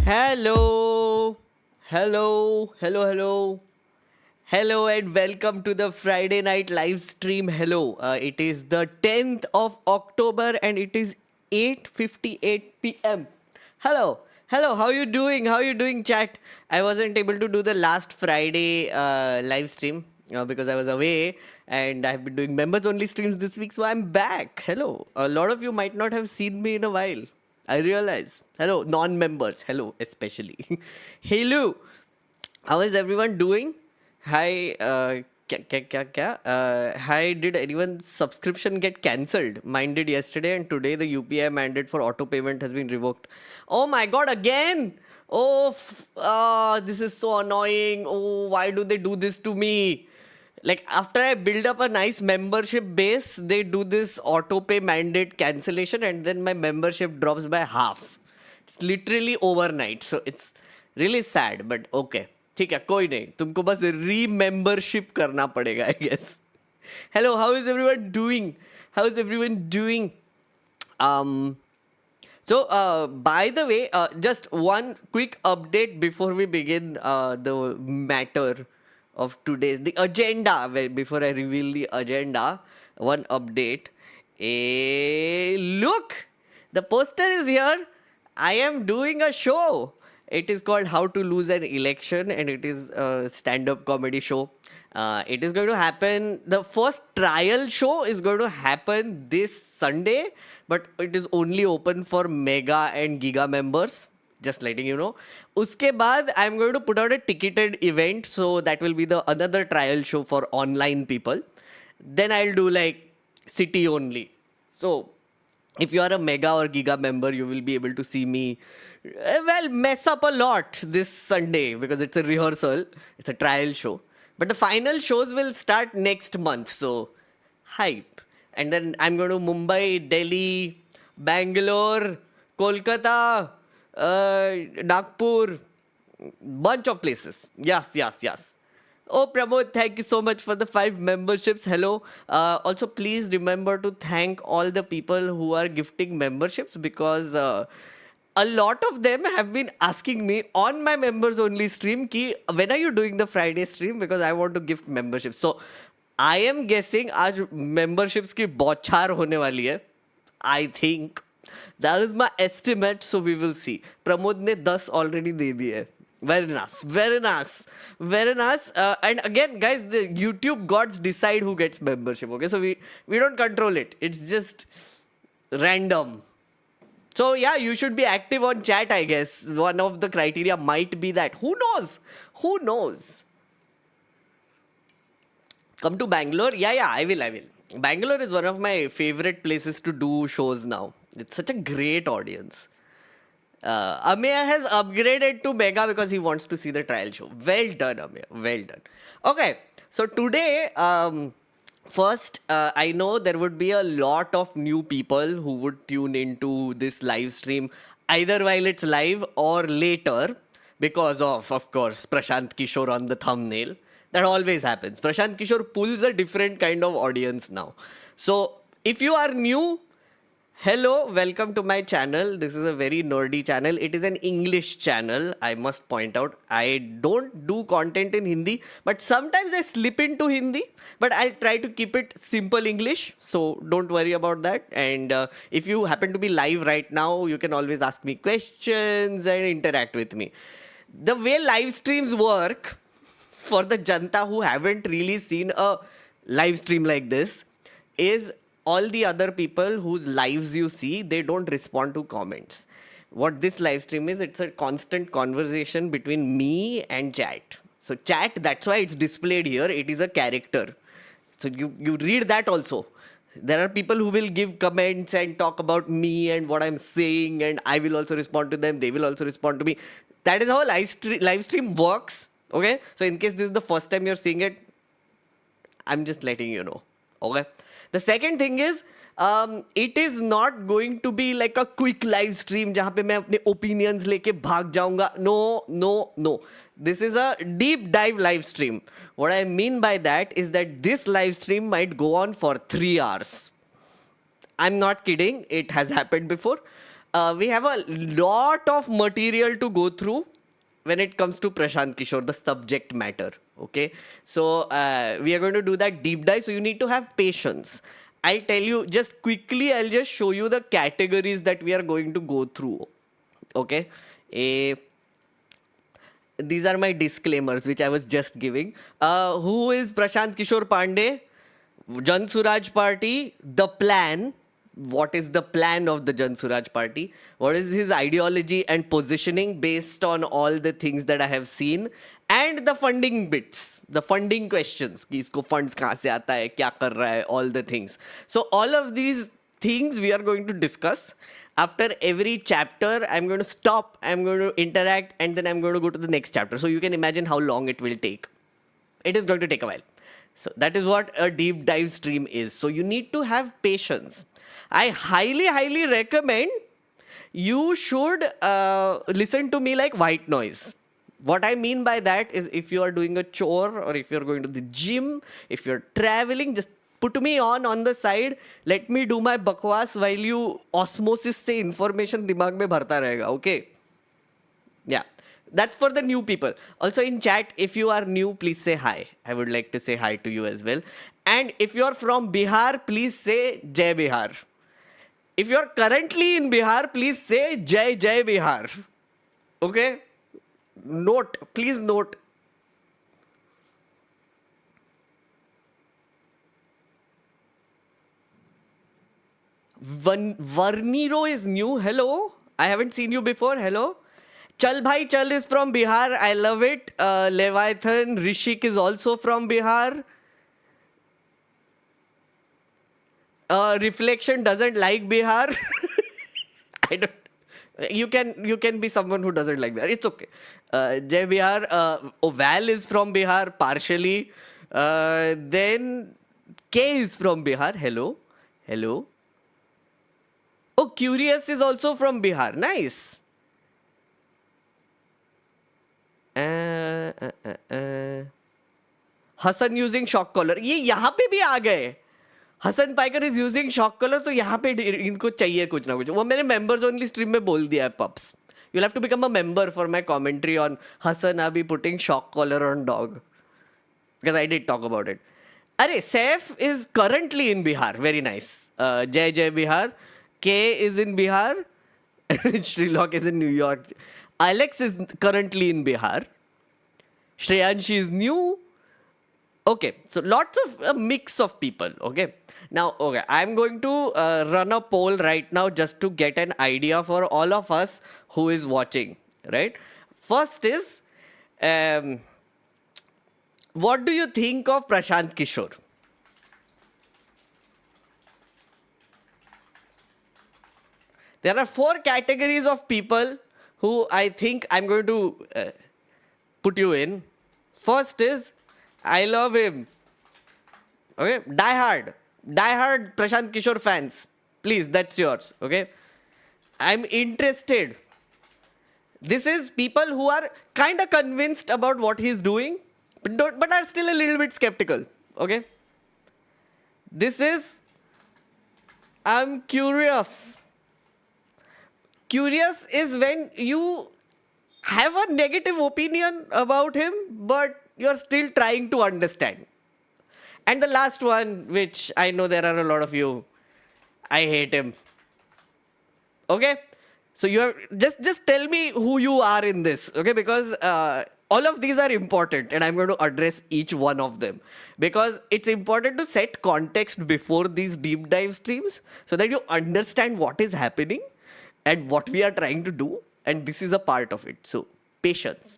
Hello, hello, hello, hello, hello, and welcome to the Friday night live stream. Hello, it is the 10th of October and it is 8:58 p.m. Hello, hello, how you doing? How you doing, chat? I wasn't able to do the last Friday live stream because I was away and I've been doing members only streams this week, so I'm back. Hello, a lot of you might not have seen me in a while. I realize. Hello, non-members. Hello, especially. Hello. How is everyone doing? Hi. Hi. Did anyone's subscription get cancelled? Mine did yesterday, and today the UPI mandate for auto payment has been revoked. Oh my God! Again. Oh, this is so annoying. Oh, why do they do this to me? Like after I build up a nice membership base, they do this auto pay mandate cancellation and then my membership drops by half. It's literally overnight. So it's really sad, but okay. ठीक है कोई नहीं तुमको बस री-membership करना पड़ेगा I guess. Hello, how is everyone doing? How is everyone doing? By the way, just one quick update before we begin the matter of today's the agenda. Before I reveal the agenda, one update. Look, the poster is here. I am doing a show. It is called How to Lose an Election, and it is a stand-up comedy show. It is going to happen. The first trial show is going to happen this Sunday, but it is only open for Mega and Giga members. Just letting you know. Uske baad, I'm going to put out a ticketed event, so that will be the another trial show for online people. Then I'll do like city only. So if you are a Mega or Giga member, you will be able to see me, mess up a lot this Sunday because it's a rehearsal. It's a trial show. But the final shows will start next month. So hype. And then I'm going to Mumbai, Delhi, Bangalore, Kolkata, Nagpur, bunch of places. Yes. Oh, Pramod, thank you so much for the 5 memberships. Hello. Also, please remember to thank all the people who are gifting memberships because a lot of them have been asking me on my members only stream ki when are you doing the Friday stream because I want to gift memberships. So I am guessing आज memberships की बौछार होने वाली है. I think that is my estimate, so we will see. Pramod ने 10 already दे दिए. Very nice. And again, guys, the YouTube gods decide who gets membership. Okay, so we don't control it. It's just random. So yeah, you should be active on chat, I guess. One of the criteria might be that. Who knows? Come to Bangalore? Yeah, I will. Bangalore is one of my favorite places to do shows now. It's such a great audience. Ameya has upgraded to Mega because he wants to see the trial show. Well done, Ameya. Well done. Okay, so today, first, I know there would be a lot of new people who would tune into this live stream either while it's live or later because of course, Prashant Kishore on the thumbnail. That always happens. Prashant Kishore pulls a different kind of audience now. So, if you are new, hello, welcome to my channel. This is a very nerdy channel. It is an English channel, I must point out. I don't do content in Hindi, but sometimes I slip into Hindi. But I'll try to keep it simple English, so don't worry about that. And if you happen to be live right now, you can always ask me questions and interact with me. The way live streams work, for the Janta who haven't really seen a live stream like this, is all the other people whose lives you see, they don't respond to comments. What this live stream is, it's a constant conversation between me and chat. So chat, that's why it's displayed here. It is a character. So you read that also. There are people who will give comments and talk about me and what I'm saying, and I will also respond to them. They will also respond to me. That is how live stream works. Okay? So in case this is the first time you're seeing it, I'm just letting you know. Okay? The second thing is, it is not going to be like a quick live stream जहाँ पे मैं अपने opinions लेके भाग जाऊँगा. No. This is a deep dive live stream. What I mean by that is that this live stream might go on for 3 hours. I'm not kidding. It has happened before. We have a lot of material to go through when it comes to Prashant Kishore, the subject matter. Okay, so we are going to do that deep dive. So you need to have patience. I'll tell you just quickly. I'll just show you the categories that we are going to go through. Okay, Eh, these are my disclaimers which I was just giving. Who is Prashant Kishore Pandey? Jan Suraaj party, the plan. What is the plan of the Jan Suraaj party? What is his ideology and positioning based on all the things that I have seen? And the funding bits, the funding questions. कि इसको funds कहाँ से आता है, क्या कर रहा है, all the things. So all of these things we are going to discuss. After every chapter, I'm going to stop, I'm going to interact, and then I'm going to go to the next chapter. So you can imagine how long it will take. It is going to take a while. So that is what a deep dive stream is. So you need to have patience. I highly recommend you should listen to me like white noise. What I mean by that is if you are doing a chore or if you're going to the gym, if you're traveling, just put me on the side. Let me do my bakwas while you osmosis se information dimag mein bharta rahega. Okay? Yeah. That's for the new people. Also in chat, if you are new, please say hi. I would like to say hi to you as well. And if you are from Bihar, please say Jai Bihar. If you are currently in Bihar, please say Jai Jai Bihar. Okay? Note. Please note. Varniro is new. Hello. I haven't seen you before. Hello. Chal Bhai Chal is from Bihar. I love it. Leviathan Rishik is also from Bihar. Reflection doesn't like Bihar. I don't. You can be someone who doesn't like Bihar. It's okay. Jai Bihar. Val is from Bihar partially. Then K is from Bihar. Hello. Hello. Oh, Curious is also from Bihar. Nice. Hasan using shock collar ये यहाँ पे भी आ गए Hasan Piker is using shock collar तो यहाँ पे इनको चाहिए कुछ ना कुछ वो मैंने मेंबर्स ओनली स्ट्रीम में बोल दिया है pups you'll have to become a member for my commentary on Hassan Abi putting shock collar on dog because I did talk about it. Arey Saif is currently in Bihar. Very nice. Jai Jai Bihar. K is in Bihar. Srilok is in New York. Alex is currently in Bihar. Shreyanshi is new. Okay, so lots of a mix of people. Okay, now okay, I'm going to run a poll right now just to get an idea for all of us who is watching. Right, first is what do you think of Prashant Kishore? There are 4 categories of people who I think I'm going to put you in. First is, I love him. Okay, die hard Prashant Kishore fans. Please, that's yours. Okay, I'm interested. This is people who are kind of convinced about what he's doing, but are still a little bit skeptical. Okay, this is, I'm curious. Curious is when you have a negative opinion about him, but you're still trying to understand. And the last one, which I know there are a lot of you, I hate him. Okay? So you have, just tell me who you are in this, okay? Because all of these are important and I'm going to address each one of them. Because it's important to set context before these deep dive streams so that you understand what is happening and what we are trying to do, and this is a part of it. So, patience.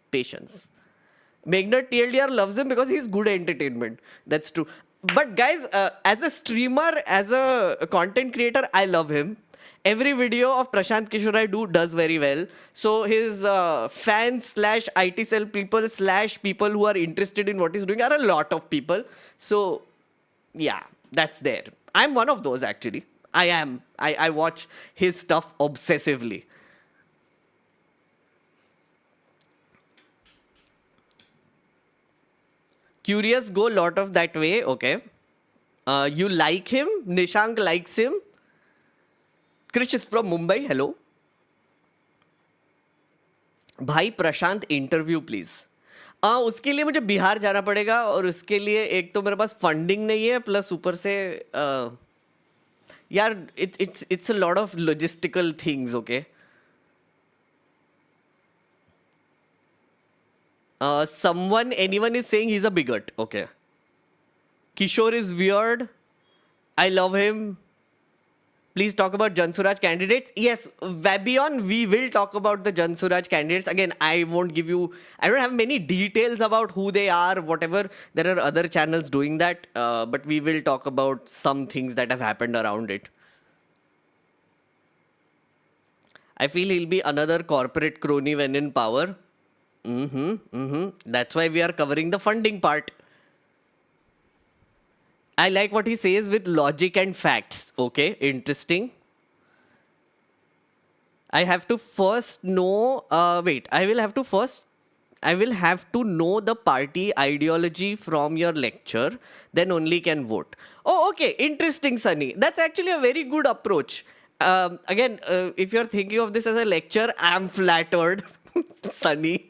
Meghnad TLDR loves him because he's good entertainment. That's true. But guys, as a streamer, as a content creator, I love him. Every video of Prashant Kishore I do does very well. So his fans / IT cell people / people who are interested in what he's doing are a lot of people. So, yeah, that's there. I'm one of those actually. I am. I watch his stuff obsessively. Curious go lot of that way. Okay. You like him. Nishank likes him. Krish is from Mumbai. Hello. भाई प्रशांत interview please. उसके लिए मुझे बिहार जाना पड़ेगा, और उसके लिए एक तो मेरे पास फंडिंग नहीं है, प्लस ऊपर से यार it's a lot of logistical things. Okay, someone, anyone is saying he's a bigot. Okay, Kishore is weird. I love him. Please talk about Jan Suraaj candidates. Yes, Vabion, we will talk about the Jan Suraaj candidates. Again, I won't give you, I don't have many details about who they are, whatever. There are other channels doing that, but we will talk about some things that have happened around it. I feel he'll be another corporate crony when in power. That's why we are covering the funding part. I like what he says with logic and facts. Okay, interesting. I have to first know. Wait, I will have to know the party ideology from your lecture. Then only can vote. Oh, okay. Interesting, Sunny. That's actually a very good approach. Again, if you're thinking of this as a lecture, I'm flattered, Sunny.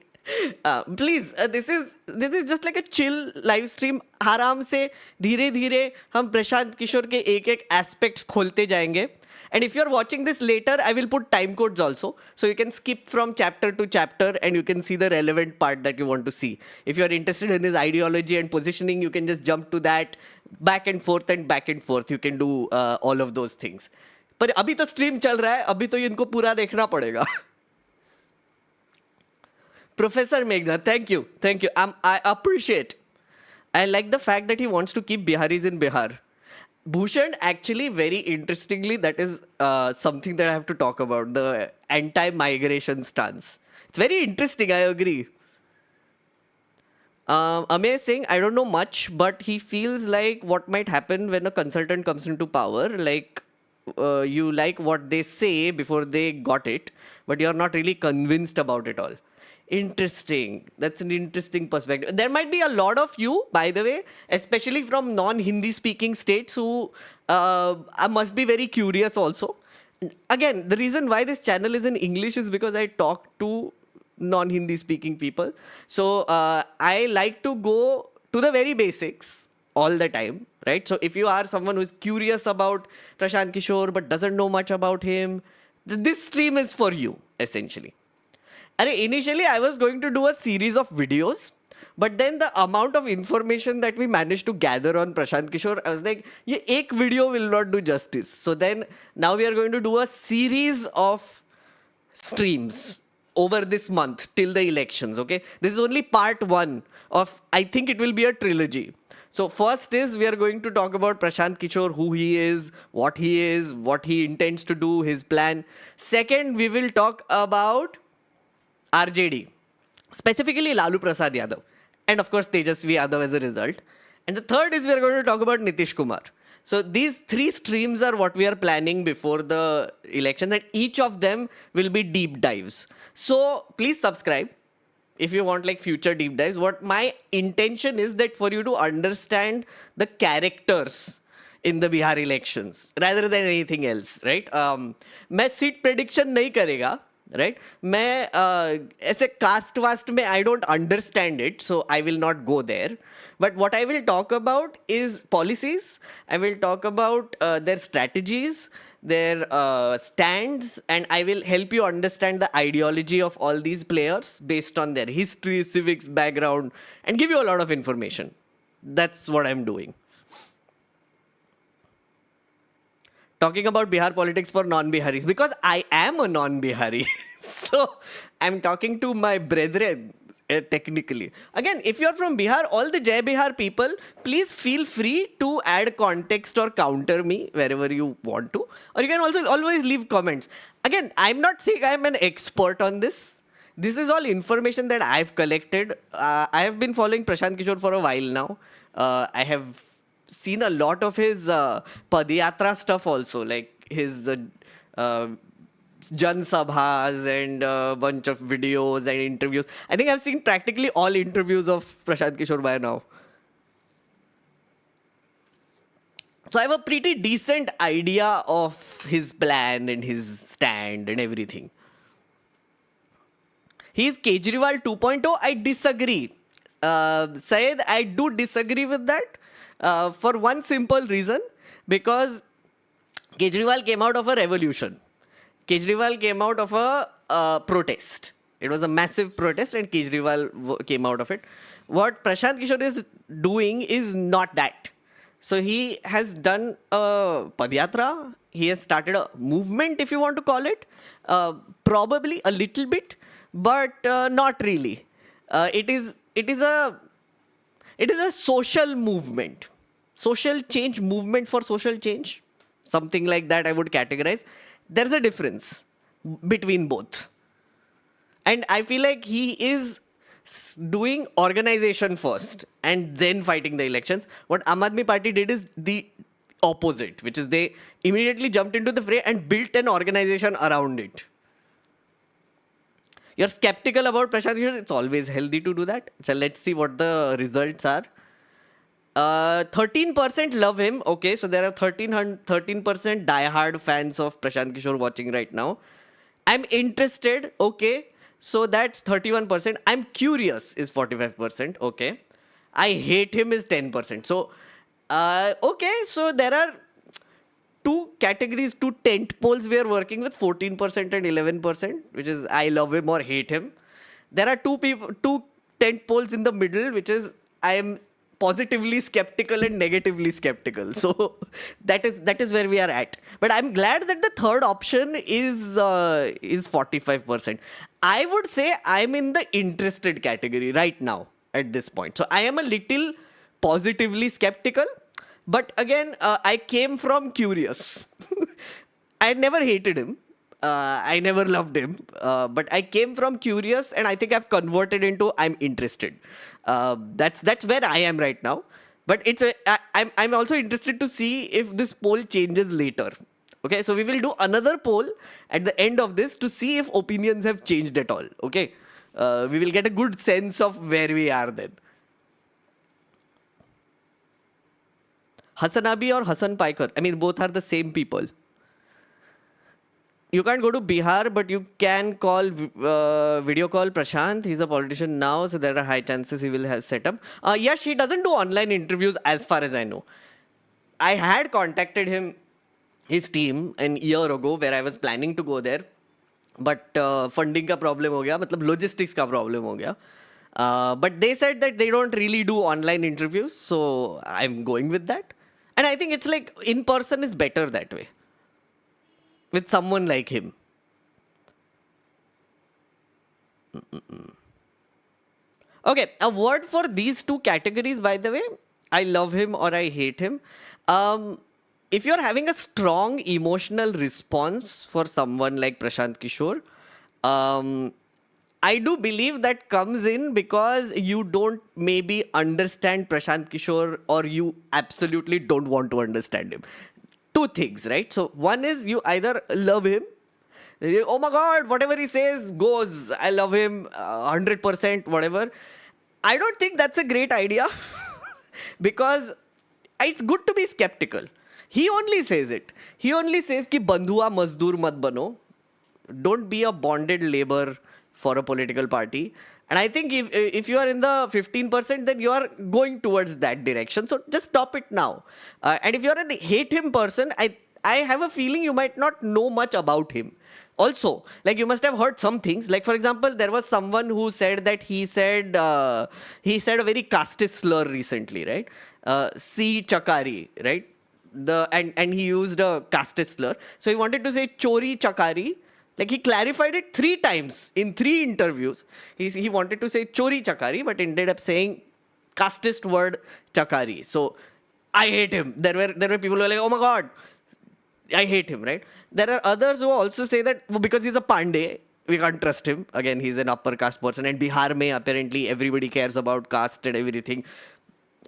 Please this is just like a chill live stream. आराम से धीरे धीरे हम प्रशांत किशोर के एक एक aspects खोलते जाएंगे। And if you're watching this later, I will put time codes also. So you can skip from chapter to chapter and you can see the relevant part that you want to see. If you're interested in his ideology and positioning, you can just jump to that back and forth and back and forth. You can do all of those things. पर अभी तो stream चल रहा है, अभी तो इनको पूरा देखना पड़ेगा। Professor Meghna, thank you. Thank you. I appreciate. I like the fact that he wants to keep Biharis in Bihar. Bhushan, actually, very interestingly, that is something that I have to talk about, the anti-migration stance. It's very interesting, I agree. Amey is saying, I don't know much, but he feels like what might happen when a consultant comes into power, like you like what they say before they got it, but you're not really convinced about it all. Interesting. That's an interesting perspective. There might be a lot of you, by the way, especially from non-Hindi speaking states who must be very curious also. Again, the reason why this channel is in English is because I talk to non-Hindi speaking people. So I like to go to the very basics all the time, right? So if you are someone who is curious about Prashant Kishore but doesn't know much about him, this stream is for you, essentially. Initially, I was going to do a series of videos, but then the amount of information that we managed to gather on Prashant Kishore, I was like, ye ek video will not do justice. So then now we are going to do a series of streams over this month till the elections. Okay, this is only part one of, I think it will be a trilogy. So first is we are going to talk about Prashant Kishore, who he is, what he intends to do, his plan. Second, we will talk about RJD, specifically Lalu Prasad Yadav, and of course Tejasvi Yadav as a result. And the third is we are going to talk about Nitish Kumar. So these three streams are what we are planning before the elections, and each of them will be deep dives. So please subscribe if you want like future deep dives. What my intention is that for you to understand the characters in the Bihar elections rather than anything else, right? मैं seat prediction नहीं करेगा. Right? मैं ऐसे cast vast में I don't understand it, so I will not go there. But what I will talk about is policies. I will talk about their strategies, their stands, and I will help you understand the ideology of all these players based on their history, civics, background, and give you a lot of information. That's what I'm doing. Talking about Bihar politics for non-Biharis, because I am a non-Bihari. So I'm talking to my brethren, technically. Again, if you're from Bihar, all the Jai Bihar people, please feel free to add context or counter me wherever you want to. Or you can also always leave comments. Again, I'm not saying I'm an expert on this. This is all information that I've collected. I have been following Prashant Kishore for a while now. I have seen a lot of his Padayatra stuff also, like his Jan Sabhas and a bunch of videos and interviews. I think I've seen practically all interviews of Prashant Kishore by now. So I have a pretty decent idea of his plan and his stand and everything. He's Kejriwal 2.0. I disagree. Syed, I do disagree with that for one simple reason. Because Kejriwal came out of a revolution. Kejriwal came out of a protest. It was a massive protest and Kejriwal came out of it. What Prashant Kishore is doing is not that. So he has done a Padyatra. He has started a movement, if you want to call it. Probably a little bit, but not really. It is a social movement. Social change movement for social change. Something like that I would categorize. There's a difference between both. And I feel like he is doing organization first and then fighting the elections. What Aam Aadmi Party did is the opposite, which is they immediately jumped into the fray and built an organization around it. You're skeptical about Prashant Kishore. It's always healthy to do that. So let's see what the results are. 13% love him. Okay, so there are 13% diehard fans of Prashant Kishore watching right now. I'm interested. Okay, so that's 31%. I'm curious is 45%. Okay, I hate him is 10%. So, okay, so there are two categories, two tent poles we are working with, 14% and 11%, which is I love him or hate him. There are two tent poles in the middle, which is I am positively skeptical and negatively skeptical. So that is where we are at. But I'm glad that the third option is 45%. I would say I'm in the interested category right now at this point. So I am a little positively skeptical. But again, I came from curious. I never hated him. I never loved him. But I came from curious and I think I've converted into I'm interested. That's where I am right now. But I'm also interested to see if this poll changes later. Okay, so we will do another poll at the end of this to see if opinions have changed at all. Okay, we will get a good sense of where we are then. Hasanabi or Hasan Paikar? I mean, both are the same people. You can't go to Bihar, but you can call video call Prashant. He's a politician now, so there are high chances he will have set up. Yes, he doesn't do online interviews as far as I know. I had contacted his team an year ago where I was planning to go there. But funding ka problem ho gaya, matlab logistics ka problem ho gaya. But they said that they don't really do online interviews, so I'm going with that. And I think it's like in person is better that way. With someone like him. Okay, a word for these two categories, by the way. I love him or I hate him. If you're having a strong emotional response for someone like Prashant Kishore, I do believe that comes in because you don't maybe understand Prashant Kishore or you absolutely don't want to understand him. Two things, right? So one is you either love him. Oh my God, whatever he says goes. I love him 100%, whatever. I don't think that's a great idea because it's good to be skeptical. He only says it. He only says ki bandhua mazdoor mat bano. Don't be a bonded labor for a political party. And I think if you are in the 15%, then you are going towards that direction. So just stop it now. And if you're a hate him person, I have a feeling you might not know much about him. Also, like you must have heard some things. Like for example, there was someone who said that he said a very casteist slur recently, right? C Chakari, right? And he used a casteist slur. So he wanted to say Chori Chakari. Like he clarified it 3 times in 3 interviews. He wanted to say Chori Chakari, but ended up saying casteist word Chakari. So I hate him. There were people who were like, oh my God, I hate him, right? There are others who also say that because he's a Pandey, we can't trust him. Again, he's an upper caste person. And Bihar mein apparently everybody cares about caste and everything.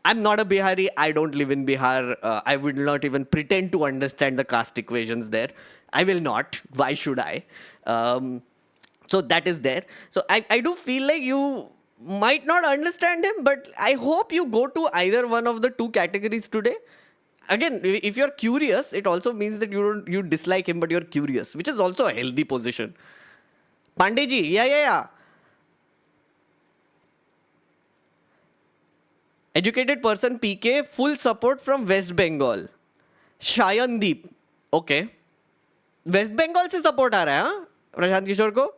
I'm not a Bihari. I don't live in Bihar. I would not even pretend to understand the caste equations there. I will not. Why should I? So that is there. So I do feel like you might not understand him, but I hope you go to either one of the 2 categories today. Again, if you're curious, it also means that you dislike him, but you're curious, which is also a healthy position. Pandey ji, yeah. Educated person PK, full support from West Bengal. Shayandeep. Okay. West Bengal से support आ रहा है हाँ प्रशांत किशोर को.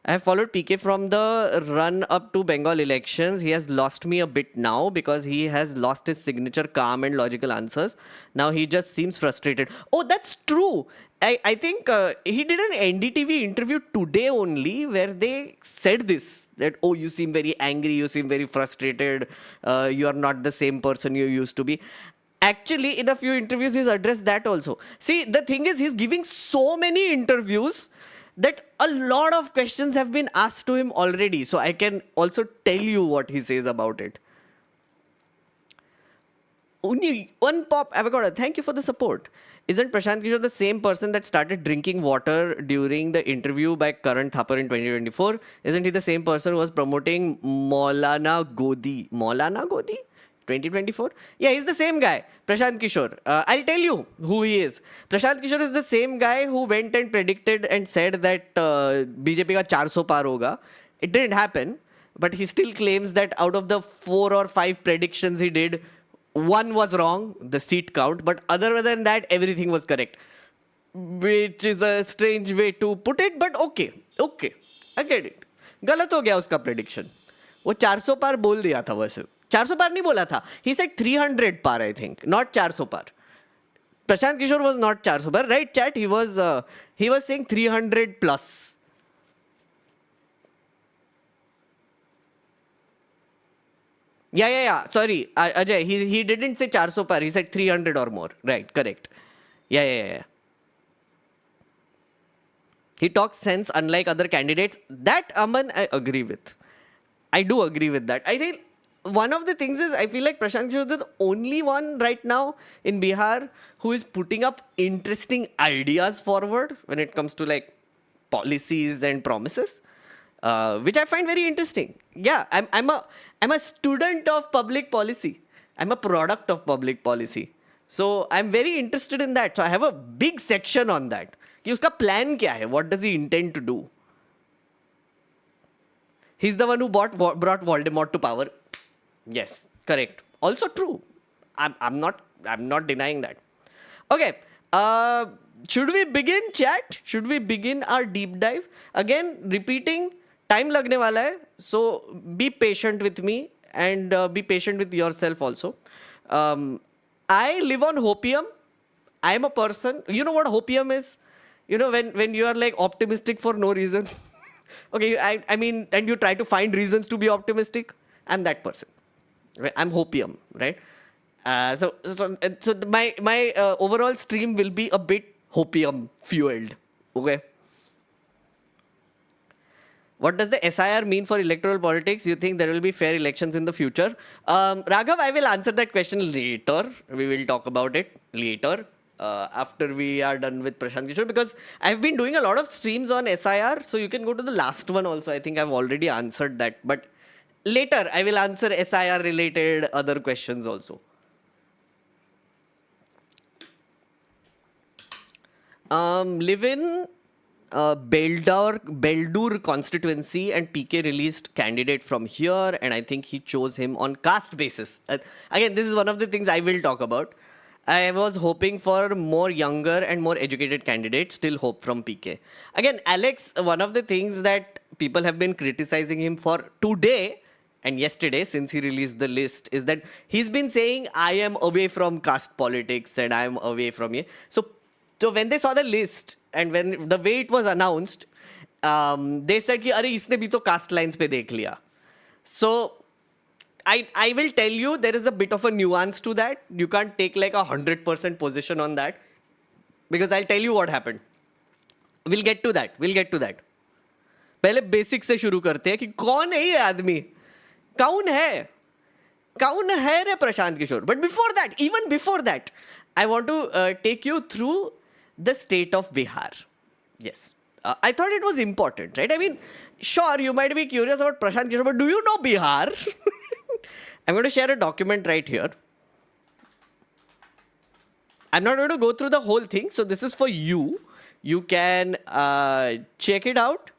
I have followed PK from the run up to Bengal elections. He has lost me a bit now because he has lost his signature calm and logical answers. Now he just seems frustrated. Oh, that's true. I think he did an NDTV interview today only where they said this that, oh, you seem very angry, you seem very frustrated, you are not the same person you used to be. Actually, in a few interviews, he's addressed that also. See, the thing is, he's giving so many interviews that a lot of questions have been asked to him already. So I can also tell you what he says about it. Only one pop avocado. Thank you for the support. Isn't Prashant Kishore the same person that started drinking water during the interview by Karan Thapar in 2024? Isn't he the same person who was promoting Maulana Godi? Maulana Godi? 2024? Yeah, he's the same guy. Prashant Kishore. I'll tell you who he is. Prashant Kishore is the same guy who went and predicted and said that BJP ka 400 par hoga. It didn't happen. But he still claims that out of the 4 or 5 predictions he did, one was wrong, the seat count. But other than that, everything was correct. Which is a strange way to put it. But okay. I get it. गलत हो गया उसका prediction. वो 400 पार बोल दिया था वैसे. 400 पार नहीं बोला था. He said 300 par, I think, not 400 par. Prashant Kishore was not 400 par, right, chat? He was saying 300 plus. Yeah. Sorry, Ajay. He didn't say 400 par. He said 300 or more. Right, correct. Yeah. He talks sense unlike other candidates. That, Aman, I agree with. I do agree with that. I think one of the things is I feel like Prashant Kishore is the only one right now in Bihar who is putting up interesting ideas forward when it comes to like policies and promises, which I find very interesting. Yeah, I'm a student of public policy. I'm a product of public policy. So I'm very interested in that. So I have a big section on that. कि उसका plan क्या है? What does he intend to do? He's the one who brought Voldemort to power. Yes, correct. Also true. I'm not denying that. Okay. Should we begin, chat? Should we begin our deep dive? Again, repeating, time लगने वाला है. So be patient with me and be patient with yourself also. I live on hopium. I am a person. You know what hopium is? You know when you are like optimistic for no reason. Okay, I mean, and you try to find reasons to be optimistic. I'm that person. Right? I'm hopium, right? So my overall stream will be a bit hopium fueled. Okay. What does the SIR mean for electoral politics? You think there will be fair elections in the future? Raghav, I will answer that question later. We will talk about it later. After we are done with Prashant Kishore, because I've been doing a lot of streams on SIR, so you can go to the last one also. I think I've already answered that, but later I will answer SIR related other questions also. Live in Beldur constituency, and PK released candidate from here, and I think he chose him on caste basis. Again, this is one of the things I will talk about. I was hoping for more younger and more educated candidates. Still hope from PK. Again, Alex, one of the things that people have been criticizing him for today and yesterday since he released the list is that he's been saying, I am away from caste politics and I am away from it. So when they saw the list and when the way it was announced, they said, Are, isne bhi to caste lines pe dekh liya. So I will tell you, there is a bit of a nuance to that. You can't take like 100% position on that. Because I'll tell you what happened. We'll get to that. पहले basic से शुरू करते हैं कि कौन है ये आदमी? कौन है रे Prashant Kishor? But even before that, I want to take you through the state of Bihar. Yes. I thought it was important, right? I mean, sure, you might be curious about Prashant Kishore, but do you know Bihar? I'm going to share a document right here. I'm not going to go through the whole thing. So this is for you. You can check it out.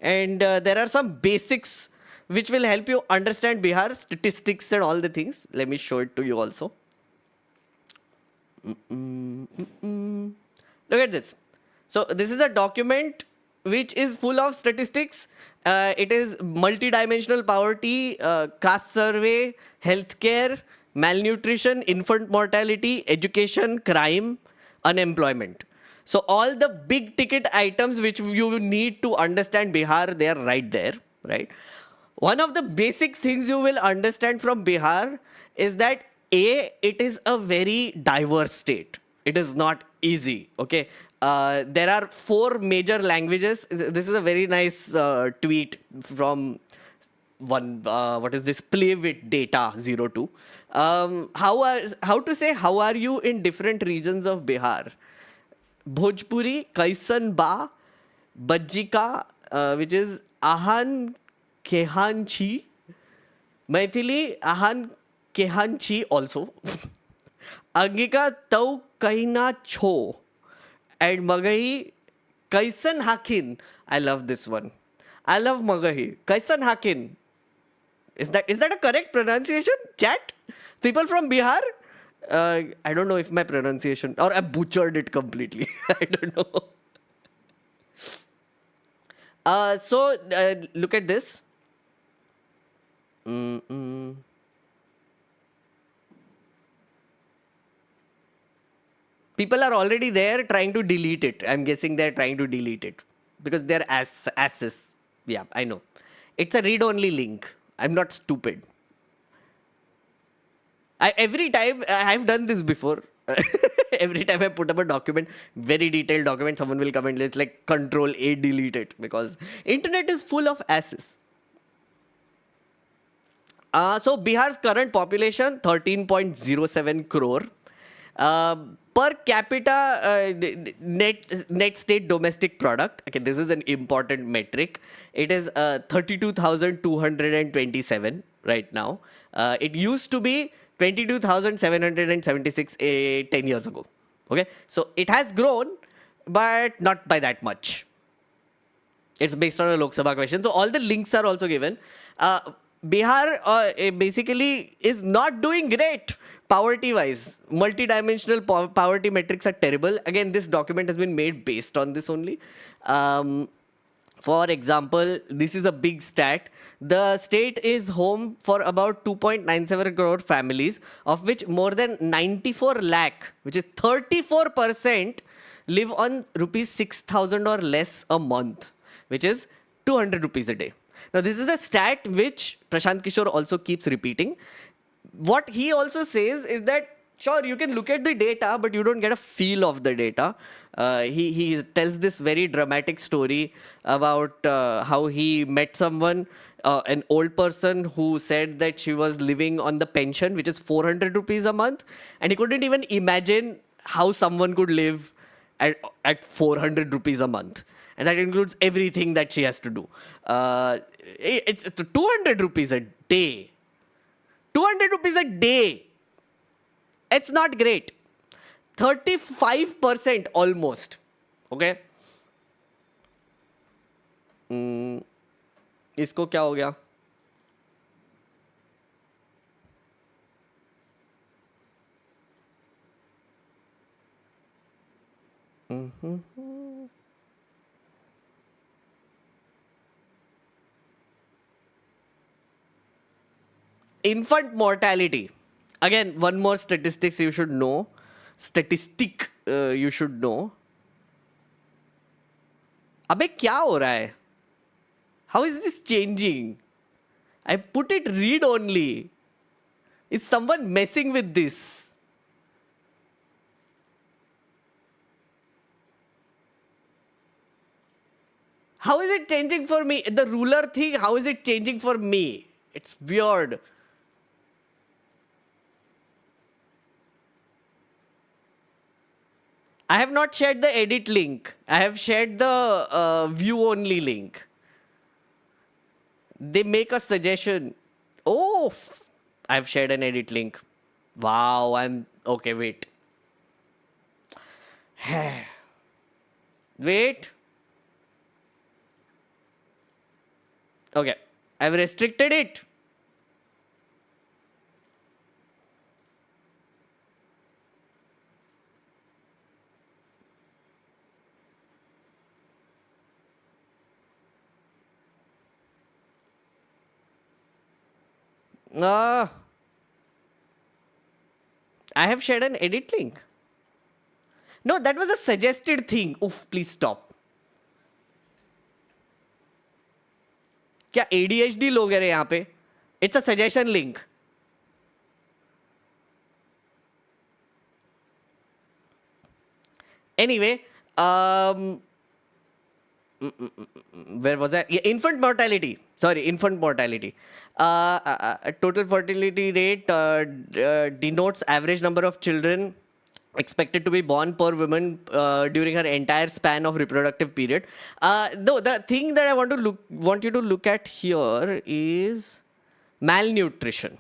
And there are some basics which will help you understand Bihar statistics and all the things. Let me show it to you also. Look at this. So this is a document which is full of statistics. It is multi-dimensional poverty, caste survey, healthcare, malnutrition, infant mortality, education, crime, unemployment. So all the big ticket items which you need to understand Bihar, they are right there, right? One of the basic things you will understand from Bihar is that it is a very diverse state. It is not easy. Okay, there are 4 major languages. This is a very nice tweet from one. What is this? Play with data 02. How to say how are you in different regions of Bihar? Bhojpuri, Kaisan Ba, Bajjika, which is Ahan Kehanchi, Maithili Ahan Kehanchi also, Angika Tau Kahina Cho, and Magahi Kaisan Hakin. I love this one. I love Magahi. Kaisan Hakin. Is that a correct pronunciation? Chat? People from Bihar? I don't know if my pronunciation, or I butchered it completely. I don't know. So look at this. People are already there trying to delete it. I'm guessing they're trying to delete it because they're asses. Yeah, I know. It's a read-only link. I'm not stupid. Every time I've done this before. Every time I put up a document, very detailed document, someone will come and it's like Control A, delete it, because internet is full of asses. So Bihar's current population 13.07 crore. Per capita net state domestic product. Okay, this is an important metric. It is 32,227 right now. It used to be 22,776 10 years ago. Okay, so it has grown, but not by that much. It's based on a Lok Sabha question. So all the links are also given. Bihar basically is not doing great poverty-wise. Multi-dimensional poverty metrics are terrible. Again, this document has been made based on this only. For example, this is a big stat. The state is home for about 2.97 crore families, of which more than 94 lakh, which is 34%, live on rupees 6,000 or less a month, which is 200 rupees a day. Now, this is a stat which Prashant Kishore also keeps repeating. What he also says is that, sure, you can look at the data, but you don't get a feel of the data. He tells this very dramatic story about how he met someone, an old person who said that she was living on the pension, which is 400 rupees a month. And he couldn't even imagine how someone could live at 400 rupees a month. And that includes everything that she has to do. It's 200 rupees a day. 200 rupees a day. It's not great. 35% almost. Okay. इसको क्या हो गया? Infant mortality. Again, one more statistics you should know. You should know. अबे क्या हो रहा है? How is this changing? I put it read only. Is someone messing with this? How is it changing for me? The ruler thing, how is it changing for me? It's weird. I have not shared the edit link. I have shared the view only link. They make a suggestion. Oh, I've shared an edit link. Wow, okay, wait. Wait. Okay, I've restricted it. I have shared an edit link. No, that was a suggested thing. Oof, please stop. क्या ADHD लोग हैं रे यहाँ पे? It's a suggestion link. Anyway, where was I? Yeah, infant mortality. Sorry, infant mortality. Total fertility rate denotes average number of children expected to be born per woman during her entire span of reproductive period. Though the thing that I want you to look at here is malnutrition.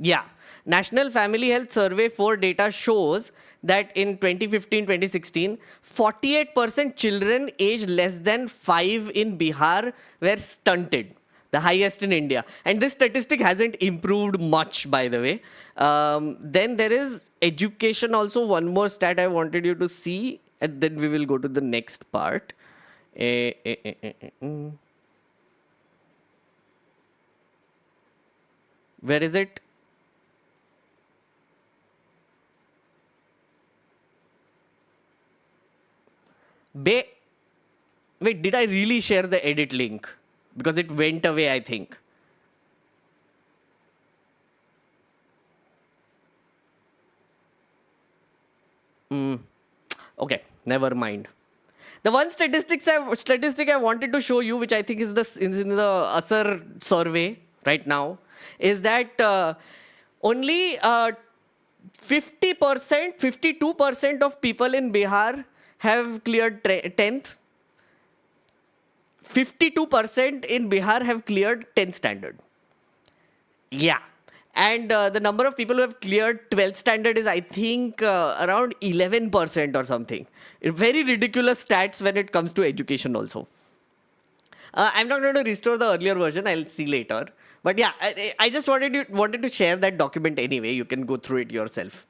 Yeah. National Family Health Survey 4 data shows that in 2015-2016, 48% children aged less than 5 in Bihar were stunted, the highest in India. And this statistic hasn't improved much, by the way. Then there is education also, one more stat I wanted you to see, and then we will go to the next part. Where is it? Wait, did I really share the edit link? Because it went away, I think. Okay, never mind. The one statistic I wanted to show you, which I think is in the Asar survey right now, is that only 50%, 52% of people in Bihar have cleared 10th. 52% in Bihar have cleared 10th standard. Yeah. And the number of people who have cleared 12th standard is, I think, around 11% or something. Very ridiculous stats when it comes to education also. I'm not going to restore the earlier version. I'll see later. But yeah, I just wanted to share that document anyway. You can go through it yourself.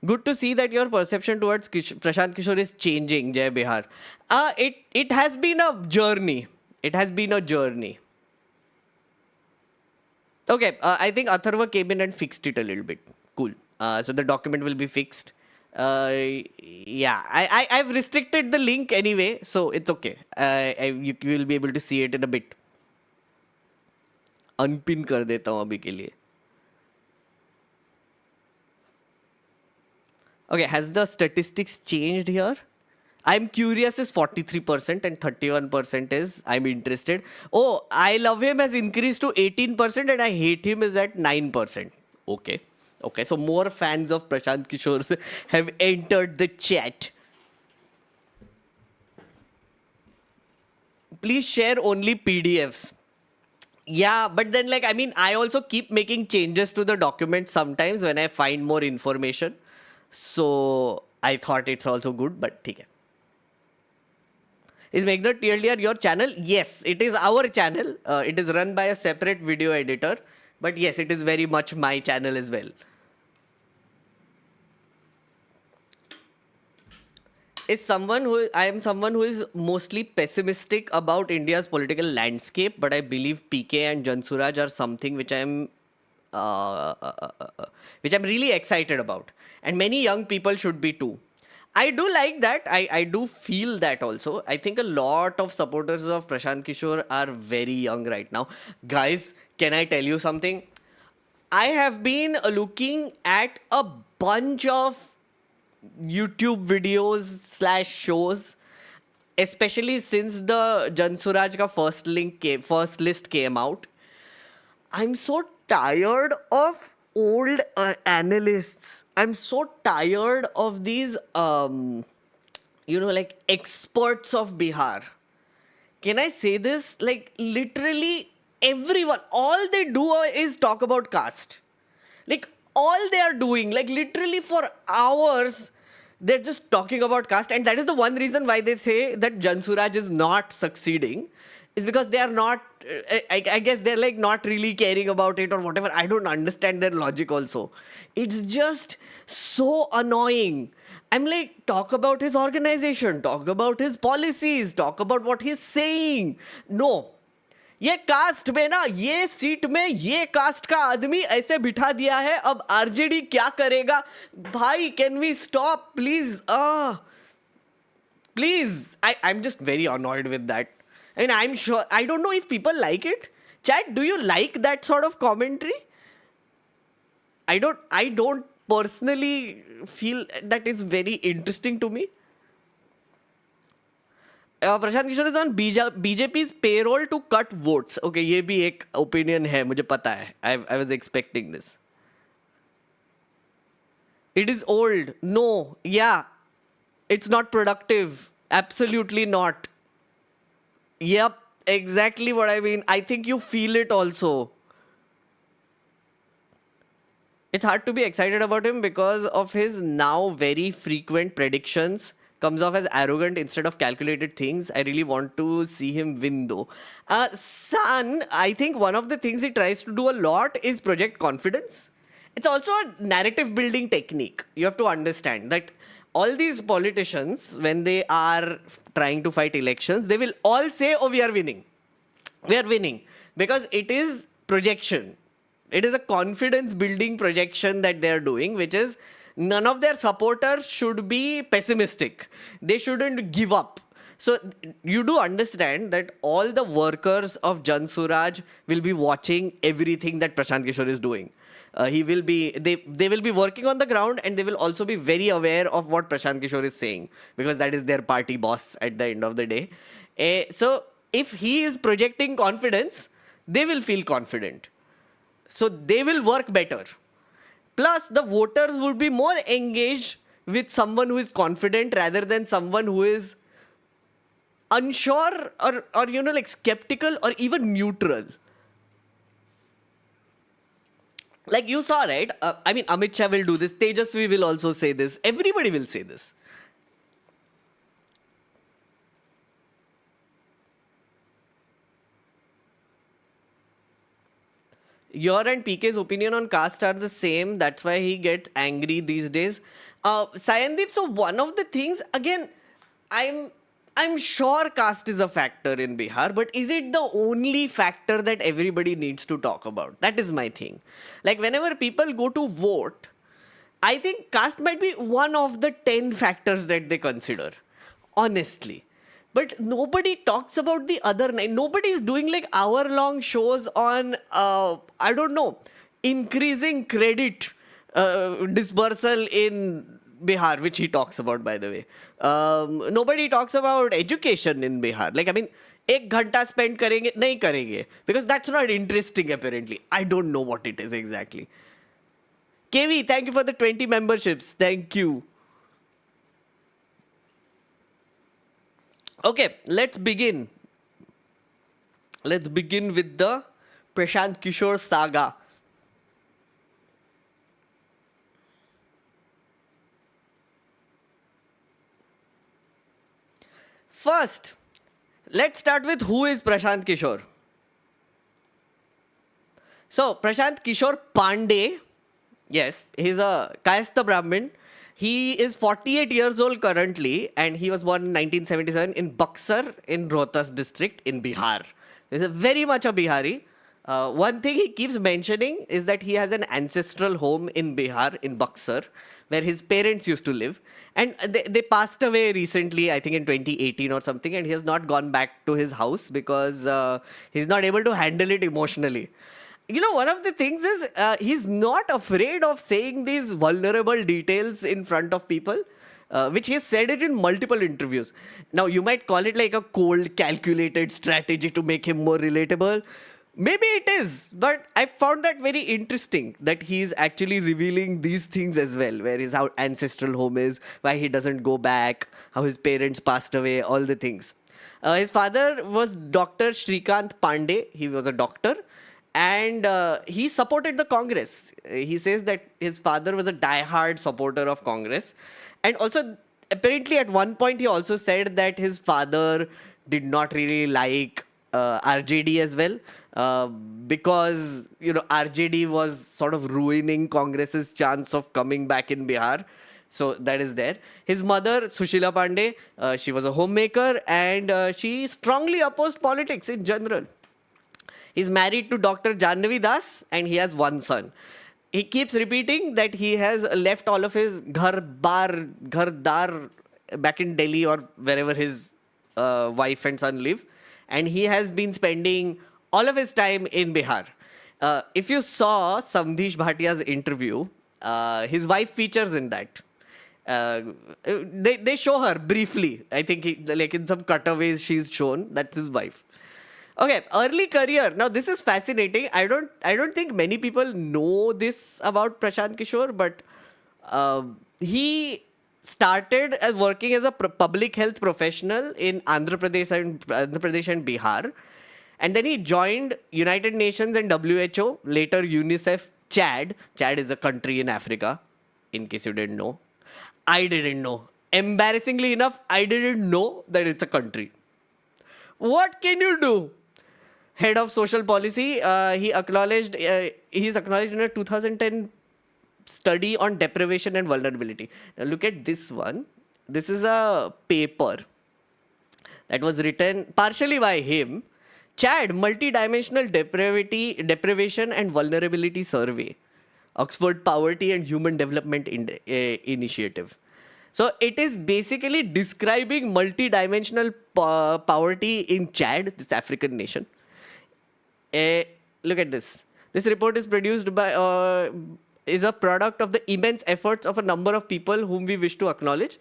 Good to see that your perception towards Prashant Kishore is changing, Jai Bihar. It has been a journey. It has been a journey. Okay, I think Atharva came in and fixed it a little bit. Cool. So the document will be fixed. Yeah, I've restricted the link anyway, so it's okay. You will be able to see it in a bit. Unpin कर देता हूँ अभी के लिए. Okay, has the statistics changed here? I'm curious is 43% and 31% is I'm interested. Oh, I love him has increased to 18% and I hate him is at 9%. Okay. Okay, so more fans of Prashant Kishore have entered the chat. Please share only PDFs. Yeah, but then I also keep making changes to the document sometimes when I find more information. So I thought it's also good, but okay. Is Meghnad TLDR your channel? Yes, it is our channel. It is run by a separate video editor. But yes, it is very much my channel as well. I am someone who is mostly pessimistic about India's political landscape, but I believe PK and Jan Suraaj are something which I'm really excited about. And many young people should be too. I do like that. I do feel that also. I think a lot of supporters of Prashant Kishore are very young right now. Guys, can I tell you something? I have been looking at a bunch of YouTube videos / shows, especially since the Jan Suraaj ka first list came out. I'm so tired of old analysts. I'm so tired of these, like experts of Bihar. Can I say this? Like, literally everyone, all they do is talk about caste. Like, all they are doing, like, literally for hours, they're just talking about caste. And that is the one reason why they say that Jan Suraaj is not succeeding, is because they are not, I guess they're like not really caring about it or whatever. I don't understand their logic also. It's just so annoying. I'm like, talk about his organization, talk about his policies, talk about what he's saying. No. ये cast में ना, ये seat में ये cast का आदमी ऐसे बिठा दिया है, अब आरजेडी क्या करेगा भाई? Can we stop please? Please, I'm just very annoyed with that. And I'm sure, I don't know if people like it. Chat, do you like that sort of commentary? I don't personally feel that is very interesting to me. Prashant Kishor is on BJP's payroll to cut votes. Okay, ये भी एक opinion है, मुझे पता है. I was expecting this. It is old. No, yeah. It's not productive. Absolutely not. Yep, exactly what I mean. I think you feel it also. It's hard to be excited about him because of his now very frequent predictions. Comes off as arrogant instead of calculated things. I really want to see him win though. San, I think one of the things he tries to do a lot is project confidence. It's also a narrative building technique. You have to understand that all these politicians, when they are trying to fight elections, they will all say, oh, we are winning. We are winning. Because it is projection. It is a confidence building projection that they are doing, which is none of their supporters should be pessimistic. They shouldn't give up. So you do understand that all the workers of Jan Suraaj will be watching everything that Prashant Kishore is doing. They will be working on the ground, and they will also be very aware of what Prashant Kishore is saying, because that is their party boss at the end of the day. So if he is projecting confidence, they will feel confident. So they will work better. Plus, the voters would be more engaged with someone who is confident rather than someone who is unsure or like skeptical or even neutral. Like you saw, right? I mean, Amit Shah will do this. Tejasvi will also say this. Everybody will say this. Your and PK's opinion on caste are the same. That's why he gets angry these days. Sayandeep, so one of the things, again, I'm sure caste is a factor in Bihar, but is it the only factor that everybody needs to talk about? That is my thing. Like, whenever people go to vote, I think caste might be one of the 10 factors that they consider. Honestly. But nobody talks about the other 9. Nobody is doing like hour-long shows on, I don't know, increasing credit dispersal in Bihar, which he talks about, by the way. Nobody talks about education in Bihar. Like, I mean, 1 घंटा spend करेंगे, नहीं करेंगे. Because that's not interesting, apparently. I don't know what it is exactly. KV, thank you for the 20 memberships. Thank you. Okay, let's begin. Let's begin with the Prashant Kishore saga. First, let's start with who is Prashant Kishore. So, Prashant Kishore Pandey, yes, he's a Kayastha Brahmin. He is 48 years old currently, and he was born in 1977 in Buxar in Rohtas district in Bihar. He's very much a Bihari. One thing he keeps mentioning is that he has an ancestral home in Bihar, in Buxar, where his parents used to live. And they passed away recently, I think in 2018 or something, and he has not gone back to his house because he's not able to handle it emotionally. You know, one of the things is he's not afraid of saying these vulnerable details in front of people, which he's said it in multiple interviews. Now, you might call it like a cold, calculated strategy to make him more relatable. Maybe it is, but I found that very interesting that he's actually revealing these things as well, where his ancestral home is, why he doesn't go back, how his parents passed away, all the things. His father was Dr. Shrikant Pandey. He was a doctor, and he supported the Congress. He says that his father was a die-hard supporter of Congress, and also apparently at one point he also said that his father did not really like RJD as well, because RJD was sort of ruining Congress's chance of coming back in Bihar. So that is there. His mother, Sushila Pandey, she was a homemaker, and she strongly opposed politics in general. He's married to Dr. Jannavi Das, and he has one son. He keeps repeating that he has left all of his ghar dar back in Delhi or wherever his wife and son live, and he has been spending all of his time in Bihar. If you saw Samdhish Bhatia's interview, his wife features in that. They show her briefly. I think like in some cutaways she's shown. That's his wife. Okay, early career. Now this is fascinating. I don't think many people know this about Prashant Kishore, but he started as working as a public health professional in Andhra Pradesh and Bihar, and then he joined United Nations and WHO, later UNICEF. Chad is a country in Africa, in case you didn't know. I didn't know. Embarrassingly enough, I didn't know that it's a country. What can you do? Head of social policy, he's acknowledged in a 2010 study on deprivation and vulnerability. Now look at this one. This is a paper that was written partially by him. Chad, Multidimensional Deprivation and Vulnerability Survey. Oxford Poverty and Human Development Initiative. So it is basically describing multidimensional poverty in Chad, this African nation. Look at this. This report is produced by, is a product of the immense efforts of a number of people whom we wish to acknowledge.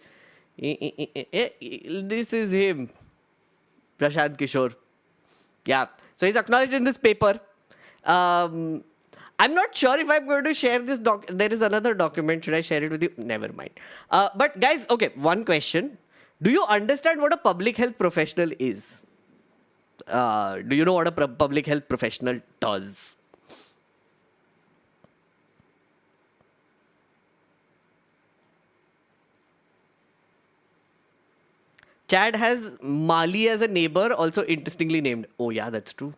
This is him, Prashant Kishore. Yeah. So he's acknowledged in this paper. I'm not sure if I'm going to share this there is another document. Should I share it with you? Never mind. But guys, okay, one question. Do you understand what a public health professional is? Do you know what a public health professional does? Chad has Mali as a neighbor, also interestingly named. Oh yeah, that's true.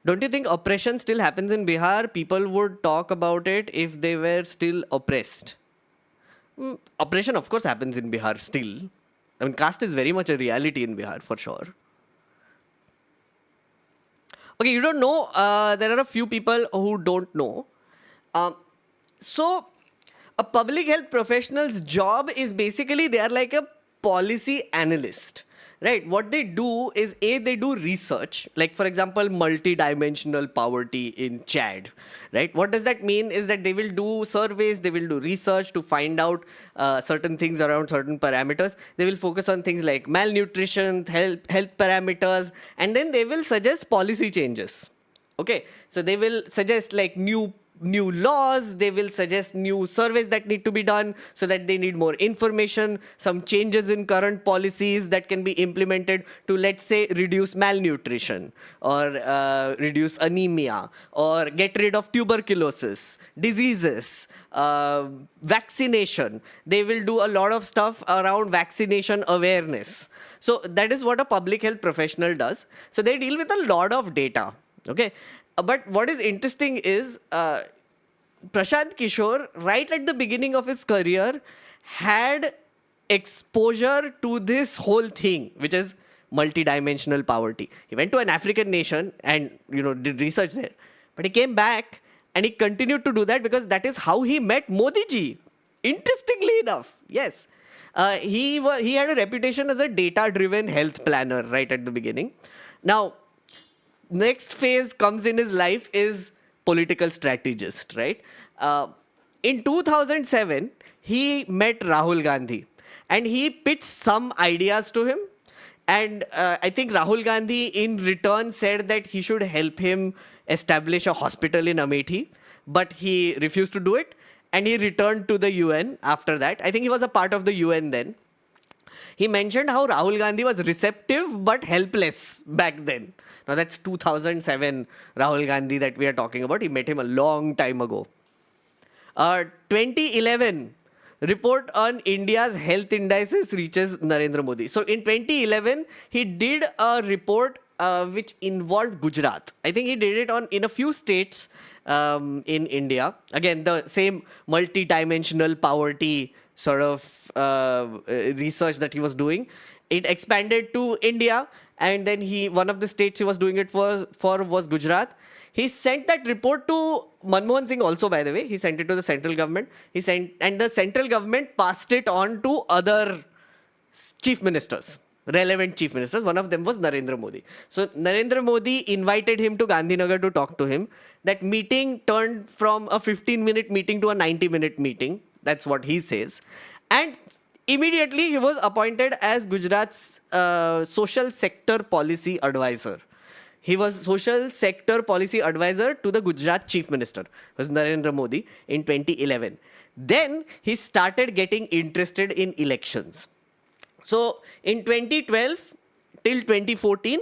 Don't you think oppression still happens in Bihar? People would talk about it if they were still oppressed. Oppression, of course, happens in Bihar still. I mean, caste is very much a reality in Bihar, for sure. Okay, you don't know. There are a few people who don't know. So, a public health professional's job is basically they are like a policy analyst, right? What they do is they do research, like for example, multidimensional poverty in Chad, right? What does that mean is that they will do surveys, they will do research to find out certain things around certain parameters. They will focus on things like malnutrition, health parameters, and then they will suggest policy changes. Okay, so they will suggest like new laws, they will suggest new surveys that need to be done so that they need more information, some changes in current policies that can be implemented to, let's say, reduce malnutrition or reduce anemia or get rid of tuberculosis, diseases, vaccination. They will do a lot of stuff around vaccination awareness. So that is what a public health professional does. So they deal with a lot of data. Okay. But what is interesting is Prashant Kishore, right at the beginning of his career, had exposure to this whole thing, which is multidimensional poverty. He went to an African nation and did research there. But he came back and he continued to do that because that is how he met Modi ji. Interestingly enough, yes. He had a reputation as a data-driven health planner right at the beginning. Now, next phase comes in his life is political strategist, right? In 2007, he met Rahul Gandhi. and he pitched some ideas to him. And I think Rahul Gandhi in return said that he should help him establish a hospital in Amethi, but he refused to do it. And he returned to the UN after that. I think he was a part of the UN then. He mentioned how Rahul Gandhi was receptive but helpless back then. Now that's 2007 Rahul Gandhi that we are talking about. He met him a long time ago. 2011 report on India's health indices reaches Narendra Modi. So in 2011, he did a report which involved Gujarat. I think he did it in a few states in India. Again, the same multi-dimensional poverty sort of research that he was doing. It expanded to India, and then one of the states he was doing it for was Gujarat. He sent that report to Manmohan Singh also, by the way. He sent it to the central government. And the central government passed it on to other chief ministers, relevant chief ministers. One of them was Narendra Modi. So Narendra Modi invited him to Gandhinagar to talk to him. That meeting turned from a 15-minute meeting to a 90-minute meeting. That's what he says. And immediately he was appointed as Gujarat's social sector policy advisor. He was social sector policy advisor to the Gujarat chief minister, was Narendra Modi, in 2011. Then he started getting interested in elections. So in 2012 till 2014,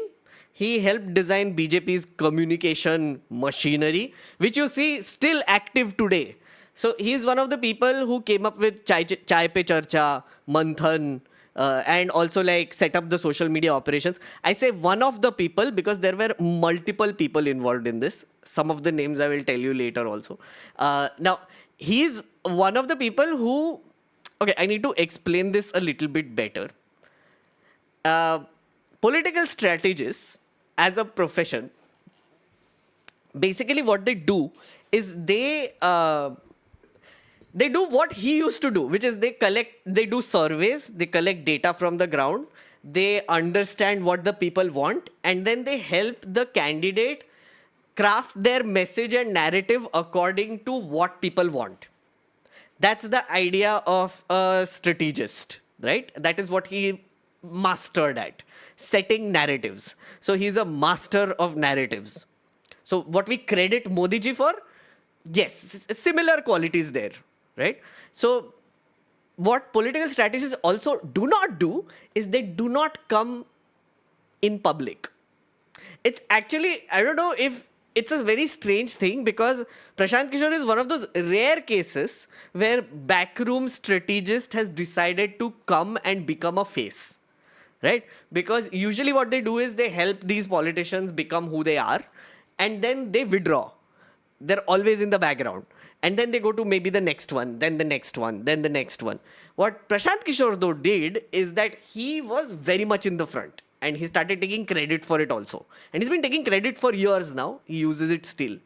he helped design BJP's communication machinery, which you see still active today. So he's one of the people who came up with Chai Pe Charcha, Manthan, and also like set up the social media operations. I say one of the people because there were multiple people involved in this. Some of the names I will tell you later also. Now, he's one of the people who... Okay, I need to explain this a little bit better. Political strategists as a profession, basically what they do is they do what he used to do, which is they do surveys, they collect data from the ground, they understand what the people want, and then they help the candidate craft their message and narrative according to what people want. That's the idea of a strategist, right? That is what he mastered at, setting narratives. So he's a master of narratives. So what we credit Modi ji for, yes, similar qualities there. Right? So what political strategists also do not do is they do not come in public. It's actually, I don't know if it's a very strange thing because Prashant Kishore is one of those rare cases where backroom strategist has decided to come and become a face. Right? Because usually what they do is they help these politicians become who they are and then they withdraw. They're always in the background. And then they go to maybe the next one, then the next one, then the next one. What Prashant Kishore though did is that he was very much in the front and he started taking credit for it also. And he's been taking credit for years now. He uses it still.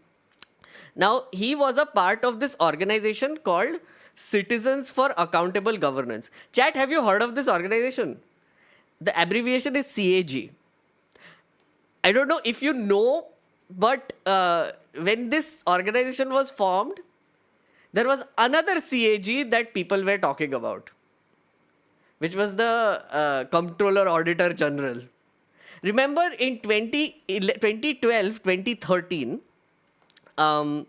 Now, he was a part of this organization called Citizens for Accountable Governance. Chat, have you heard of this organization? The abbreviation is CAG. I don't know if you know, but when this organization was formed, there was another CAG that people were talking about, which was the Comptroller Auditor General. Remember in 2012, 2013, the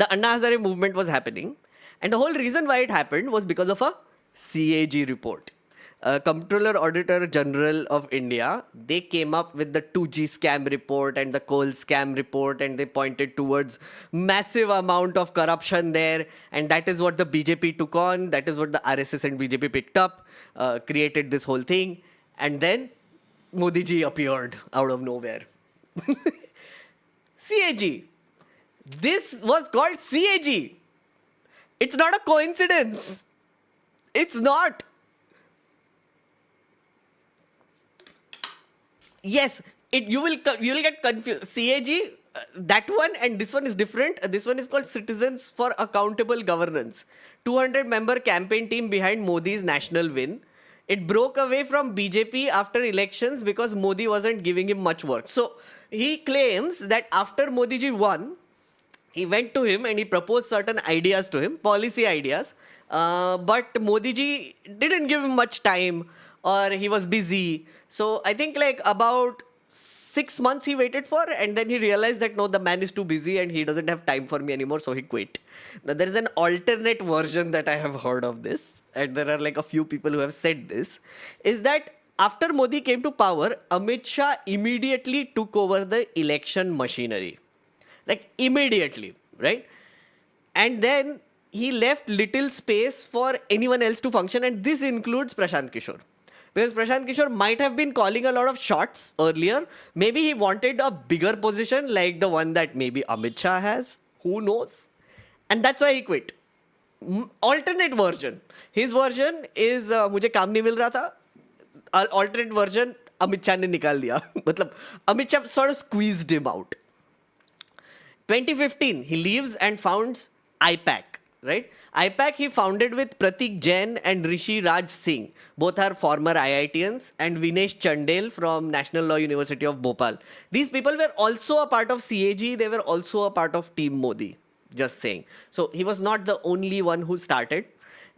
Anna Hazare movement was happening. And the whole reason why it happened was because of a CAG report. Comptroller Auditor General of India, they came up with the 2G scam report and the coal scam report, and they pointed towards massive amount of corruption there, and that is what the BJP took on, that is what the RSS and BJP picked up, created this whole thing, and then Modi ji appeared out of nowhere. CAG. This was called CAG. It's not a coincidence. It's not. Yes, you will get confused. CAG, that one and this one is different. This one is called Citizens for Accountable Governance. 200-member campaign team behind Modi's national win. It broke away from BJP after elections because Modi wasn't giving him much work. So he claims that after Modi ji won, He went to him and he proposed certain ideas to him, policy ideas. But Modi ji didn't give him much time, or he was busy. So I think like about 6 months he waited for, and then he realized that no, the man is too busy and he doesn't have time for me anymore, so he quit. Now there is an alternate version that I have heard of this, and there are like a few people who have said this, is that after Modi came to power, Amit Shah immediately took over the election machinery. Like immediately, right? And then he left little space for anyone else to function, and this includes Prashant Kishore. Because Prashant Kishore might have been calling a lot of shots earlier. Maybe he wanted a bigger position like the one that maybe Amit Shah has. Who knows? And that's why he quit. Alternate version. His version is मुझे काम नहीं मिल रहा था. Alternate version, Amit Shah ने निकाल दिया. मतलब Amit Shah sort of squeezed him out. 2015, he leaves and founds IPAC, right? IPAC he founded with Pratik Jain and Rishi Raj Singh. Both are former IITians, and Vinesh Chandel from National Law University of Bhopal. These people were also a part of CAG. They were also a part of Team Modi. Just saying. So he was not the only one who started.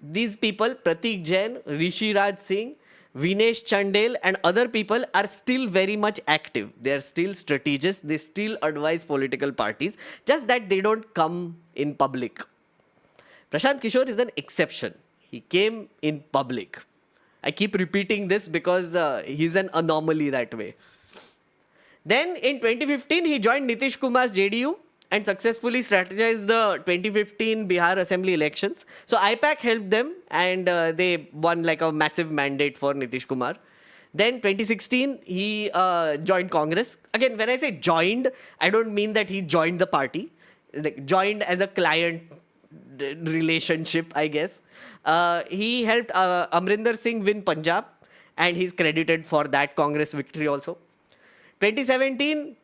These people, Pratik Jain, Rishi Raj Singh, Vinesh Chandel and other people are still very much active. They are still strategists. They still advise political parties. Just that they don't come in public. Prashant Kishore is an exception. He came in public. I keep repeating this because he's an anomaly that way. Then in 2015, he joined Nitish Kumar's JDU and successfully strategized the 2015 Bihar assembly elections. So IPAC helped them, and they won like a massive mandate for Nitish Kumar. Then 2016, he joined Congress. Again, when I say joined, I don't mean that he joined the party. Like joined as a client relationship, I guess. He helped Amrinder Singh win Punjab, and he's credited for that Congress victory also. 2017,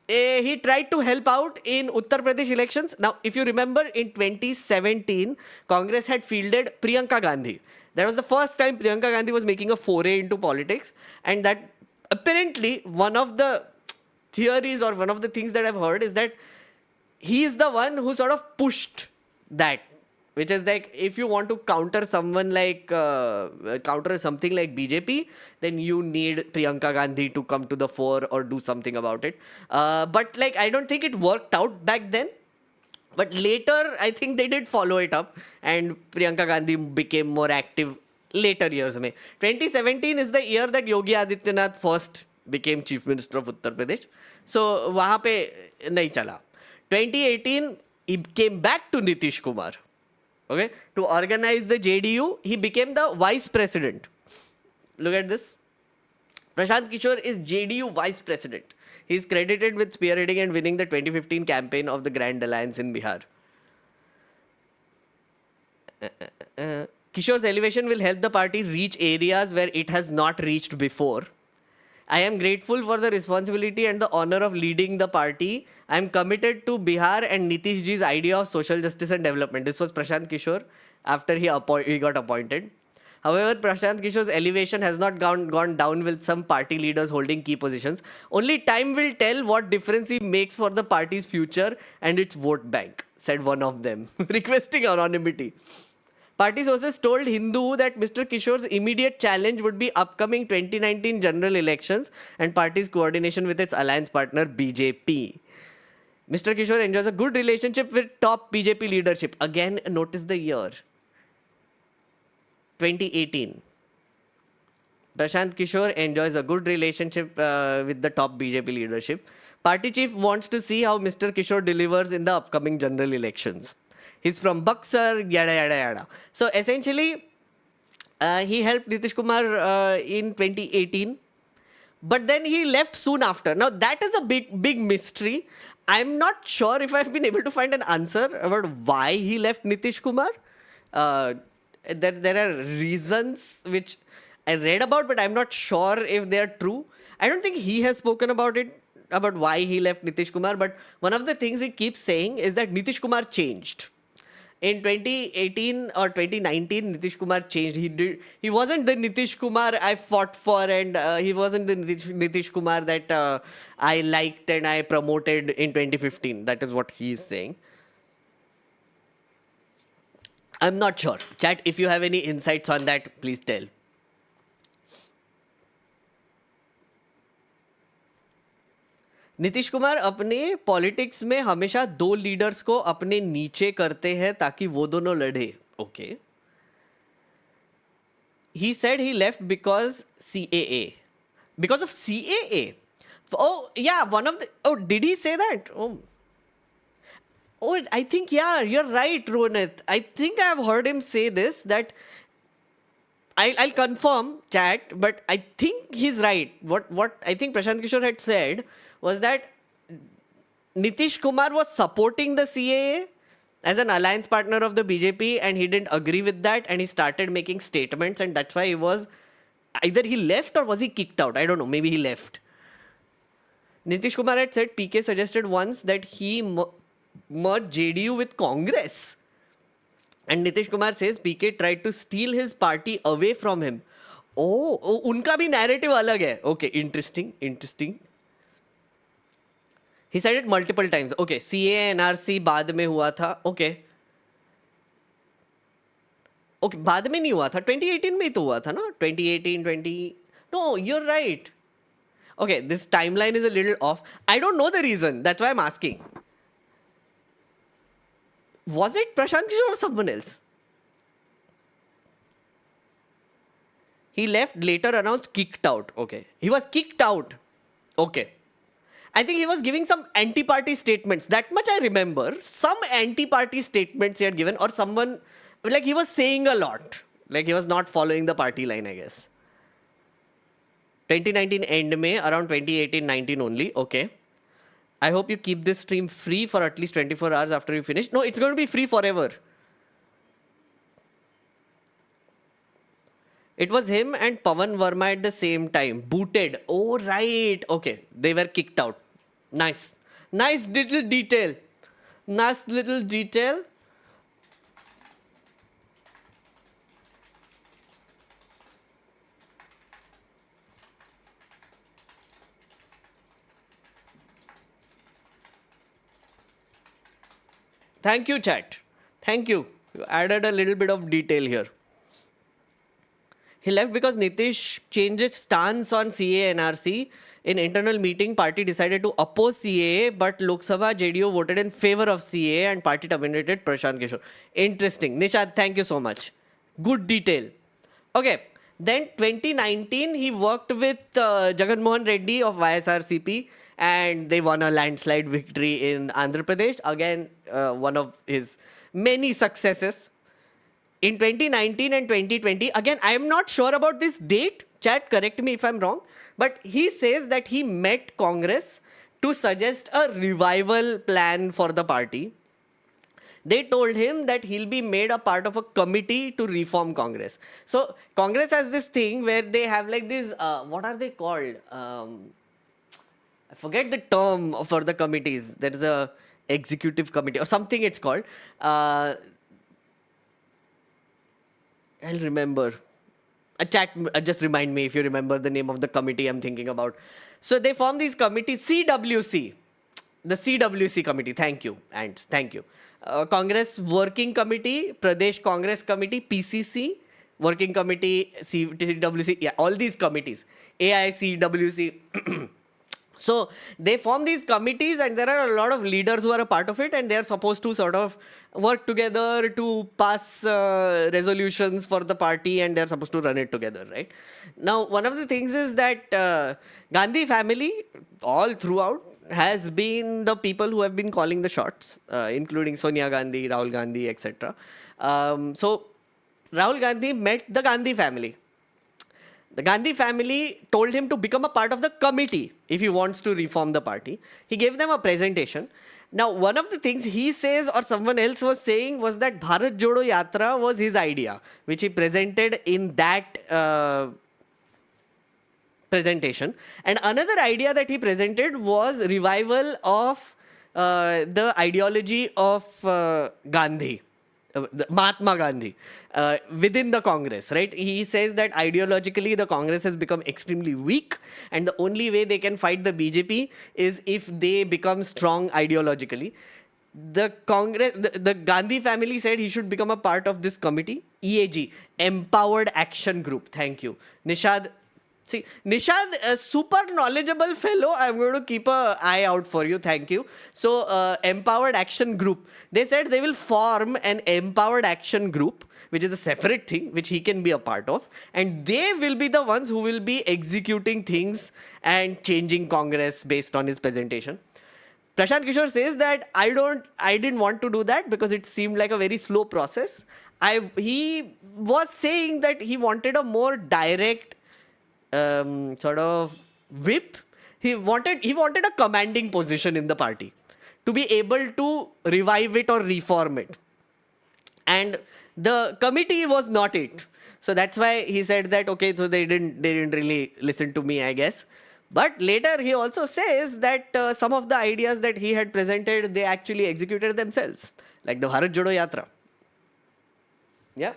he tried to help out in Uttar Pradesh elections. Now, if you remember, in 2017, Congress had fielded Priyanka Gandhi. That was the first time Priyanka Gandhi was making a foray into politics. And that apparently one of the theories or one of the things that I've heard is that he is the one who sort of pushed that. Which is like, if you want to counter someone like, counter something like BJP, then you need Priyanka Gandhi to come to the fore or do something about it. But like, I don't think it worked out back then. But later, I think they did follow it up, and Priyanka Gandhi became more active later years. 2017 is the year that Yogi Adityanath first became Chief Minister of Uttar Pradesh. So, वहाँ पे नहीं चला. 2018, he came back to Nitish Kumar. Okay, to organize the JDU, he became the vice president. Look at this. Prashant Kishore is JDU vice president. He's credited with spearheading and winning the 2015 campaign of the Grand Alliance in Bihar. Kishore's elevation will help the party reach areas where it has not reached before. I am grateful for the responsibility and the honor of leading the party. I am committed to Bihar and Nitish ji's idea of social justice and development. This was Prashant Kishore after he got appointed. However, Prashant Kishore's elevation has not gone down with some party leaders holding key positions. Only time will tell what difference he makes for the party's future and its vote bank, said one of them, requesting anonymity. Party sources told Hindu that Mr. Kishore's immediate challenge would be upcoming 2019 general elections and party's coordination with its alliance partner BJP. Mr. Kishore enjoys a good relationship with top BJP leadership. Again, notice the year. 2018. Prashant Kishore enjoys a good relationship with the top BJP leadership. Party chief wants to see how Mr. Kishore delivers in the upcoming general elections. He's from Buxar, yada yada yada. So essentially, he helped Nitish Kumar in 2018. But then he left soon after. Now that is a big mystery. I'm not sure if I've been able to find an answer about why he left Nitish Kumar. There are reasons which I read about, but I'm not sure if they are true. I don't think he has spoken about it, about why he left Nitish Kumar. But one of the things he keeps saying is that Nitish Kumar changed. In 2018 or 2019, Nitish Kumar changed. He wasn't the Nitish Kumar I fought for, and he wasn't the Nitish Kumar that I liked and I promoted in 2015. That is what he's saying. I'm not sure. Chat, if you have any insights on that, please tell. Nitish Kumar अपने politics में हमेशा दो leaders को अपने नीचे करते हैं ताकि वो दोनों लड़े. Okay. He said he left because CAA. Because of CAA? Oh, yeah, one of the... Oh, did he say that? Oh, I think, yeah, you're right, Ronit. I think I've heard him say this, that... I'll confirm, chat, but I think he's right. What I think Prashant Kishore had said was that Nitish Kumar was supporting the CAA as an alliance partner of the BJP, and he didn't agree with that, and he started making statements, and that's why he was... Either he left or was he kicked out? I don't know. Maybe he left. Nitish Kumar had said PK suggested once that he merge JDU with Congress. And Nitish Kumar says PK tried to steal his party away from him. Oh, उनका भी narrative अलग है. Okay, interesting. He said it multiple times. Okay, CA NRC बाद में हुआ था. Okay, बाद में नहीं हुआ था. 2018 में ही तो हुआ था ना. 2018, 20... No, you're right. Okay, this timeline is a little off. I don't know the reason. That's why I'm asking. Was it Prashant Kishore or someone else? He left, later announced kicked out. Okay. He was kicked out. Okay. I think he was giving some anti-party statements. That much I remember. Some anti-party statements he had given, or someone, like he was saying a lot. Like he was not following the party line, I guess. 2019 end May, around 2018-19 only. Okay. I hope you keep this stream free for at least 24 hours after you finish. No, it's going to be free forever. It was him and Pawan Verma at the same time. Booted. Oh, right. Okay. They were kicked out. Nice. Nice little detail. Nice little detail. Thank you, chat. Thank you. You added a little bit of detail here. He left because Nitish changed his stance on CAA NRC. In internal meeting, party decided to oppose CAA, but Lok Sabha JDU voted in favor of CAA and party terminated Prashant Kishore. Interesting. Nishad, thank you so much. Good detail. Okay. Then 2019, he worked with Jagan Mohan Reddy of YSRCP, and they won a landslide victory in Andhra Pradesh. Again, one of his many successes. In 2019 and 2020, again, I am not sure about this date. Chat, correct me if I'm wrong. But he says that he met Congress to suggest a revival plan for the party. They told him that he'll be made a part of a committee to reform Congress. So Congress has this thing where they have like this, what are they called? I forget the term for the committees. There is a executive committee or something it's called. I'll remember. A chat, just remind me if you remember the name of the committee I'm thinking about. So they form these committees, CWC. The CWC committee, thank you, and thank you. Congress Working Committee, Pradesh Congress Committee, PCC, Working Committee, CWC, yeah, all these committees, AICWC. So they form these committees, and there are a lot of leaders who are a part of it, and they are supposed to sort of work together to pass resolutions for the party, and they're supposed to run it together, right? Now, one of the things is that Gandhi family, all throughout, has been the people who have been calling the shots, including Sonia Gandhi, Rahul Gandhi, etc. So Rahul Gandhi met the Gandhi family. The Gandhi family told him to become a part of the committee if he wants to reform the party. He gave them a presentation. Now, one of the things he says or someone else was saying was that Bharat Jodo Yatra was his idea, which he presented in that presentation. And another idea that he presented was revival of the ideology of Gandhi. Mahatma Gandhi, within the Congress, right? He says that ideologically the Congress has become extremely weak, and the only way they can fight the BJP is if they become strong ideologically. The Gandhi family said he should become a part of this committee, EAG, Empowered Action Group. Thank you, Nishad. See, Nishad, a super knowledgeable fellow. I'm going to keep an eye out for you. Thank you. So, Empowered Action Group. They said they will form an Empowered Action Group, which is a separate thing, which he can be a part of. And they will be the ones who will be executing things and changing Congress based on his presentation. Prashant Kishore says that I didn't want to do that because it seemed like a very slow process. He was saying that he wanted a more direct sort of whip. He wanted a commanding position in the party to be able to revive it or reform it. And the committee was not it. So that's why he said that, okay, so they didn't really listen to me, I guess. But later he also says that some of the ideas that he had presented, they actually executed themselves, like the Bharat Jodo Yatra. Yeah.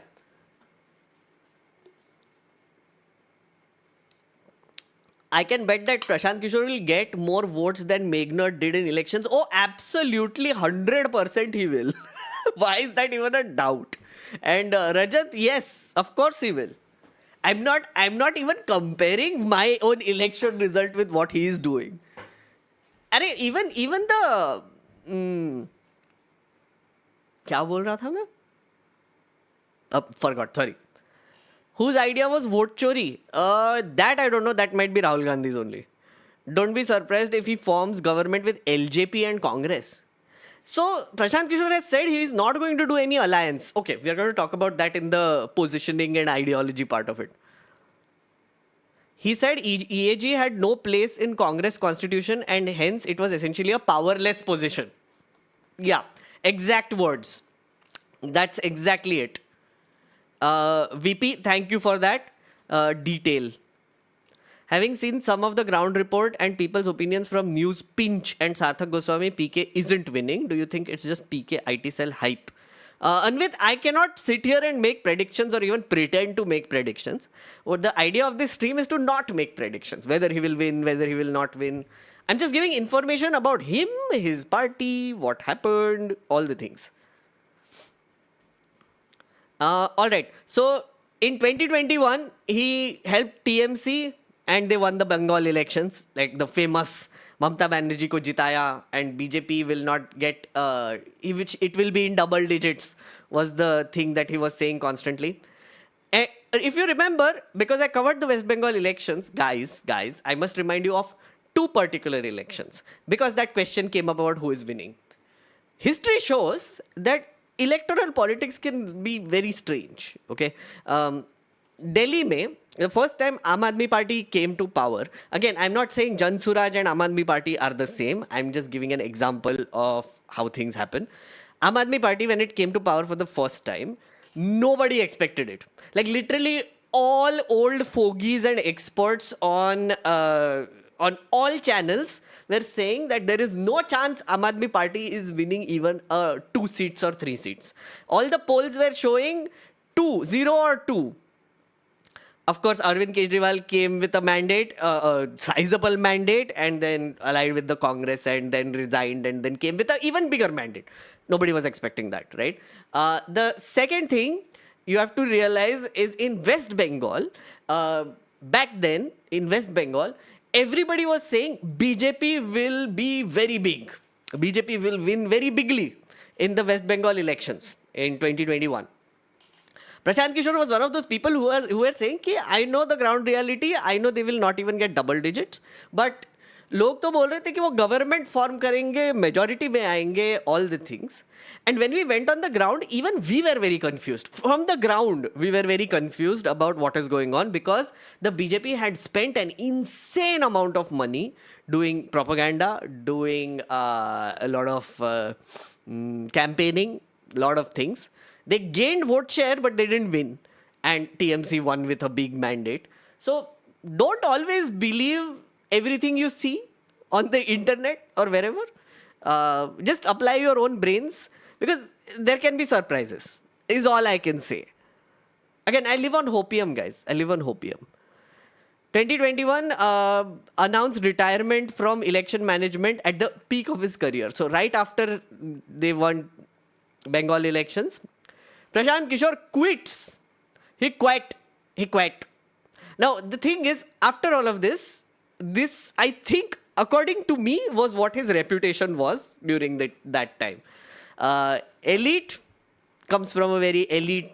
I can bet that Prashant Kishore will get more votes than Meghnad did in elections. Oh, absolutely, 100% he will. Why is that even a doubt? And Rajat, yes, of course he will. I'm not even comparing my own election result with what he is doing. And even the क्या बोल रहा था मैं? Forgot, sorry. Whose idea was vote chori? That I don't know. That might be Rahul Gandhi's only. Don't be surprised if he forms government with LJP and Congress. So, Prashant Kishore has said he is not going to do any alliance. Okay, we are going to talk about that in the positioning and ideology part of it. He said EAG had no place in Congress constitution and hence it was essentially a powerless position. Yeah, exact words. That's exactly it. VP, thank you for that detail. Having seen some of the ground report and people's opinions from News Pinch and Sarthak Goswami, PK isn't winning. Do you think it's just PK IT cell hype? Anvit, I cannot sit here and make predictions or even pretend to make predictions. What the idea of this stream is to not make predictions, whether he will win, whether he will not win. I'm just giving information about him, his party, what happened, all the things. All right. So in 2021, he helped TMC and they won the Bengal elections, like the famous Mamata Banerjee ko jitaya and BJP will not get, which it will be in double digits was the thing that he was saying constantly. And if you remember, because I covered the West Bengal elections, guys, I must remind you of two particular elections because that question came up about who is winning. History shows that electoral politics can be very strange. Okay, Delhi mein, the first time Aam Aadmi Party came to power. Again, I'm not saying Jan Suraaj and Aam Aadmi Party are the same. I'm just giving an example of how things happen. Aam Aadmi Party, when it came to power for the first time, nobody expected it. Like literally all old fogies and experts on all channels were saying that there is no chance Aam Aadmi Party is winning even 2 seats or 3 seats. All the polls were showing 0 or 2. Of course, Arvind Kejriwal came with a mandate, a sizable mandate, and then allied with the Congress and then resigned and then came with an even bigger mandate. Nobody was expecting that, right? The second thing you have to realize is in West Bengal, back then in West Bengal, everybody was saying BJP will be very big. BJP will win very bigly in the West Bengal elections in 2021. Prashant Kishore was one of those people who were saying कि I know the ground reality, I know they will not even get double digits, but लोग तो बोल रहे थे कि वो government form करेंगे, majority में आएंगे, all the things. And when we went on the ground, even we were very confused. From the ground, we were very confused about what is going on because the BJP had spent an insane amount of money doing propaganda, doing a lot of campaigning, a lot of things. They gained vote share, but they didn't win. And TMC won with a big mandate. So don't always believe everything you see on the internet or wherever. Just apply your own brains because there can be surprises. is all I can say. Again, I live on hopium, guys. I live on hopium. 2021 announced retirement from election management at the peak of his career. So right after they won Bengal elections, Prashant Kishore quits. He quit. Now, the thing is, after all of this, I think, according to me, was what his reputation was during that time. Elite, comes from a very elite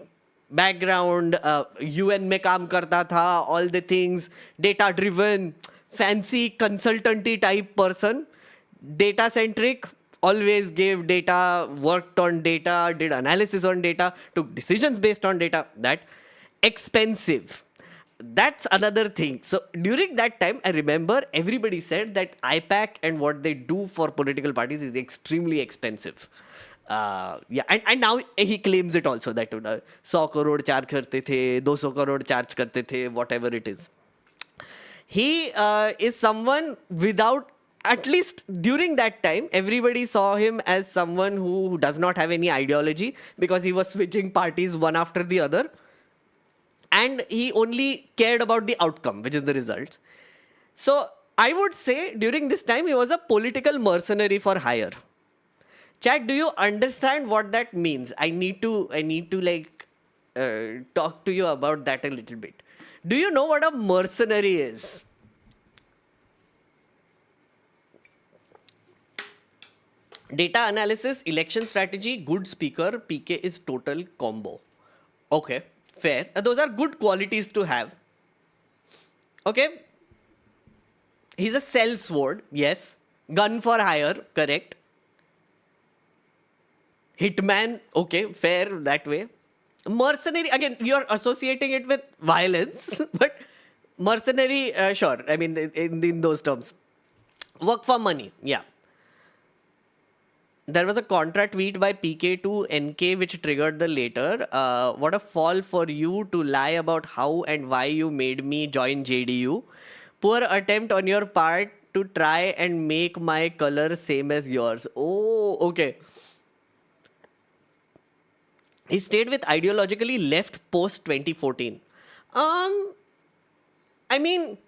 background, UN में काम करता था, all the things, data driven, fancy consultancy type person, data centric, always gave data, worked on data, did analysis on data, took decisions based on data. That expensive. That's another thing. So during that time, I remember everybody said that IPAC and what they do for political parties is extremely expensive. And now he claims it also that 100 crore charge करते थे, 200 crore charge करते थे, whatever it is. He is someone without, at least during that time, everybody saw him as someone who does not have any ideology because he was switching parties one after the other. And he only cared about the outcome, which is the results. So I would say during this time, he was a political mercenary for hire. Chat, do you understand what that means? I need to talk to you about that a little bit. Do you know what a mercenary is? Data analysis, election strategy, good speaker, PK is total combo. Okay, fair. Those are good qualities to have. Okay. He's a sellsword, yes. Gun for hire, correct. Hitman, okay, fair that way. Mercenary, again, you're associating it with violence, but mercenary, sure, I mean, in those terms. Work for money, yeah. There was a contra tweet by PK to NK which triggered the later. What a fall for you to lie about how and why you made me join JDU. Poor attempt on your part to try and make my color same as yours. Oh, okay. He stayed with ideologically left post 2014. I mean,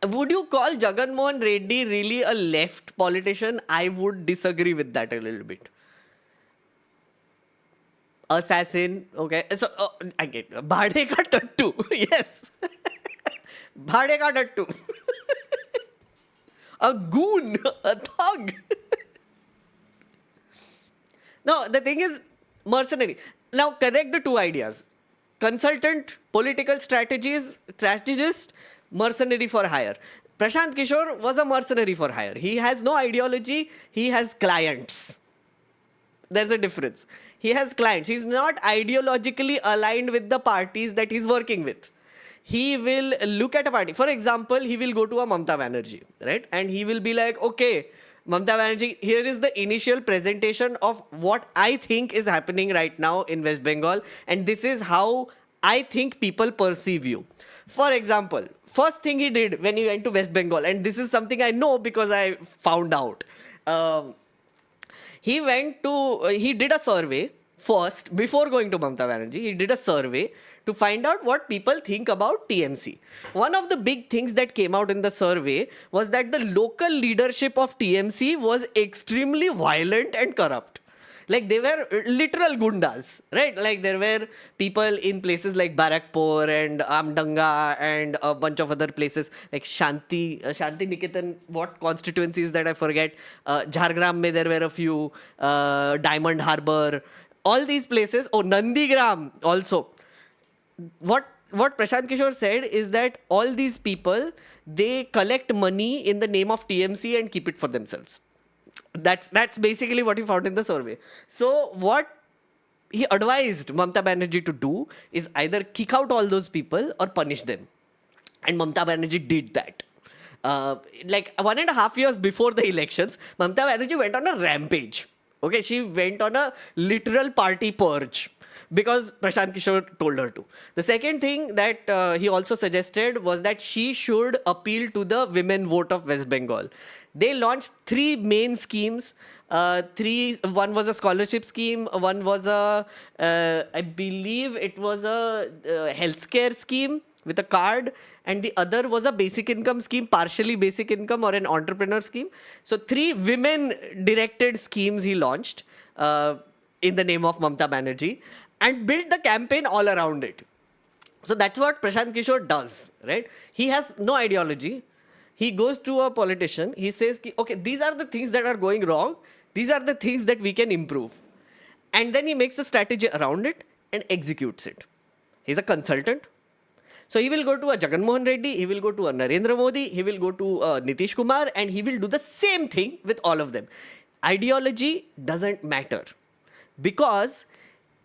would you call Jagan Mohan Reddy really a left politician? I would disagree with that a little bit. Assassin, okay. So, I get Bhade ka tattu. Yes. Bhade ka tattu. A goon, a thug. No, the thing is, mercenary. Now, connect the two ideas. Consultant, political strategist, mercenary for hire. Prashant Kishore was a mercenary for hire. He has no ideology. He has clients. There's a difference. He has clients. He's not ideologically aligned with the parties that he's working with. He will look at a party. For example, he will go to a Mamata Banerjee, right? And he will be like, okay, Mamata Banerjee, here is the initial presentation of what I think is happening right now in West Bengal. And this is how I think people perceive you. For example, first thing he did when he went to West Bengal, and this is something I know because I found out. He did a survey first, before going to Mamata Banerjee, he did a survey to find out what people think about TMC. One of the big things that came out in the survey was that the local leadership of TMC was extremely violent and corrupt. Like, they were literal gundas, right? Like, there were people in places like Barakpur and Amdanga and a bunch of other places like Shanti Niketan, what constituencies that I forget. Jhargram mein there were a few, Diamond Harbour, all these places. Oh, Nandigram also. What Prashant Kishore said is that all these people, they collect money in the name of TMC and keep it for themselves. That's basically what he found in the survey. So what he advised Mamata Banerjee to do is either kick out all those people or punish them. And Mamata Banerjee did that. Like 1.5 years before the elections, Mamata Banerjee went on a rampage. Okay, she went on a literal party purge because Prashant Kishore told her to. The second thing that he also suggested was that she should appeal to the women vote of West Bengal. They launched 3 main schemes. One was a scholarship scheme. One was I believe it was a healthcare scheme with a card, and the other was a basic income scheme, partially basic income or an entrepreneur scheme. So 3 women-directed schemes he launched in the name of Mamta Banerjee and built the campaign all around it. So that's what Prashant Kishore does, right? He has no ideology. He goes to a politician. He says, okay, these are the things that are going wrong. These are the things that we can improve. And then he makes a strategy around it and executes it. He's a consultant. So he will go to a Jagan Mohan Reddy, he will go to a Narendra Modi, he will go to Nitish Kumar, and he will do the same thing with all of them. Ideology doesn't matter. Because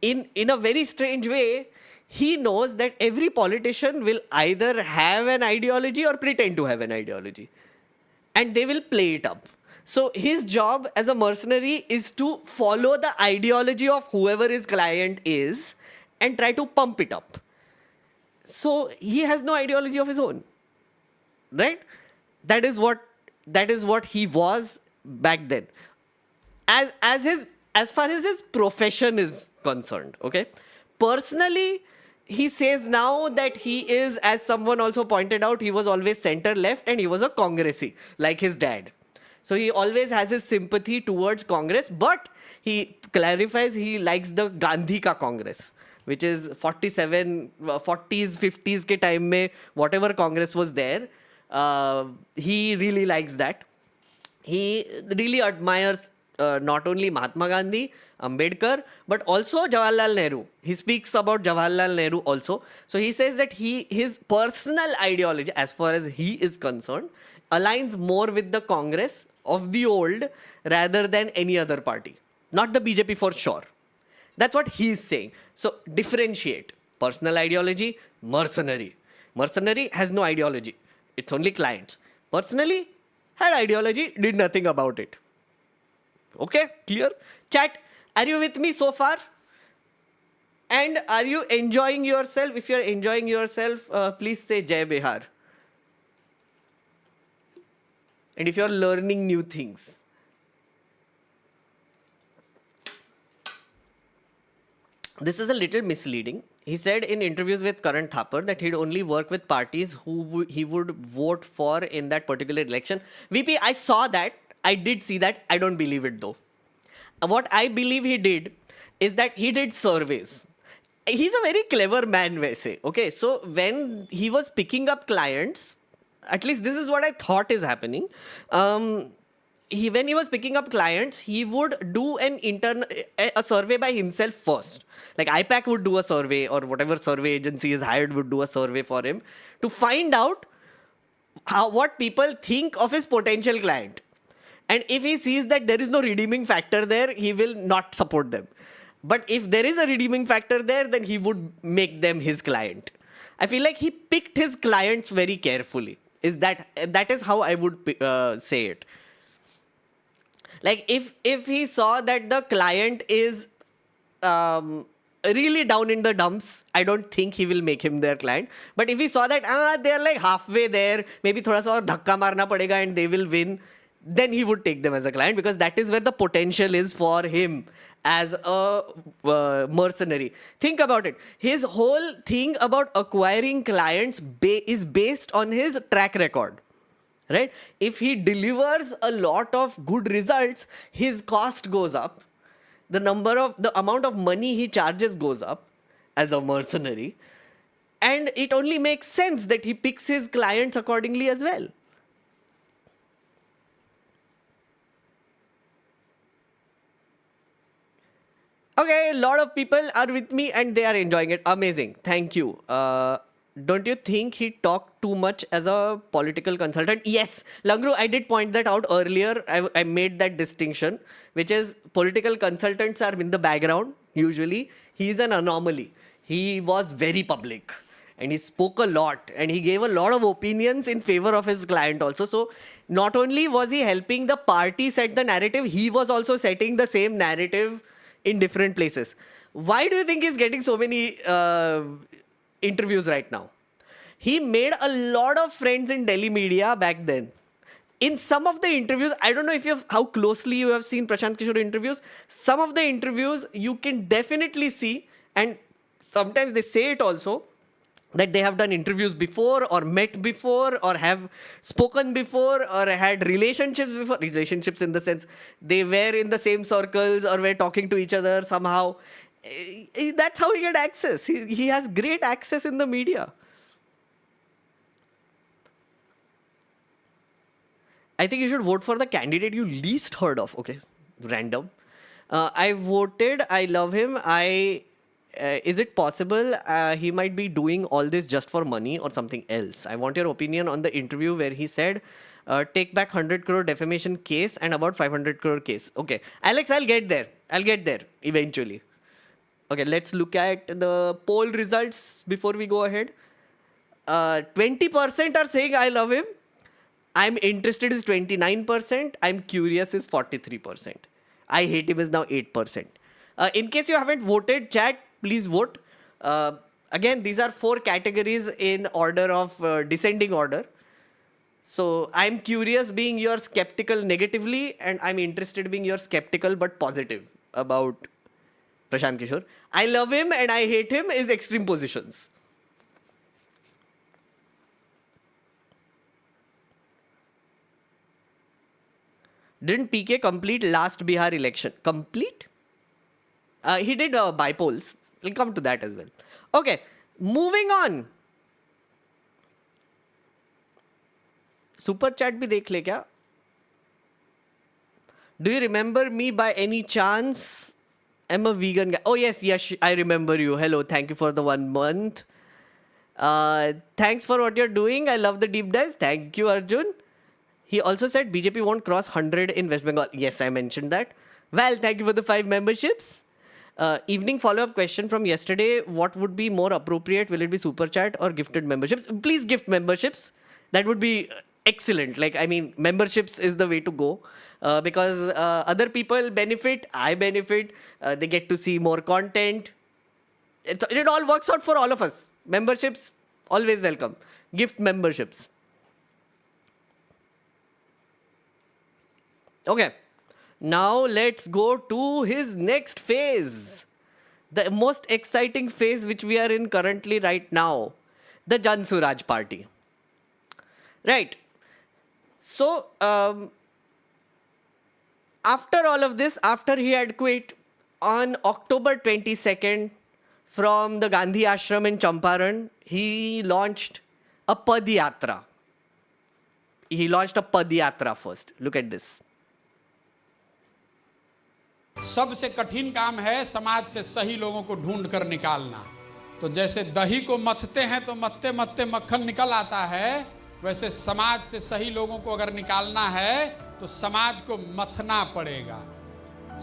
in a very strange way, he knows that every politician will either have an ideology or pretend to have an ideology. And they will play it up. So his job as a mercenary is to follow the ideology of whoever his client is and try to pump it up. So he has no ideology of his own, right? That is what he was back then. As far as his profession is concerned, okay? Personally, he says now that he is, as someone also pointed out, he was always center left and he was a Congressi, like his dad. So he always has his sympathy towards Congress, but he clarifies he likes the Gandhi ka Congress, which is 40s, 50s ke time mein, whatever Congress was there, he really likes that. He really admires not only Mahatma Gandhi, Ambedkar, but also Jawaharlal Nehru. He speaks about Jawaharlal Nehru also. So he says that his personal ideology, as far as he is concerned, aligns more with the Congress of the old rather than any other party. Not the BJP for sure. That's what he's saying. So differentiate personal ideology, mercenary. Mercenary has no ideology. It's only clients. Personally, had ideology, did nothing about it. Okay, clear? Chat, are you with me so far? And are you enjoying yourself? If you're enjoying yourself, please say Jai Bihar. And if you're learning new things. This is a little misleading. He said in interviews with Karan Thapar that he'd only work with parties who he would vote for in that particular election. VP, I saw that. I did see that. I don't believe it though. What I believe he did is that he did surveys. He's a very clever man, वैसे. Okay, so when he was picking up clients, at least this is what I thought is happening. When he was picking up clients, he would do a survey by himself first. Like IPAC would do a survey, or whatever survey agency is hired would do a survey for him to find out what people think of his potential client. And if he sees that there is no redeeming factor there, he will not support them. But if there is a redeeming factor there, then he would make them his client. I feel like he picked his clients very carefully. That is how I would say it. Like if he saw that the client is really down in the dumps, I don't think he will make him their client. But if he saw that they're like halfway there, maybe thoda sa aur dhakka marna padega and they will win, then he would take them as a client, because that is where the potential is for him as a mercenary. Think about it. His whole thing about acquiring clients is based on his track record. Right? If he delivers a lot of good results, his cost goes up. The amount of money he charges goes up as a mercenary. And it only makes sense that he picks his clients accordingly as well. Okay, a lot of people are with me and they are enjoying it. Amazing. Thank you. Don't you think he talked too much as a political consultant? Yes, Langru, I did point that out earlier. I made that distinction, which is political consultants are in the background, usually. He is an anomaly. He was very public and he spoke a lot and he gave a lot of opinions in favor of his client also. So not only was he helping the party set the narrative, he was also setting the same narrative in different places. Why do you think he's getting so many interviews right now? He made a lot of friends in Delhi media back then. in some of the interviews, I don't know if how closely you have seen Prashant Kishore interviews. Some of the interviews you can definitely see, and sometimes they say it also, that they have done interviews before, or met before, or have spoken before, or had relationships before. Relationships in the sense they were in the same circles or were talking to each other somehow. That's how he get access. He has great access in the media. I think you should vote for the candidate you least heard of. Okay, random. I voted. I love him. Is it possible he might be doing all this just for money or something else? I want your opinion on the interview where he said, take back 100 crore defamation case and about 500 crore case. Okay, Alex, I'll get there. I'll get there eventually. Okay, let's look at the poll results before we go ahead. 20% are saying I love him. I'm interested is 29%. I'm curious is 43%. I hate him is now 8%. In case you haven't voted, chat, please vote. Again, these are 4 categories in order of descending order. So I'm curious being your skeptical negatively, and I'm interested being your skeptical but positive about Prashant Kishore. I love him and I hate him is extreme positions. Didn't PK complete last Bihar election? Complete? He did by-polls. We'll come to that as well. Okay, moving on. Super chat भी देख ले क्या? Do you remember me by any chance? I'm a vegan guy. Oh yes, I remember you. Hello, thank you for the 1 month. Thanks for what you're doing. I love the deep dives. Thank you, Arjun. He also said BJP won't cross 100 in West Bengal. Yes, I mentioned that. Well, thank you for the 5 memberships. Evening follow-up question from yesterday. What would be more appropriate? Will it be super chat or gifted memberships? Please gift memberships. That would be excellent. Like, I mean, memberships is the way to go. Because other people benefit. I benefit. They get to see more content. It all works out for all of us. Memberships, always welcome. Gift memberships. Okay, now let's go to his next phase. The most exciting phase which we are in currently right now. The Jan Suraaj party. Right. So, after all of this, after he had quit on October 22nd from the Gandhi Ashram in Champaran, he launched a Padyatra. He launched a Padyatra first. Look at this. सबसे कठिन काम है समाज से सही लोगों को ढूंढ कर निकालना। तो जैसे दही को मथते हैं तो मथते मथते मक्खन निकल आता है, वैसे समाज से सही लोगों को अगर निकालना है तो समाज को मथना पड़ेगा।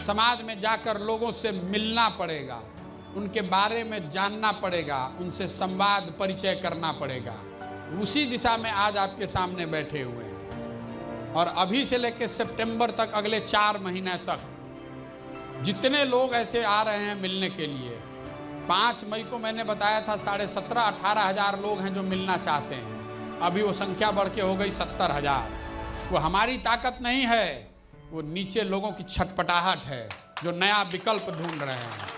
समाज में जाकर लोगों से मिलना पड़ेगा, उनके बारे में जानना पड़ेगा, उनसे संवाद परिचय करना पड़ेगा। उसी दिशा में आज आपके सामने बैठे हुए हैं। और अभी से लेकर सितंबर तक, अगले 4 महीने तक जितने लोग ऐसे आ रहे हैं मिलने के लिए, 5 मई को मैंने बताया था 17,500-18 हज़ार लोग हैं जो मिलना चाहते हैं। अभी वो संख्या बढ़ के हो गई 70,000। वो हमारी ताकत नहीं है, वो नीचे लोगों की छटपटाहट है जो नया विकल्प ढूंढ रहे हैं।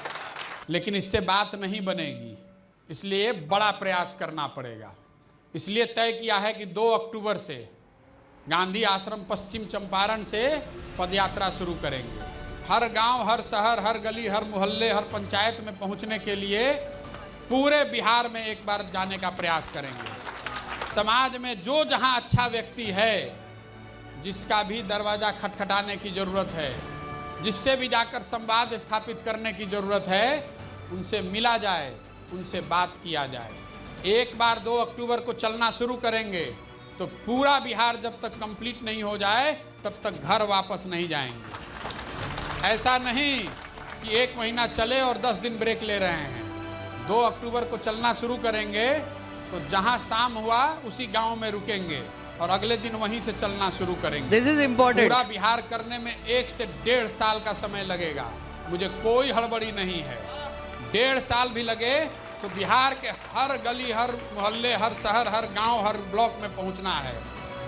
लेकिन इससे बात नहीं बनेगी, इसलिए बड़ा प्रयास करना पड़ेगा। इसलिए तय किया है कि 2 अक्टूबर से गांधी आश्रम पश्चिम चंपारण से पदयात्रा शुरू करेंगे। हर गांव, हर शहर, हर गली, हर मोहल्ले, हर पंचायत में पहुंचने के लिए पूरे बिहार में एक बार जाने का प्रयास करेंगे। समाज में जो जहां अच्छा व्यक्ति है, जिसका भी दरवाज़ा खटखटाने की ज़रूरत है, जिससे भी जाकर संवाद स्थापित करने की ज़रूरत है, उनसे मिला जाए, उनसे बात किया जाए। एक बार 2 अक्टूबर को चलना शुरू करेंगे तो पूरा बिहार जब तक कंप्लीट नहीं हो जाए तब तक घर वापस नहीं जाएंगे। ऐसा नहीं कि 1 महीना चले और 10 दिन ब्रेक ले रहे हैं। 2 अक्टूबर को चलना शुरू करेंगे तो जहां शाम हुआ उसी गांव में रुकेंगे और अगले दिन वहीं से चलना शुरू करेंगे। This is important. पूरा बिहार करने में 1 से 1.5 साल का समय लगेगा। मुझे कोई हड़बड़ी नहीं है। 1.5 साल भी लगे तो बिहार के हर गली, हर मोहल्ले, हर शहर, हर गांव, हर ब्लॉक में पहुंचना है।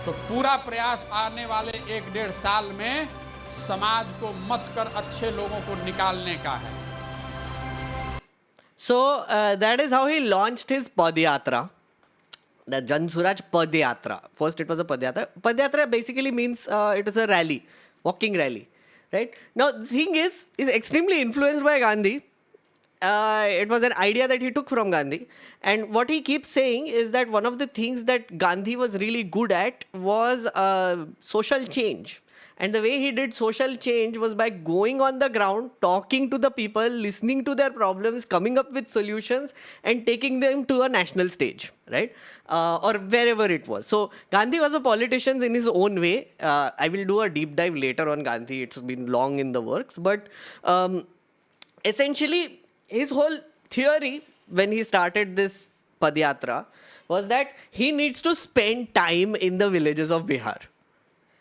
तो पूरा प्रयास आने वाले 1-1.5 साल में समाज को मत कर अच्छे लोगों को निकालने का है. So that is how he launched his Padyatra. The Jan Suraaj Padyatra. First it was a Padyatra. Padyatra basically means it is a rally, walking rally. Right? Now the thing is extremely influenced by Gandhi. It was an idea that he took from Gandhi. And what he keeps saying is that one of the things that Gandhi was really good at was social change. And the way he did social change was by going on the ground, talking to the people, listening to their problems, coming up with solutions, and taking them to a national stage, right? Or wherever it was. So Gandhi was a politician in his own way. I will do a deep dive later on Gandhi. It's been long in the works. But essentially, his whole theory when he started this Padyatra was that he needs to spend time in the villages of Bihar.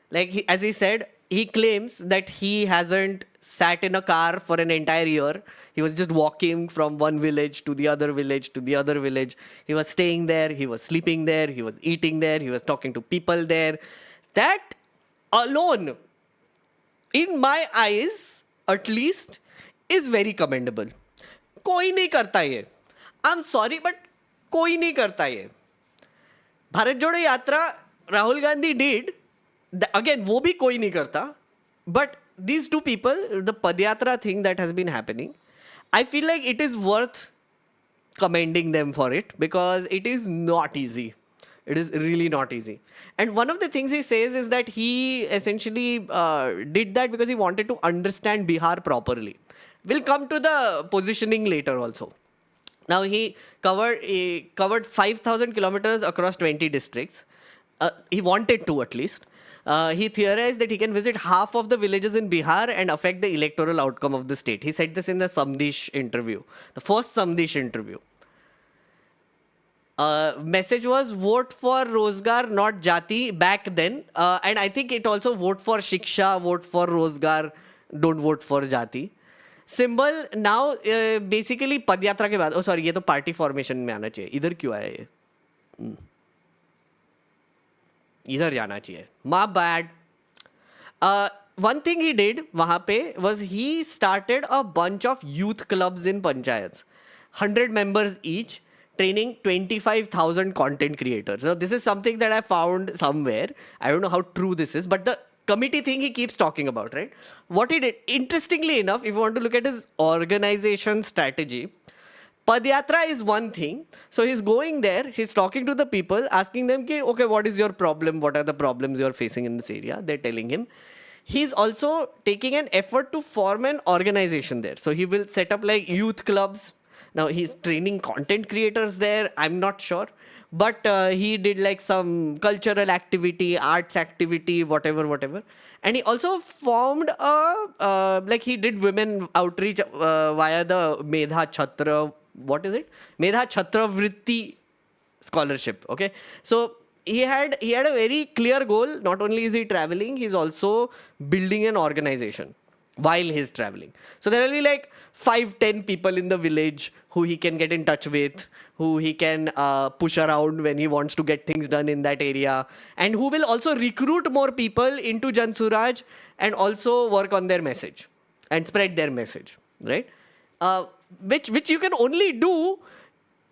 Like, as he said, he claims that he hasn't sat in a car for an entire year. He was just walking from one village to the other village to the other village. He was staying there, he was sleeping there, he was eating there, he was talking to people there. That alone, in my eyes, at least, is very commendable. कोई नहीं करता ये. I'm sorry, but कोई नहीं करता ये. भारत जोड़ो यात्रा राहुल गांधी did. Again, वो भी कोई नहीं करता. But these two people, the Padyatra thing that has been happening, I feel like it is worth commending them for it because it is not easy. It is really not easy. And one of the things he says is that he essentially did that because he wanted to understand Bihar properly. We'll come to the positioning later also. Now he covered 5,000 kilometers across 20 districts. He wanted to at least. He theorized that he can visit half of the villages in Bihar and affect the electoral outcome of the state. He said this in the Samdesh interview, the first Samdesh interview. Message was vote for Rozgar, not Jati back then. And I think it also vote for Shiksha, vote for Rozgar, don't vote for Jati. Symbol now basically पदयात्रा के बाद sorry ये तो party formation में आना चाहिए. इधर क्यों आया ये? इधर जाना चाहिए. My bad. One thing he did वहाँ पे was he started a bunch of youth clubs in panchayats, 100 members each, training 25,000 content creators. Now this is something that I found somewhere. I don't know how true this is, but the committee thing he keeps talking about, right? What he did, interestingly enough, if you want to look at his organization strategy, Padyatra is one thing. So he's going there, he's talking to the people, asking them, okay, what is your problem? What are the problems you're facing in this area? They're telling him. He's also taking an effort to form an organization there. So he will set up like youth clubs. Now he's training content creators there. I'm not sure. But he did like some cultural activity, arts activity, whatever. And he also formed like he did women outreach via the Medha Chhatra, what is it? Medha Chhatra Vritti scholarship. Okay. So he had a very clear goal. Not only is he traveling, he's also building an organization while he's traveling. So there will be like 5-10 people in the village who he can get in touch with, who he can push around when he wants to get things done in that area, and who will also recruit more people into Jan Suraaj and also work on their message and spread their message, right? Which you can only do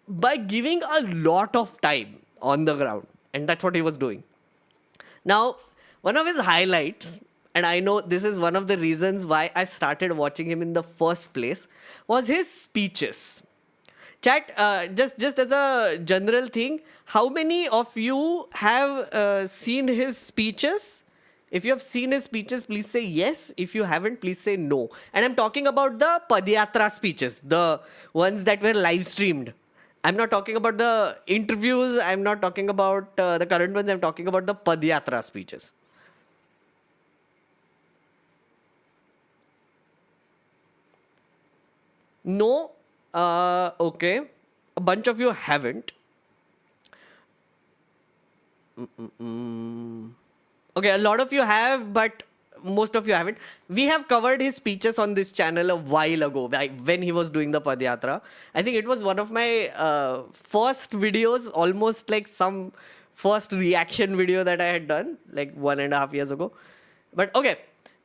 by giving a lot of time on the ground. And that's what he was doing. Now, one of his highlights, and I know this is one of the reasons why I started watching him in the first place, was his speeches. Chat, just as a general thing, how many of you have seen his speeches? If you have seen his speeches, please say yes. If you haven't, please say no. And I'm talking about the Padyatra speeches, the ones that were live streamed. I'm not talking about the interviews. I'm not talking about the current ones. I'm talking about the Padyatra speeches. No. Okay. A bunch of you haven't. Okay, a lot of you have, but most of you haven't. We have covered his speeches on this channel a while ago, when he was doing the Padyatra. I think it was one of my first videos, almost like some first reaction video that I had done like 1.5 years ago. But okay,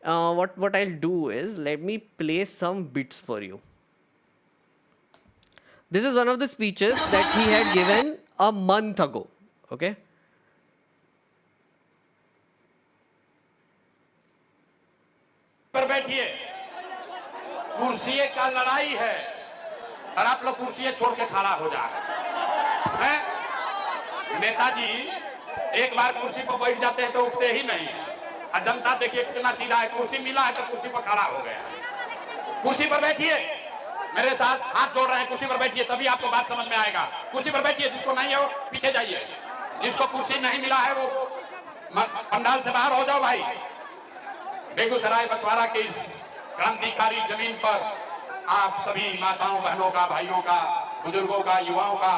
what I'll do is let me play some bits for you. This is one of the speeches that he had given a month ago. Okay. पर बैठिए, कुर्सी का लड़ाई है और आप लोग कुर्सी छोड़ के खड़ा हो जा रहे हैं। नेताजी एक बार कुर्सी पर बैठ जाते हैं तो उठते ही नहीं है। जनता देखिए कितना सीधा है, कुर्सी मिला है तो कुर्सी पर खड़ा हो गया। कुर्सी पर बैठिए, मेरे साथ हाथ जोड़ रहे हैं, कुर्सी पर बैठिए, तभी आपको बात समझ में आएगा। कुर्सी पर बैठिए, जिसको नहीं है वो पीछे जाइए, जिसको कुर्सी नहीं मिला है वो पंडाल से बाहर हो जाओ भाई। बेगूसराय बछवाड़ा के इस क्रांतिकारी जमीन पर आप सभी माताओं बहनों का, भाइयों का, बुजुर्गों का, युवाओं का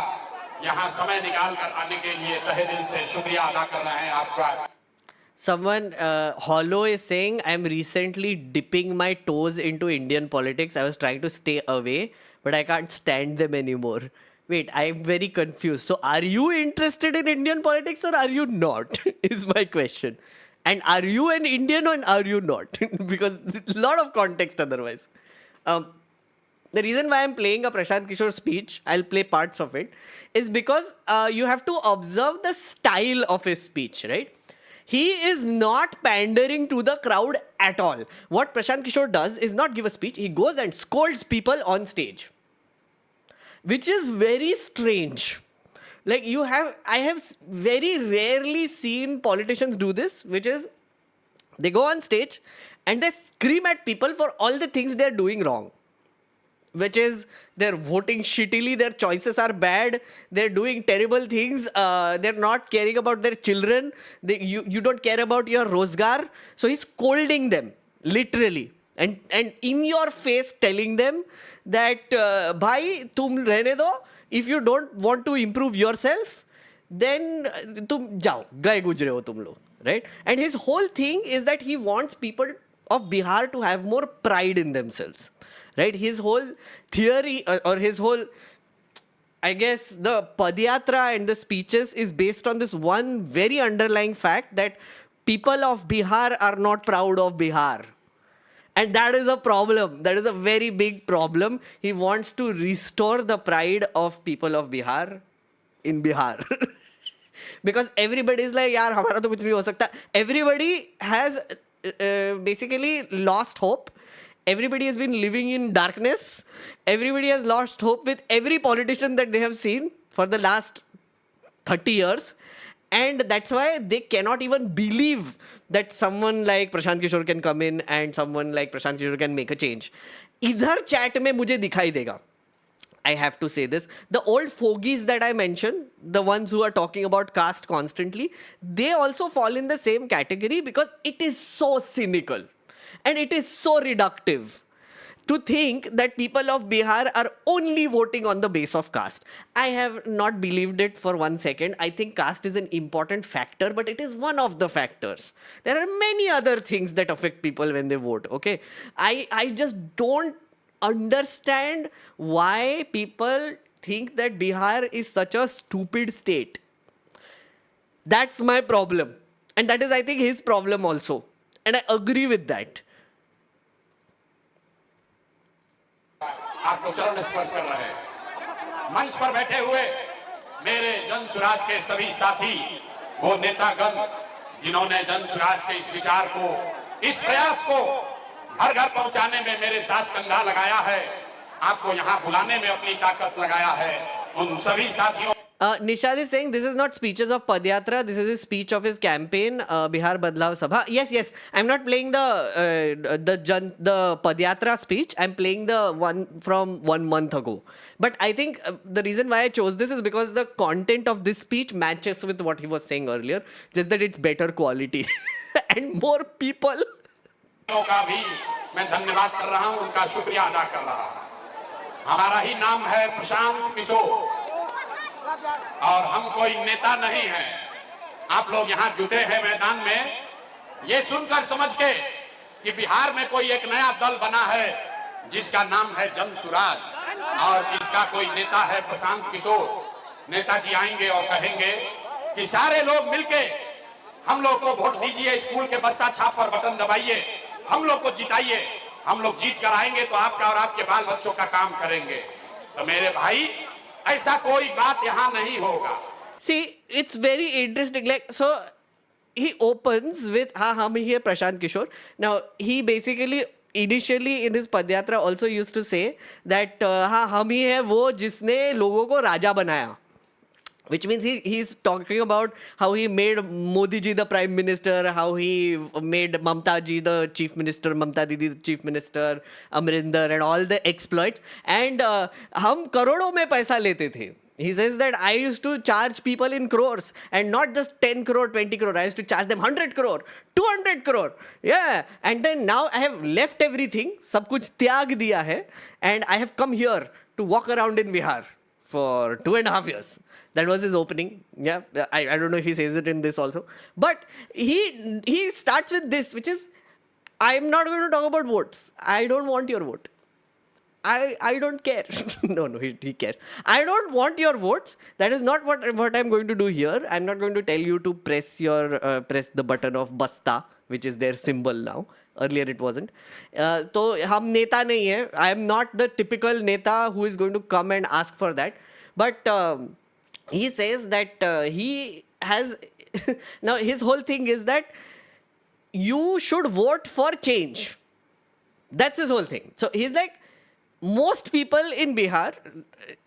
यहाँ समय निकाल कर आने के लिए तहे दिल से शुक्रिया अदा कर रहे हैं आपका। Someone, Hollow is saying, I'm recently dipping my toes into Indian politics. I was trying to stay away, but I can't stand them anymore. Wait, I'm very confused. So are you interested in Indian politics or are you not? Is my question. And are you an Indian or are you not? Because a lot of context otherwise. The reason why I'm playing a Prashant Kishore speech, I'll play parts of it, is because you have to observe the style of his speech, right? He is not pandering to the crowd at all. What Prashant Kishore does is not give a speech. He goes and scolds people on stage, which is very strange. Like I have very rarely seen politicians do this, which is they go on stage and they scream at people for all the things they're doing wrong. Which is they're voting shittily, their choices are bad, they're doing terrible things, they're not caring about their children, you don't care about your rozgar. So he's scolding them, literally. And in your face telling them that, bhai, tum rehne do, if you don't want to improve yourself, then tum jao, gaye gujre ho tum log, right? And his whole thing is that he wants people of Bihar to have more pride in themselves. Right? His whole theory or his whole, I guess, the Padyatra and the speeches is based on this one very underlying fact that people of Bihar are not proud of Bihar. And that is a problem. That is a very big problem. He wants to restore the pride of people of Bihar in Bihar. Because everybody is like, yaar, hamara to kuch nahi ho sakta. Everybody has basically lost hope. Everybody has been living in darkness. Everybody has lost hope with every politician that they have seen for the last 30 years. And that's why they cannot even believe that someone like Prashant Kishore can come in and someone like Prashant Kishore can make a change. Idhar chat mein mujhe dikhai dega. I have to say this. The old fogies that I mentioned, the ones who are talking about caste constantly, they also fall in the same category because it is so cynical. And it is so reductive to think that people of Bihar are only voting on the base of caste. I have not believed it for 1 second. I think caste is an important factor, but it is one of the factors. There are many other things that affect people when they vote, okay? I just don't understand why people think that Bihar is such a stupid state. That's my problem. And that is, I think, his problem also. And I agree with that. आपको चरण स्पर्श कर रहे हैं। मंच पर बैठे हुए मेरे जन सुराज के सभी साथी, वो नेतागण जिन्होंने जन सुराज के इस विचार को, इस प्रयास को घर घर पहुंचाने में मेरे साथ कंधा लगाया है, आपको यहाँ बुलाने में अपनी ताकत लगाया है, उन सभी साथियों। Nishad is saying this is not speeches of Padyatra. This is his speech of his campaign, Bihar Badlav Sabha. Yes. I'm not playing the Padyatra speech. I'm playing the one from 1 month ago. But I think the reason why I chose this is because the content of this speech matches with what he was saying earlier. Just that it's better quality and more people. का भी मैं धन्यवाद कर रहा हूं, उनका शुक्रिया अदा कर रहा हूं। हमारा ही नाम है प्रशांत किशोर और हम कोई नेता नहीं हैं। आप लोग यहाँ जुटे हैं मैदान में ये सुनकर समझ के कि बिहार में कोई एक नया दल बना है जिसका नाम है जन सुराज और इसका कोई नेता है प्रशांत किशोर। नेताजी आएंगे और कहेंगे कि सारे लोग मिलके हम लोग को वोट दीजिए, स्कूल के बस्ता छाप पर बटन दबाइए, हम लोग को जिताइए, हम लोग जीत कर आएंगे तो आपका और आपके बाल बच्चों का काम करेंगे। तो मेरे भाई ऐसा कोई बात यहाँ नहीं होगा। See, it's very interesting. Like, so he opens with, "Ha, hum hi hai Prashant Kishore." Now, he basically initially in his Padyatra also used to say that, "Ha, hum hi hai wo jisne logo ko raja banaya." Which means he's talking about how he made Modi ji the prime minister, how he made Mamta ji the chief minister, Mamta Didi the chief minister, Amrinder and all the exploits. And hum karodon mein paisa lete the. He says that I used to charge people in crores, and not just 10 crore, 20 crore. I used to charge them 100 crore, 200 crore. Yeah. And then now I have left everything, sab kuch tyag diya hai, and I have come here to walk around in Bihar for 2.5 years. That was his opening. Yeah, I don't know if he says it in this also. But he starts with this, which is, I'm not going to talk about votes. I don't want your vote. I don't care. No, he cares. I don't want your votes. That is not what I'm going to do here. I'm not going to tell you to press the button of Basta, which is their symbol now. Earlier it wasn't. So hum neta nahi hai. I am not the typical neta who is going to come and ask for that. But he says that he has now his whole thing is that you should vote for change. That's his whole thing. So he's like, most people in Bihar,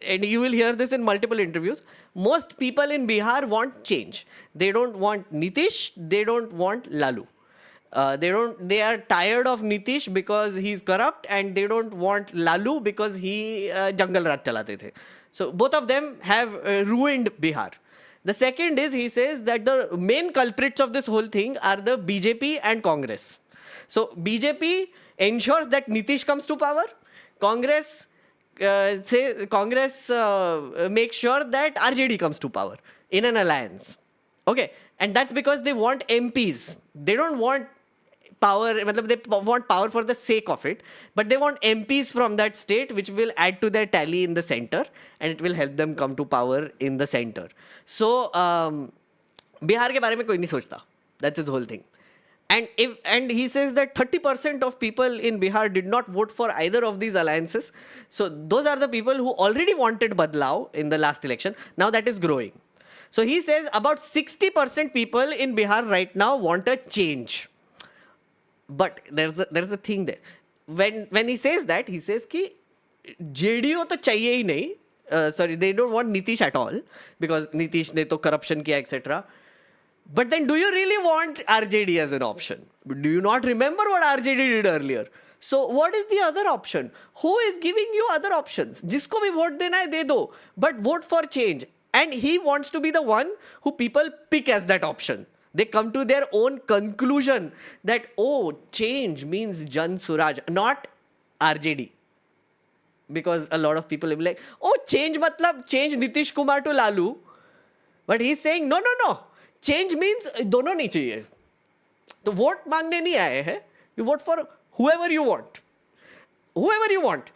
and you will hear this in multiple interviews, most people in Bihar want change. They don't want Nitish, they don't want Lalu. They are tired of Nitish because he's corrupt, and they don't want Lalu because he Jungle Raj chalate the. So both of them have ruined Bihar. The second is, he says that the main culprits of this whole thing are the BJP and Congress. So BJP ensures that Nitish comes to power. Congress makes sure that RJD comes to power in an alliance. Okay, and that's because they want MPs. They don't want power, they want power for the sake of it, but they want MPs from that state, which will add to their tally in the center, and it will help them come to power in the center. So Bihar ke baare mein koi nahi sochta. That's his whole thing. And he says that 30% of people in Bihar did not vote for either of these alliances. So those are the people who already wanted Badlao in the last election. Now that is growing. So he says about 60% people in Bihar right now want a change. But there's a thing there. When he says that, he says ki JDO to chahiye hi nahi. Sorry, they don't want Nitish at all, because Nitish ne to corruption kiya, etc. But then, do you really want RJD as an option? Do you not remember what RJD did earlier? So what is the other option? Who is giving you other options? Jisko bhi vote dena hai, de do. But vote for change. And he wants to be the one who people pick as that option. They come to their own conclusion that, oh, change means Jan Suraaj, not RJD. Because a lot of people will be like, oh, change matlab change Nitish Kumar to Lalu. But he's saying, no. Change means dono nahi chahiye. तो vote मांगने नहीं आए हैं. You vote for whoever you want. Whoever you want.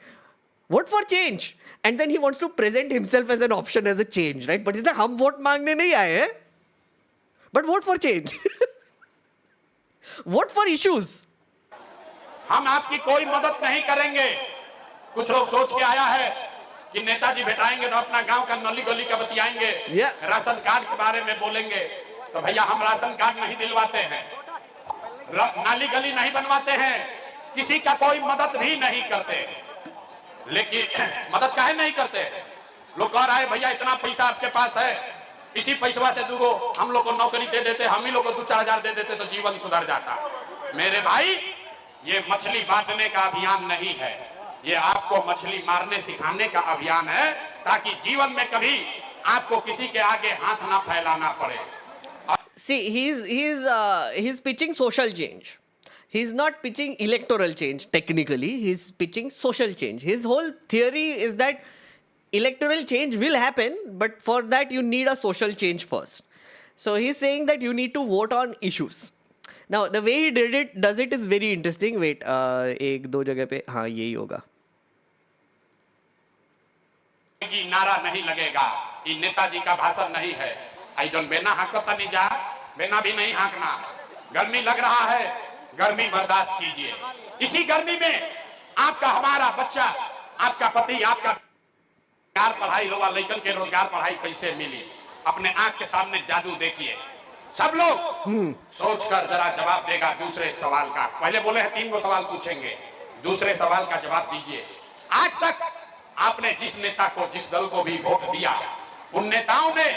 Vote for change. And then he wants to present himself as an option, as a change, right? But he's like, हम vote मांगने नहीं आए हैं. But vote for change. Vote for issues. हम आपकी कोई मदद नहीं करेंगे. कुछ लोग सोच के आया है कि नेताजी भेटाएंगे तो अपना गांव का नली गली का बतियाएंगे, राशन कार्ड के बारे में बोलेंगे. तो भैया हम राशन कार्ड नहीं दिलवाते हैं, नाली गली नहीं बनवाते हैं, किसी का कोई मदद भी नहीं करते. लेकिन मदद काहे नहीं करते? लोग कह रहा है भैया इतना पैसा आपके पास है, इसी पैसा से दूगो हम लोग को नौकरी दे देते, हम ही लोग को 2-4 हजार दे देते तो जीवन सुधर जाता. मेरे भाई, ये मछली बांटने का अभियान नहीं है, ये आपको मछली मारने सिखाने का अभियान है, ताकि जीवन में कभी आपको किसी के आगे हाथ ना फैलाना पड़े. See, he's pitching social change. He's not pitching electoral change technically. He's pitching social change. His whole theory is that electoral change will happen, but for that you need a social change first. So he's saying that you need to vote on issues. Now the way he does it is very interesting. Wait, एक दो जगह पे हाँ यही होगा. नारा नहीं लगेगा, ये नेताजी का भाषण नहीं है. आई जन बेना हाँकता नहीं जा, बेना भी नहीं हाँकना। गर्मी लग रहा है, गर्मी बर्दाश्त कीजिए। इसी गर्मी में आपका हमारा बच्चा, आपका पति, आपका रोजगार पढ़ाई होगा, लेकिन के रोजगार पढ़ाई कैसे मिली? अपने आंख के सामने जादू देखिए। सब लोग सोचकर जरा जवाब देगा दूसरे सवाल का। पहले बोले हैं 3 सवाल पूछेंगे, दूसरे सवाल का जवाब दीजिए। आज तक आपने जिस नेता को, जिस दल को भी वोट दिया, उन नेताओं ने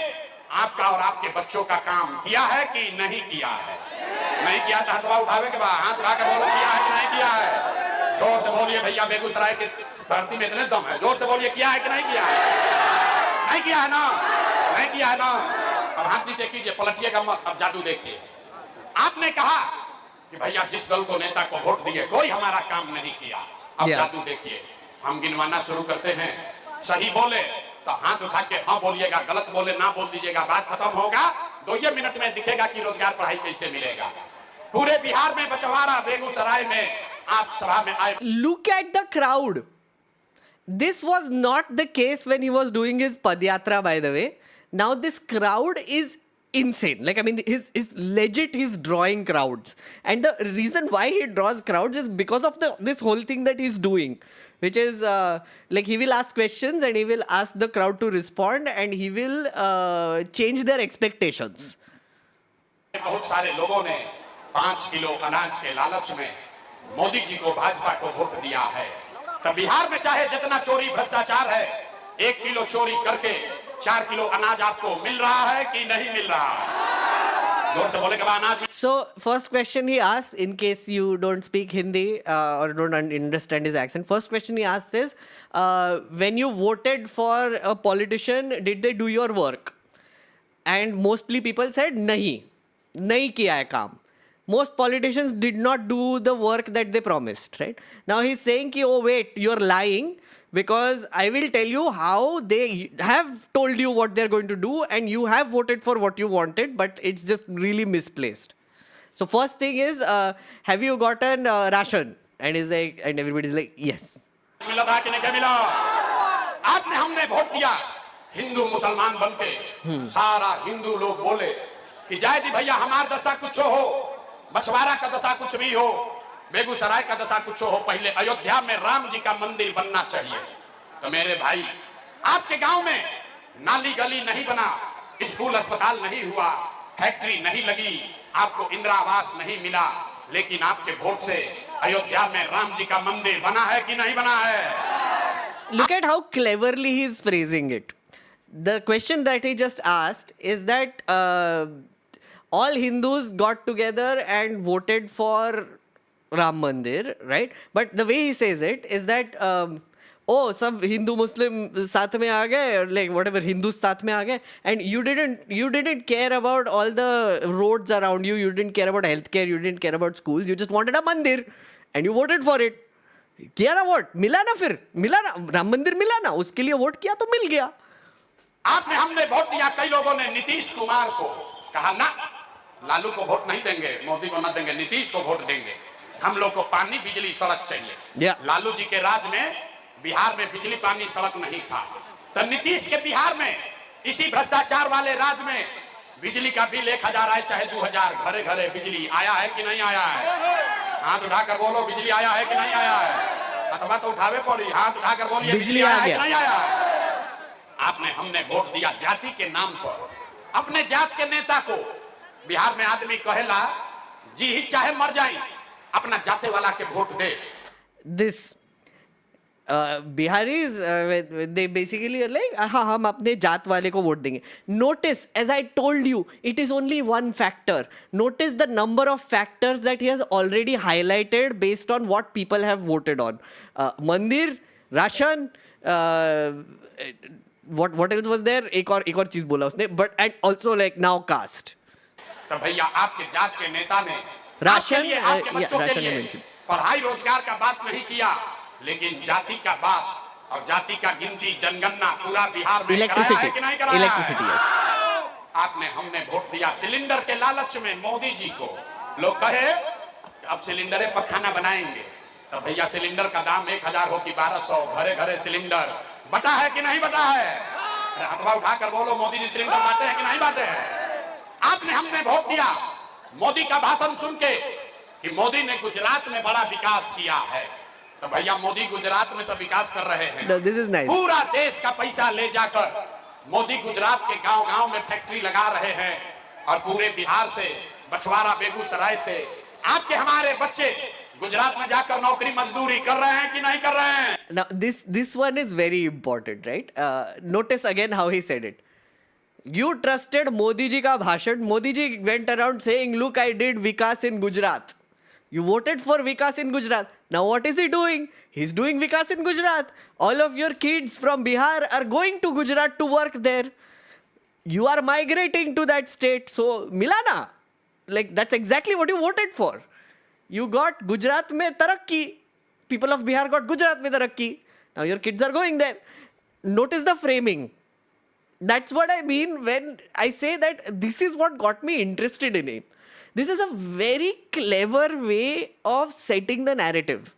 आपका और आपके बच्चों का काम किया है कि नहीं किया है? नहीं किया तो हाथ उठावे के बाद हाथ उठा कर बोलो किया है कि नहीं किया है। जोर से बोलिए भैया, बेगूसराय की धरती में इतने दम है, जोर से बोलिए किया है कि नहीं किया है? नहीं किया है ना? नहीं किया है ना? अब हाथ नीचे कीजिए, पलटिएगा मत। अब जादू देखिए। आपने कहा कि भैया जिस दल को, नेता को वोट दिए, कोई हमारा काम नहीं किया। अब जादू देखिए। हम गिनवाना शुरू करते हैं, सही बोले तो हाथ उठा के हाँ बोलिएगा, गलत बोले ना बोल दीजिएगा। बात खत्म होगा, 2 मिनट में दिखेगा कि रोजगार पढ़ाई कैसे मिलेगा। पूरे बिहार में, बछवाड़ा, बेगूसराय में आप सभा में आए। Look at the crowd. This was not the case when he was doing his Padyatra, by the way. Now this crowd is insane. Like, I mean, he's legit, he's drawing crowds. And the reason why he draws crowds is because of this whole thing that he's doing. Which is, like, he will ask questions and he will ask the crowd to respond and he will change their expectations. बहुत सारे लोगों ने 5 kilo अनाज के लालच में मोदी जी को, भाजपा को वोट दिया है। तो बिहार में चाहे जितना चोरी भ्रष्टाचार है, 1 किलो चोरी करके 4 किलो अनाज आपको मिल रहा है कि नहीं मिल रहा है? जोर से बोले के बाद अनाज। So, first question he asked, in case you don't speak Hindi or don't understand his accent, first question he asked is, when you voted for a politician, did they do your work? And mostly people said, nahi kiya hai kaam. Most politicians did not do the work that they promised, right? Now he's saying ki, oh wait, you're lying, because I will tell you how they have told you what they're going to do and you have voted for what you wanted, but it's just really misplaced. So first thing is, have you gotten ration? And he's like, and everybody's like, yes. मिला कि नहीं मिला? आपने, हमने vote दिया, हिंदू मुसलमान बनके सारा हिंदू लोग बोले कि जय दी भैया, हमार दशा कुछ हो, बछवाड़ा का दशा कुछ भी हो, बेगूसराय का दशा कुछ हो, पहले अयोध्या में राम जी का मंदिर बनना चाहिए। तो मेरे भाई, आपके गांव में नाली गली नहीं बना, स्कूल अस्पताल नहीं हुआ, फैक्ट्री नहीं लगी, आपको इंदिरा आवास नहीं मिला, लेकिन आपके वोट से अयोध्या में राम जी का मंदिर बना है कि नहीं बना है? Look at how cleverly he's phrasing it. The question that he just asked is that all Hindus got together and voted for Ram Mandir, right? But the way he says it is that, oh, सब Hindu Muslim साथ में आ गए, like whatever, Hindus साथ में आ गए, and you didn't care about all the roads around you, you didn't care about healthcare, you didn't care about schools, you just wanted a mandir, and you voted for it. किया ना vote, मिला ना, फिर मिला ना, राम मंदिर मिला ना, उसके लिए वोट किया तो मिल गया। आपने, हमने वोट दिया, कई लोगों ने नीतीश कुमार को कहा ना, लालू को वोट नहीं देंगे, मोदी को ना देंगे, नीतीश को वोट देंगे। हम लोग को पानी, बिजली, सड़क चाहिए। लालू जी के राज में बिहार में बिजली, पानी, सड़क नहीं था। तो नीतीश के बिहार में, इसी भ्रष्टाचार वाले राज में, बिजली का बिल 1000 आए चाहे 2000, घरे घरे बिजली आया है कि नहीं आया है? हाथ उठाकर बोलो, बिजली आया है कि नहीं आया है? अथवा तो उठावे पड़ी, हाथ उठाकर बोलिए, बिजली आया है कि नहीं आया है? आपने, हमने वोट दिया जाति के नाम पर। अपने जात के नेता को, बिहार में आदमी कहेला जी ही चाहे मर जाए, अपना जाते वाला के vote they. This Biharis, they basically are like, हाँ, हम अपने जात वाले को वोट देंगे. Notice, as I told you, it is only one factor. Notice the number of factors that he has already highlighted based on what people have voted on. Mandir, ration, what else was there? एक और चीज बोला उसने, but and also like now caste. तो भैया आपके जात के नेता ने राशन, आपके बच्चों के राशन लिए पढ़ाई रोजगार का बात नहीं किया, लेकिन जाति का बात और जाति का गिनती, जनगणना पूरा बिहार में कराया है कि नहीं कराया? इलेक्ट्रिसिटी, आपने, हमने वोट दिया सिलेंडर के लालच में मोदी जी को। लोग कहे अब सिलेंडर पर खाना बनाएंगे, तो भैया सिलेंडर का दाम 1000 हो कि 1200, घरे घरे सिलेंडर बटा है कि नहीं बटा है? हाथवा उठाकर बोलो, मोदी जी सिलेंडर बांटे हैं कि नहीं बांटे हैं? आपने हमने वोट दिया मोदी का भाषण सुन के कि मोदी ने गुजरात में बड़ा विकास किया है, तो भैया मोदी गुजरात में तो विकास कर रहे हैं। No, this is nice. पूरा देश का पैसा ले जाकर मोदी गुजरात के गांव-गांव में फैक्ट्री लगा रहे हैं और पूरे बिहार से, बछवाड़ा, बेगूसराय से आपके हमारे बच्चे गुजरात में जाकर नौकरी मजदूरी कर रहे हैं कि नहीं कर रहे हैं? Now, this one is very important, right? Notice again how he said it. You trusted Modi ji ka bhashan. Modi ji went around saying, look, I did Vikas in Gujarat. You voted for Vikas in Gujarat. Now what is he doing? He's doing Vikas in Gujarat. All of your kids from Bihar are going to Gujarat to work there. You are migrating to that state. So, Milana, like that's exactly what you voted for. You got Gujarat mein tarakki. People of Bihar got Gujarat mein tarakki. Now your kids are going there. Notice the framing. That's what I mean when I say that this is what got me interested in him. This is a very clever way of setting the narrative.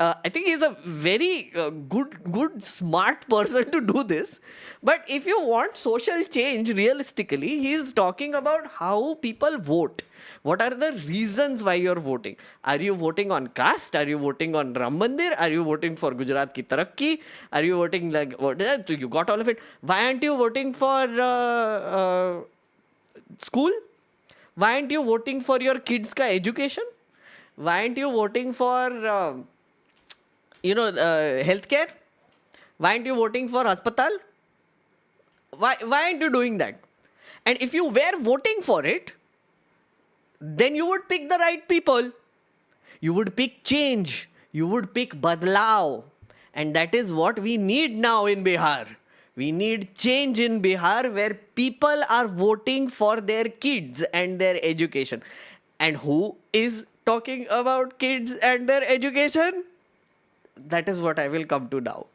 I think he's a very good, smart person to do this. But if you want social change realistically, he's talking about how people vote. What are the reasons why you're voting? Are you voting on caste? Are you voting on Ram Mandir? Are you voting for Gujarat ki tarakki? Are you voting like what? You got all of it. Why aren't you voting for school? Why aren't you voting for your kids' ka education? Why aren't you voting for healthcare? Why aren't you voting for hospital? Why aren't you doing that? And if you were voting for it, then you would pick the right people. You would pick change. You would pick badlao. And that is what we need now in Bihar. We need change in Bihar where people are voting for their kids and their education. And who is talking about kids and their education? That is what I will come to now.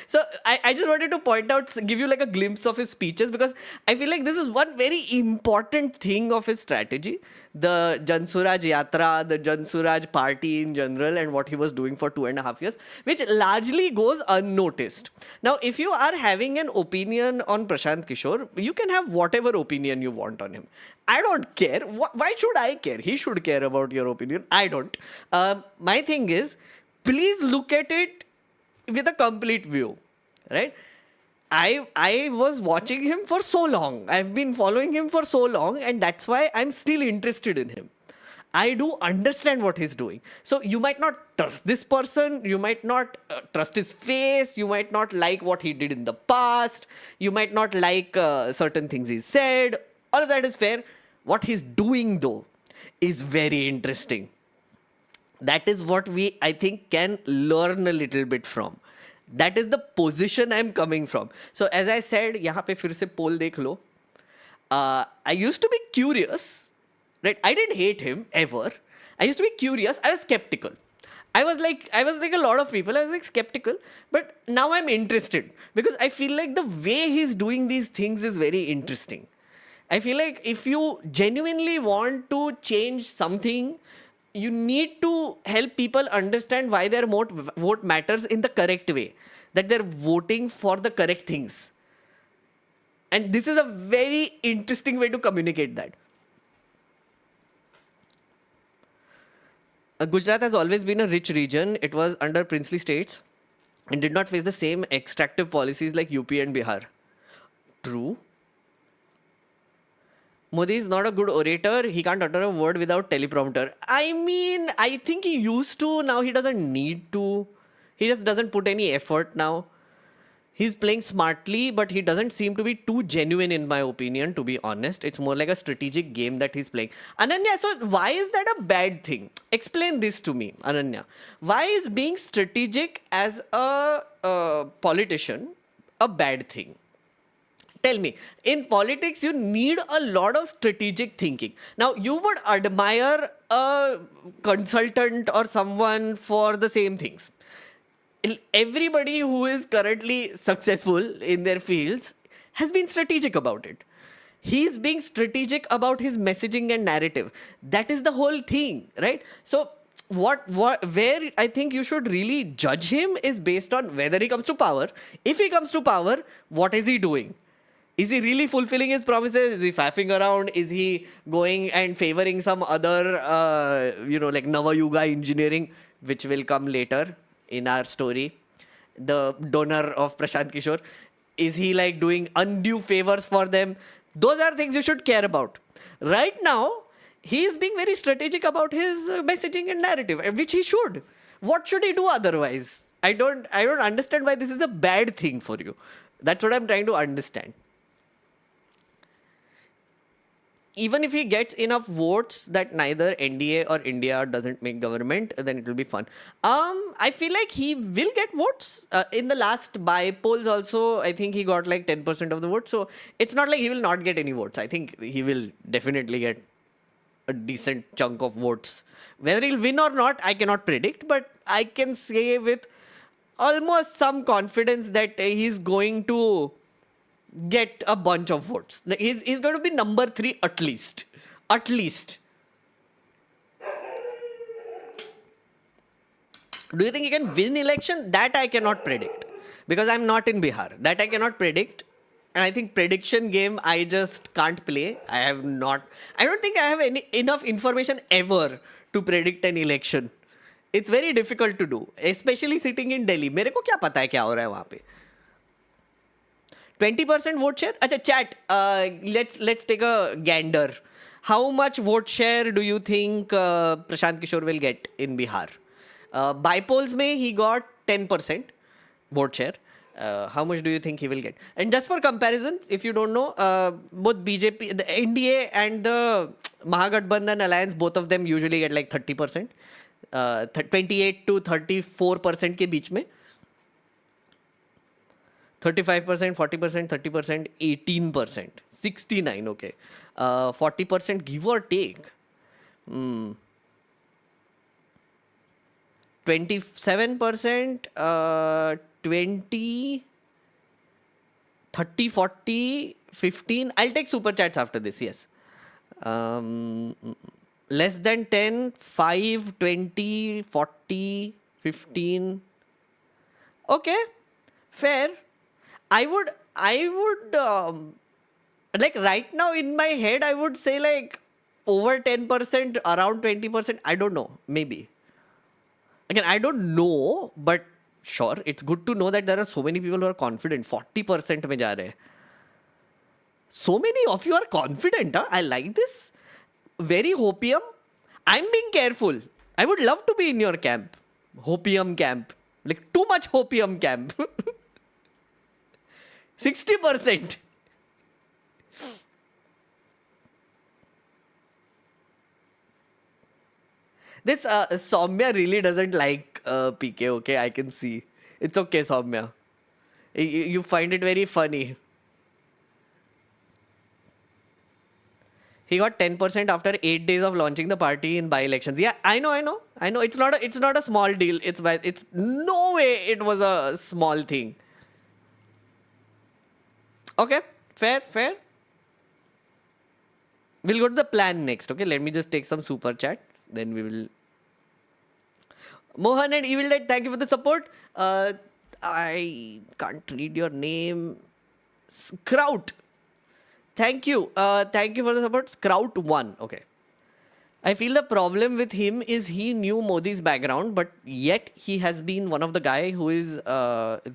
So I just wanted to point out, give you like a glimpse of his speeches because I feel like this is one very important thing of his strategy. The Jan Suraaj Yatra, the Jan Suraaj party in general and what he was doing for 2.5 years, which largely goes unnoticed. Now, if you are having an opinion on Prashant Kishore, you can have whatever opinion you want on him. I don't care. Why should I care? He should care about your opinion. I don't. My thing is, please look at it with a complete view, right? I was watching him for so long. I've been following him for so long and that's why I'm still interested in him. I do understand what he's doing. So you might not trust this person. You might not trust his face. You might not like what he did in the past. You might not like certain things he said. All of that is fair. What he's doing though is very interesting. That is what we, I think, can learn a little bit from. That is the position I'm coming from. So as I said, यहाँ पे फिर से poll देख लो. I used to be curious, right? I didn't hate him ever. I used to be curious. I was skeptical. I was like a lot of people. I was like skeptical, but now I'm interested because I feel like the way he's doing these things is very interesting. I feel like if you genuinely want to change something, you need to help people understand why their vote matters in the correct way, that they're voting for the correct things. And this is a very interesting way to communicate that. Gujarat has always been a rich region. It was under princely states and did not face the same extractive policies like UP and Bihar. True. Modi is not a good orator. He can't utter a word without teleprompter. I mean, I think he used to. Now he doesn't need to. He just doesn't put any effort now. He's playing smartly, but he doesn't seem to be too genuine in my opinion, to be honest. It's more like a strategic game that he's playing. Ananya, so why is that a bad thing? Explain this to me, Ananya. Why is being strategic as a politician a bad thing? Tell me, in politics, you need a lot of strategic thinking. Now, you would admire a consultant or someone for the same things. Everybody who is currently successful in their fields has been strategic about it. He's being strategic about his messaging and narrative. That is the whole thing, right? So, where I think you should really judge him is based on whether he comes to power. If he comes to power, what is he doing? Is he really fulfilling his promises? Is he faffing around? Is he going and favoring some other, like Nava Yuga engineering, which will come later in our story? The donor of Prashant Kishore. Is he like doing undue favors for them? Those are things you should care about. Right now, he is being very strategic about his messaging and narrative, which he should. What should he do otherwise? I don't understand why this is a bad thing for you. That's what I'm trying to understand. Even if he gets enough votes that neither NDA or India doesn't make government, then it will be fun. I feel like he will get votes. In the last by polls also, I think he got like 10% of the votes. So it's not like he will not get any votes. I think he will definitely get a decent chunk of votes. Whether he'll win or not, I cannot predict. But I can say with almost some confidence that he's going to get a bunch of votes. He's going to be number 3 at least. At least. Do you think he can win election? That I cannot predict. Because I'm not in Bihar. That I cannot predict. And I think prediction game I just can't play. I don't think I have enough information ever to predict an election. It's very difficult to do. Especially sitting in Delhi. मेरे को क्या पता है क्या हो रहा है वहाँ पे? 20% vote share? Acha, chat. Let's take a gander. How much vote share do you think Prashant Kishore will get in Bihar? By polls mein he got 10% vote share. How much do you think he will get? And just for comparison, if you don't know, both BJP, the NDA and the Mahagathbandhan alliance, both of them usually get like 30%. 28 to 34% के बीच में. 35%, 40%, 30%, 18%, 69%, okay. 40% give or take. 27%, 20, 30, 40, 15. I'll take super chats after this, yes. Less than 10, 5, 20, 40, 15. Okay, fair. I would like right now in my head, I would say like over 10%, around 20%. I don't know, maybe. Again, I don't know, but sure, it's good to know that there are so many people who are confident. 40% में जा रहे हैं. So many of you are confident, huh? I like this. Very hopium. I'm being careful. I would love to be in your camp. Hopium camp. Like too much hopium camp. 60%. This Soumya really doesn't like PK, okay? I can see. It's okay, Soumya. You find it very funny. He got 10% after 8 days of launching the party in by-elections. Yeah, I know. It's not a small deal. It's no way it was a small thing. Okay, fair. We'll go to the plan next, okay? Let me just take some super chats. Then we will... Mohan and Evil Dead, thank you for the support. I can't read your name. Sprout. Thank you. Thank you for the support. Sprout 1. Okay. I feel the problem with him is he knew Modi's background, but yet he has been one of the guy who is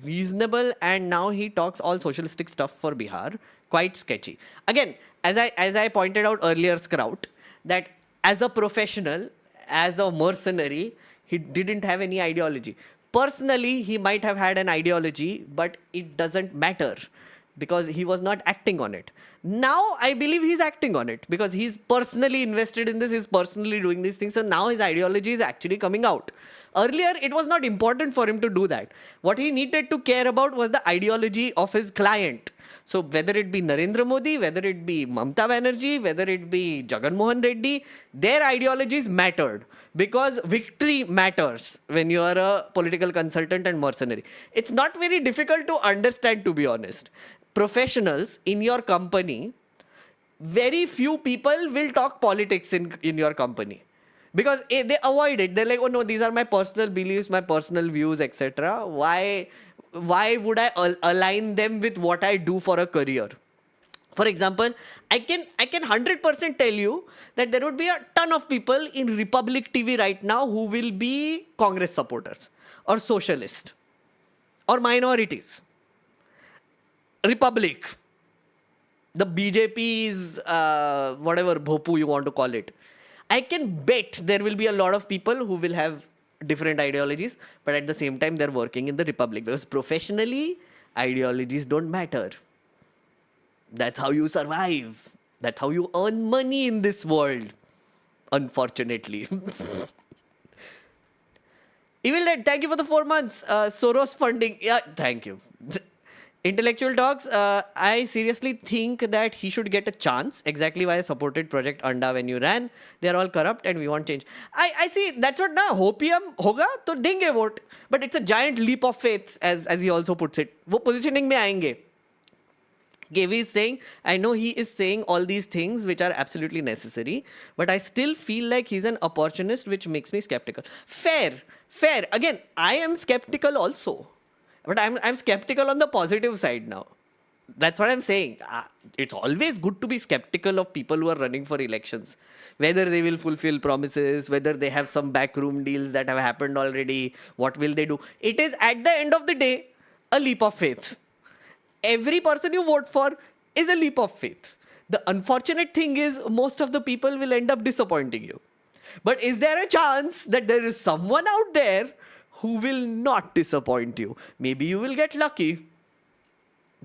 reasonable, and now he talks all socialistic stuff for Bihar. Quite sketchy. Again, as I pointed out earlier, Sprout, that as a professional, as a mercenary, he didn't have any ideology. Personally, he might have had an ideology, but it doesn't matter because he was not acting on it. Now, I believe he's acting on it because he's personally invested in this, he's personally doing these things. So now his ideology is actually coming out. Earlier, it was not important for him to do that. What he needed to care about was the ideology of his client. So whether it be Narendra Modi, whether it be Mamata Banerjee, whether it be Jagan Mohan Reddy, their ideologies mattered because victory matters when you are a political consultant and mercenary. It's not very difficult to understand, to be honest. Professionals in your company, very few people will talk politics in your company because they avoid it. They're like, oh no, these are my personal beliefs, my personal views, etc. Why would I align them with what I do for a career? For example, I can 100% tell you that there would be a ton of people in Republic TV right now who will be Congress supporters or socialist or minorities. Republic, the BJP's whatever bhopu you want to call it. I can bet there will be a lot of people who will have different ideologies, but at the same time they're working in the Republic, because professionally ideologies don't matter. That's how you survive. That's how you earn money in this world. Unfortunately. Evil Dead, thank you for the 4 months. Soros funding. Yeah, thank you. Intellectual Talks, I seriously think that he should get a chance. Exactly why I supported Project Anda when you ran. They are all corrupt and we want change. I see, that's what na, hopium hoga, to denge vote. But it's a giant leap of faith, as he also puts it. Wo positioning mein aayenge. KV is saying, I know he is saying all these things which are absolutely necessary, but I still feel like he's an opportunist, which makes me skeptical. Fair. Again, I am skeptical also, but I'm skeptical on the positive side now. That's what I'm saying. It's always good to be skeptical of people who are running for elections, whether they will fulfill promises, whether they have some backroom deals that have happened already, what will they do. It is, at the end of the day, a leap of faith. Every person you vote for is a leap of faith. The unfortunate thing is most of the people will end up disappointing you. But is there a chance that there is someone out there who will not disappoint you? Maybe you will get lucky.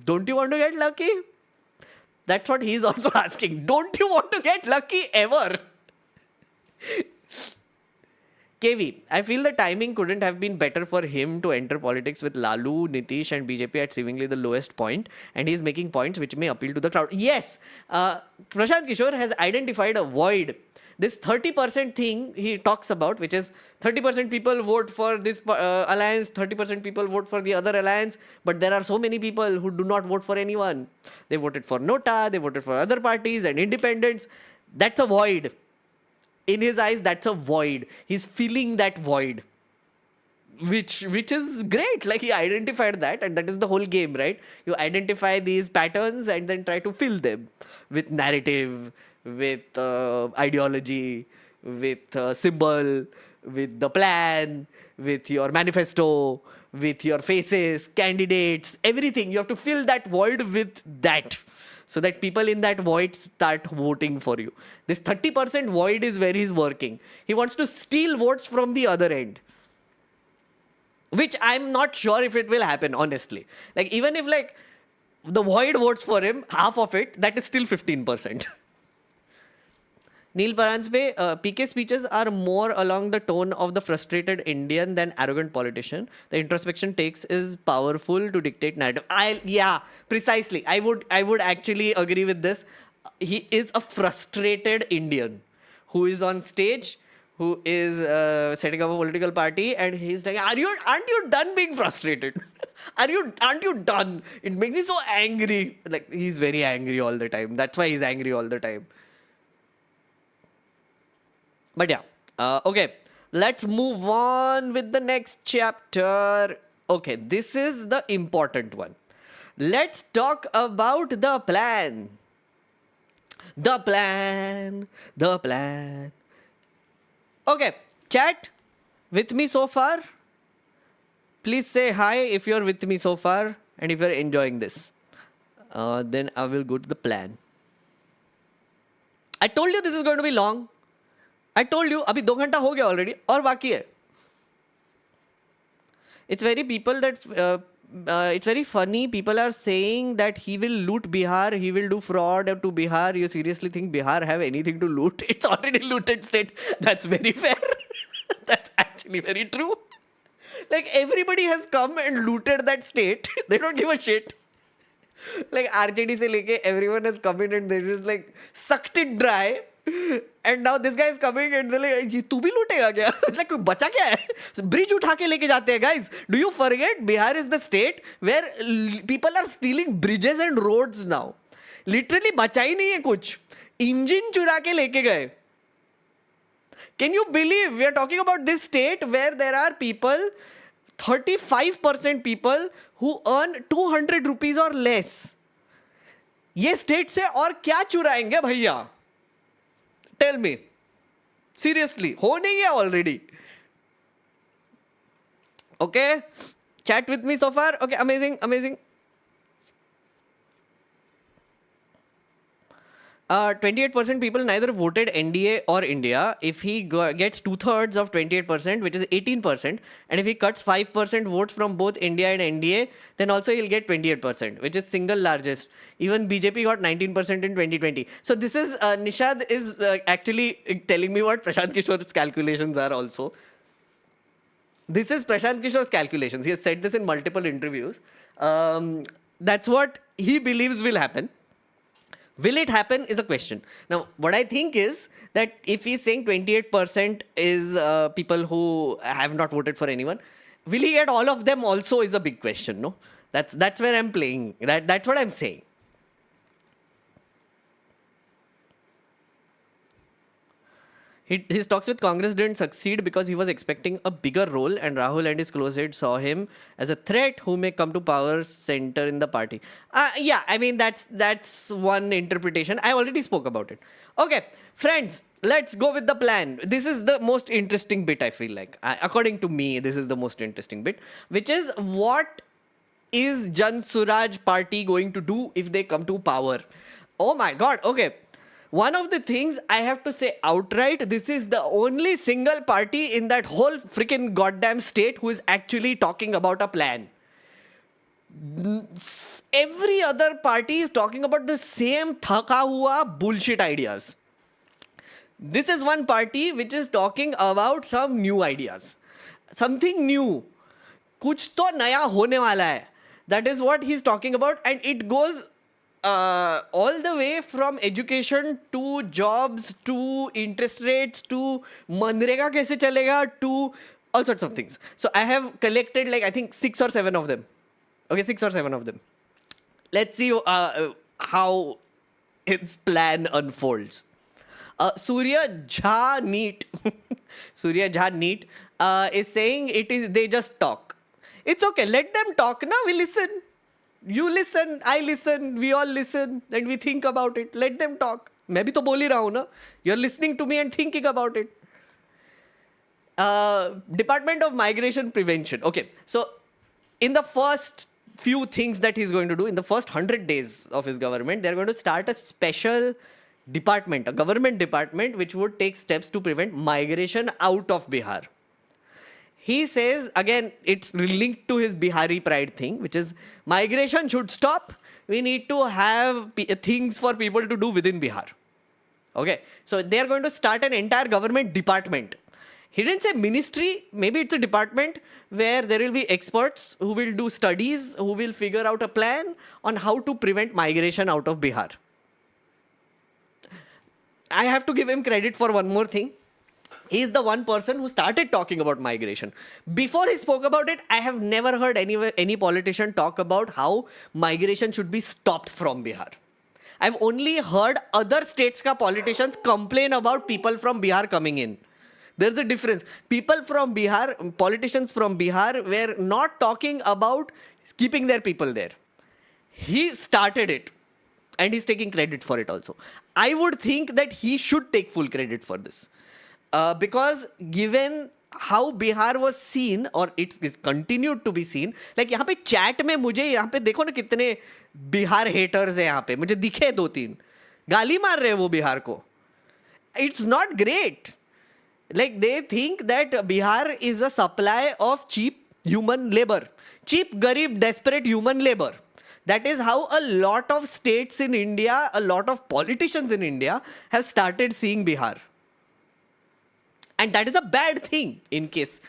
Don't you want to get lucky? That's what he's also asking. Don't you want to get lucky ever? KV, I feel the timing couldn't have been better for him to enter politics with Lalu, Nitish and BJP at seemingly the lowest point, and he's making points which may appeal to the crowd. Yes, Prashant Kishore has identified a void. This 30% thing he talks about, which is 30% people vote for this alliance, 30% people vote for the other alliance, but there are so many people who do not vote for anyone. They voted for Nota, they voted for other parties and independents. That's a void. In his eyes, that's a void. He's filling that void, which is great. Like, he identified that, and that is the whole game, right? You identify these patterns and then try to fill them with narrative, with ideology, with symbol, with the plan, with your manifesto, with your faces, candidates, everything. You have to fill that void with that, so that people in that void start voting for you. This 30% void is where he's working. He wants to steal votes from the other end, which I'm not sure if it will happen, honestly. Like, even if like the void votes for him, half of it, that is still 15%. Neil Paranspe, PK speeches are more along the tone of the frustrated Indian than arrogant politician. The introspection takes is powerful to dictate narrative. Yeah, precisely. I would actually agree with this. He is a frustrated Indian who is on stage, who is setting up a political party, and he's like, aren't you done being frustrated? Aren't you done? It makes me so angry. Like, he's very angry all the time. That's why he's angry all the time. But yeah, okay, let's move on with the next chapter. Okay, this is the important one. Let's talk about the plan. The plan. Okay, chat, with me so far? Please say hi if you're with me so far and if you're enjoying this. Then I will go to the plan. I told you this is going to be long. I told you, abhi 2 घंटा हो गया already, और बाकी है. It's very funny. People are saying that he will loot Bihar, he will do fraud to Bihar. You seriously think Bihar have anything to loot? It's already looted state. That's very fair. That's actually very true. Like, everybody has come and looted that state. They don't give a shit. Like, RJD se leke, everyone has come in and they just like sucked it dry. And now this guy is coming and they're like, तू भी लूटेगा क्या? It's like, कोई बचा क्या है? Bridge उठा के लेके जाते हैं, guys. Do you forget Bihar is the state where people are stealing bridges and roads now? Literally बचा ही नहीं है कुछ. Engine चुरा के लेके गए. Can you believe we are talking about this state where there are people, 35% people who earn 200 rupees or less? ये state से और क्या चुराएंगे भैया? टेल मी सीरियसली, हो नहीं है already? Okay, chat with me so far. Okay, amazing. 28% people neither voted NDA or India. If he gets 2/3 of 28%, which is 18%, and if he cuts 5% votes from both India and NDA, then also he'll get 28%, which is single largest. Even BJP got 19% in 2020. So this is, Nishad is actually telling me what Prashant Kishore's calculations are also. This is Prashant Kishore's calculations. He has said this in multiple interviews. That's what he believes will happen. Will it happen is a question. Now, what I think is that if he's saying 28% is people who have not voted for anyone, will he get all of them also is a big question, no? That's where I'm playing. That's what I'm saying. His talks with Congress didn't succeed because he was expecting a bigger role, and Rahul and his close aides saw him as a threat who may come to power center in the party. Yeah, I mean, that's one interpretation. I already spoke about it. Okay, friends, let's go with the plan. This is the most interesting bit, I feel like. According to me, this is the most interesting bit, which is what is Jan Suraaj party going to do if they come to power? Oh my God, okay. One of the things I have to say outright, this is the only single party in that whole freaking goddamn state who is actually talking about a plan. Every other party is talking about the same thaka hua bullshit ideas. This is one party which is talking about some new ideas. Something new. Kuch to naya hone wala hai. That is what he's talking about, and it goes all the way from education to jobs to interest rates to Manrega kaise chalega to all sorts of things. So I have collected like I think 6 or 7 of them. Okay, 6 or 7 of them. Let's see how its plan unfolds. Surya Jha Neat Surya Jha Neat is saying they just talk. It's okay, let them talk na, we listen. You listen, I listen, we all listen, and we think about it. Let them talk. मैं भी तो बोल ही रहा हूँ ना. You're listening to me and thinking about it. Department of Migration Prevention. Okay, so in the first few things that he's going to do, in the first 100 days of his government, they're going to start a special department, a government department, which would take steps to prevent migration out of Bihar. He says, again, it's linked to his Bihari pride thing, which is migration should stop. We need to have things for people to do within Bihar. Okay, so they're going to start an entire government department. He didn't say ministry, maybe it's a department where there will be experts who will do studies, who will figure out a plan on how to prevent migration out of Bihar. I have to give him credit for one more thing. He is the one person who started talking about migration. Before he spoke about it, I have never heard any politician talk about how migration should be stopped from Bihar. I've only heard other states' politicians complain about people from Bihar coming in. There's a difference. People from Bihar, politicians from Bihar were not talking about keeping their people there. He started it. And he's taking credit for it also. I would think that he should take full credit for this. Because given how Bihar was seen, or it's continued to be seen, like यहाँ पे chat में मुझे यहाँ पे देखो ना कितने Bihar haters हैं यहाँ पे, मुझे दिखे 2-3 गाली मार रहे हैं वो बिहार को. It's not great. Like they think that Bihar is a supply of cheap human labor, cheap, garib, desperate human labor. That is how a lot of states in India, a lot of politicians in India have started seeing Bihar. And that is a bad thing, in case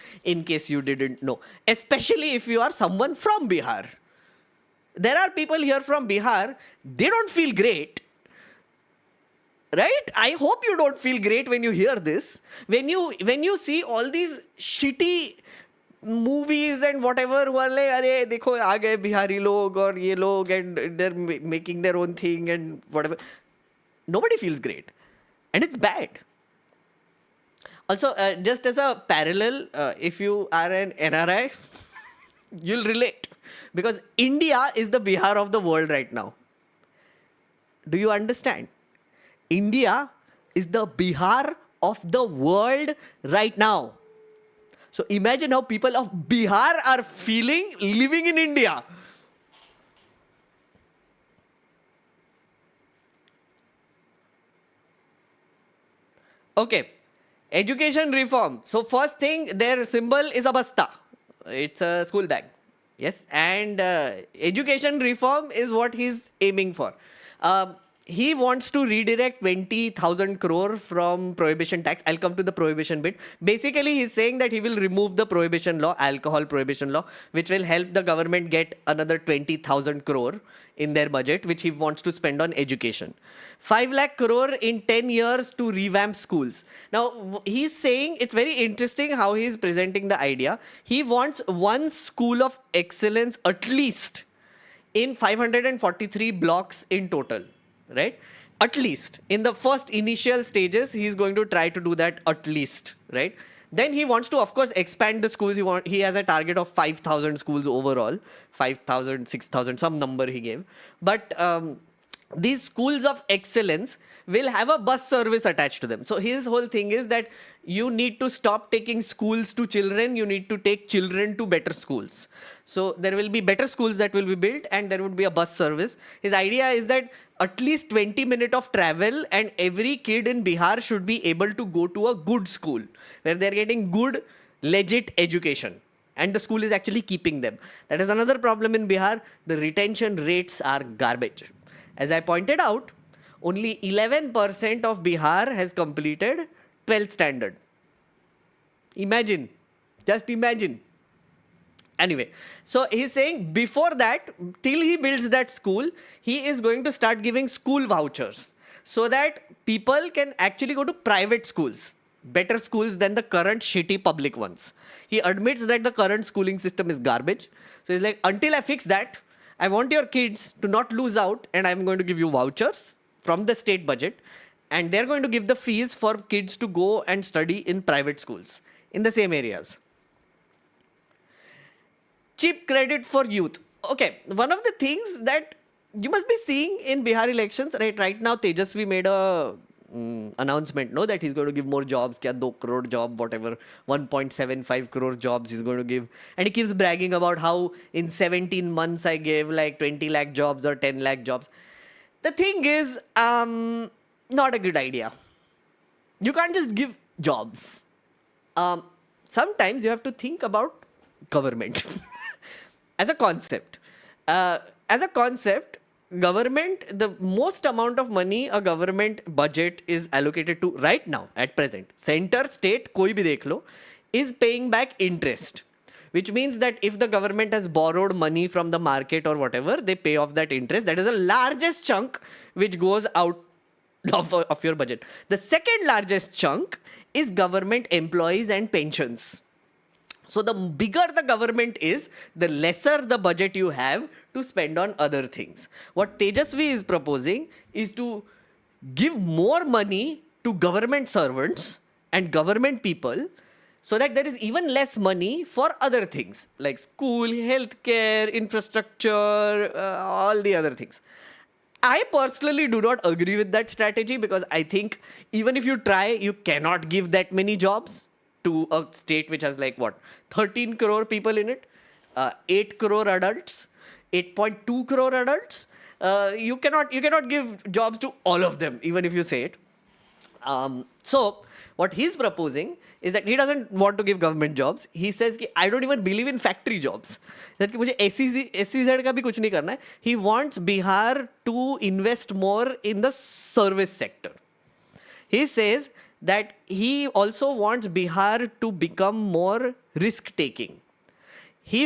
you didn't know. Especially if you are someone from Bihar. There are people here from Bihar, they don't feel great. Right? I hope you don't feel great when you hear this. When you see all these shitty movies and whatever who are like, अरे देखो आ गए बिहारी लोग और ये लोग, and they're making their own thing and whatever. Nobody feels great. And it's bad. Also, just as a parallel, if you are an NRI, you'll relate. Because India is the Bihar of the world right now. Do you understand? India is the Bihar of the world right now. So imagine how people of Bihar are feeling living in India. Okay, education reform. So first thing, their symbol is a basta. It's a school bag. Yes, and education reform is what he's aiming for. He wants to redirect 20,000 crore from prohibition tax. I'll come to the prohibition bit. Basically, he's saying that he will remove the prohibition law, alcohol prohibition law, which will help the government get another 20,000 crore in their budget, which he wants to spend on education. 5 lakh crore in 10 years to revamp schools. Now, he's saying, it's very interesting how he's presenting the idea. He wants one school of excellence at least in 543 blocks in total, right? At least. In the first initial stages, he's going to try to do that at least, right? Then he wants to, of course, expand the schools. He has a target of 5,000 schools overall. 5,000, 6,000, some number he gave. But these schools of excellence will have a bus service attached to them. So his whole thing is that you need to stop taking schools to children. You need to take children to better schools. So there will be better schools that will be built and there would be a bus service. His idea is that at least 20 minutes of travel and every kid in Bihar should be able to go to a good school where they're getting good, legit education. And the school is actually keeping them. That is another problem in Bihar. The retention rates are garbage. As I pointed out, only 11% of Bihar has completed 12th standard. Imagine. Just imagine. Anyway, so he's saying before that, till he builds that school, he is going to start giving school vouchers so that people can actually go to private schools, better schools than the current shitty public ones. He admits that the current schooling system is garbage. So he's like, until I fix that, I want your kids to not lose out and I'm going to give you vouchers from the state budget and they're going to give the fees for kids to go and study in private schools in the same areas. Cheap credit for youth. Okay, one of the things that you must be seeing in Bihar elections, right now Tejasvi made a announcement, no, that he's going to give more jobs, 2 crore job, whatever, 1.75 crore jobs he's going to give. And he keeps bragging about how in 17 months I gave like 20 lakh jobs or 10 lakh jobs. The thing is, not a good idea. You can't just give jobs. Sometimes you have to think about government as a concept. Government, the most amount of money a government budget is allocated to right now, at present, center, state, koi bhi dekh lo, is paying back interest. Which means that if the government has borrowed money from the market or whatever, they pay off that interest. That is the largest chunk which goes out of your budget. The second largest chunk is government employees and pensions. So the bigger the government is, the lesser the budget you have to spend on other things. What Tejasvi is proposing is to give more money to government servants and government people so that there is even less money for other things like school, healthcare, infrastructure, all the other things. I personally do not agree with that strategy because I think even if you try, you cannot give that many jobs to a state which has like what, 13 crore people in it, 8 crore adults, 8.2 crore adults. You cannot give jobs to all of them, even if you say it. So what he's proposing is that he doesn't want to give government jobs. He says कि I don't even believe in factory jobs. That कि मुझे SEZ का भी कुछ नहीं करना है. He wants Bihar to invest more in the service sector. He says that he also wants Bihar to become more risk-taking. He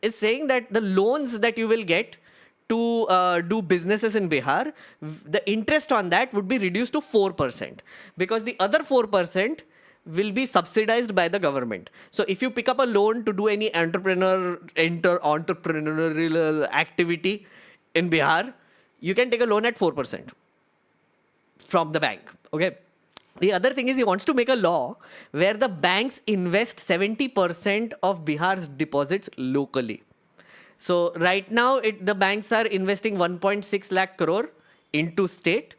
is saying that the loans that you will get to do businesses in Bihar, the interest on that would be reduced to 4% because the other 4% will be subsidized by the government. So if you pick up a loan to do any entrepreneurial activity in Bihar, you can take a loan at 4% from the bank. Okay. The other thing is he wants to make a law where the banks invest 70% of Bihar's deposits locally. So right now, the banks are investing 1.6 lakh crore into state.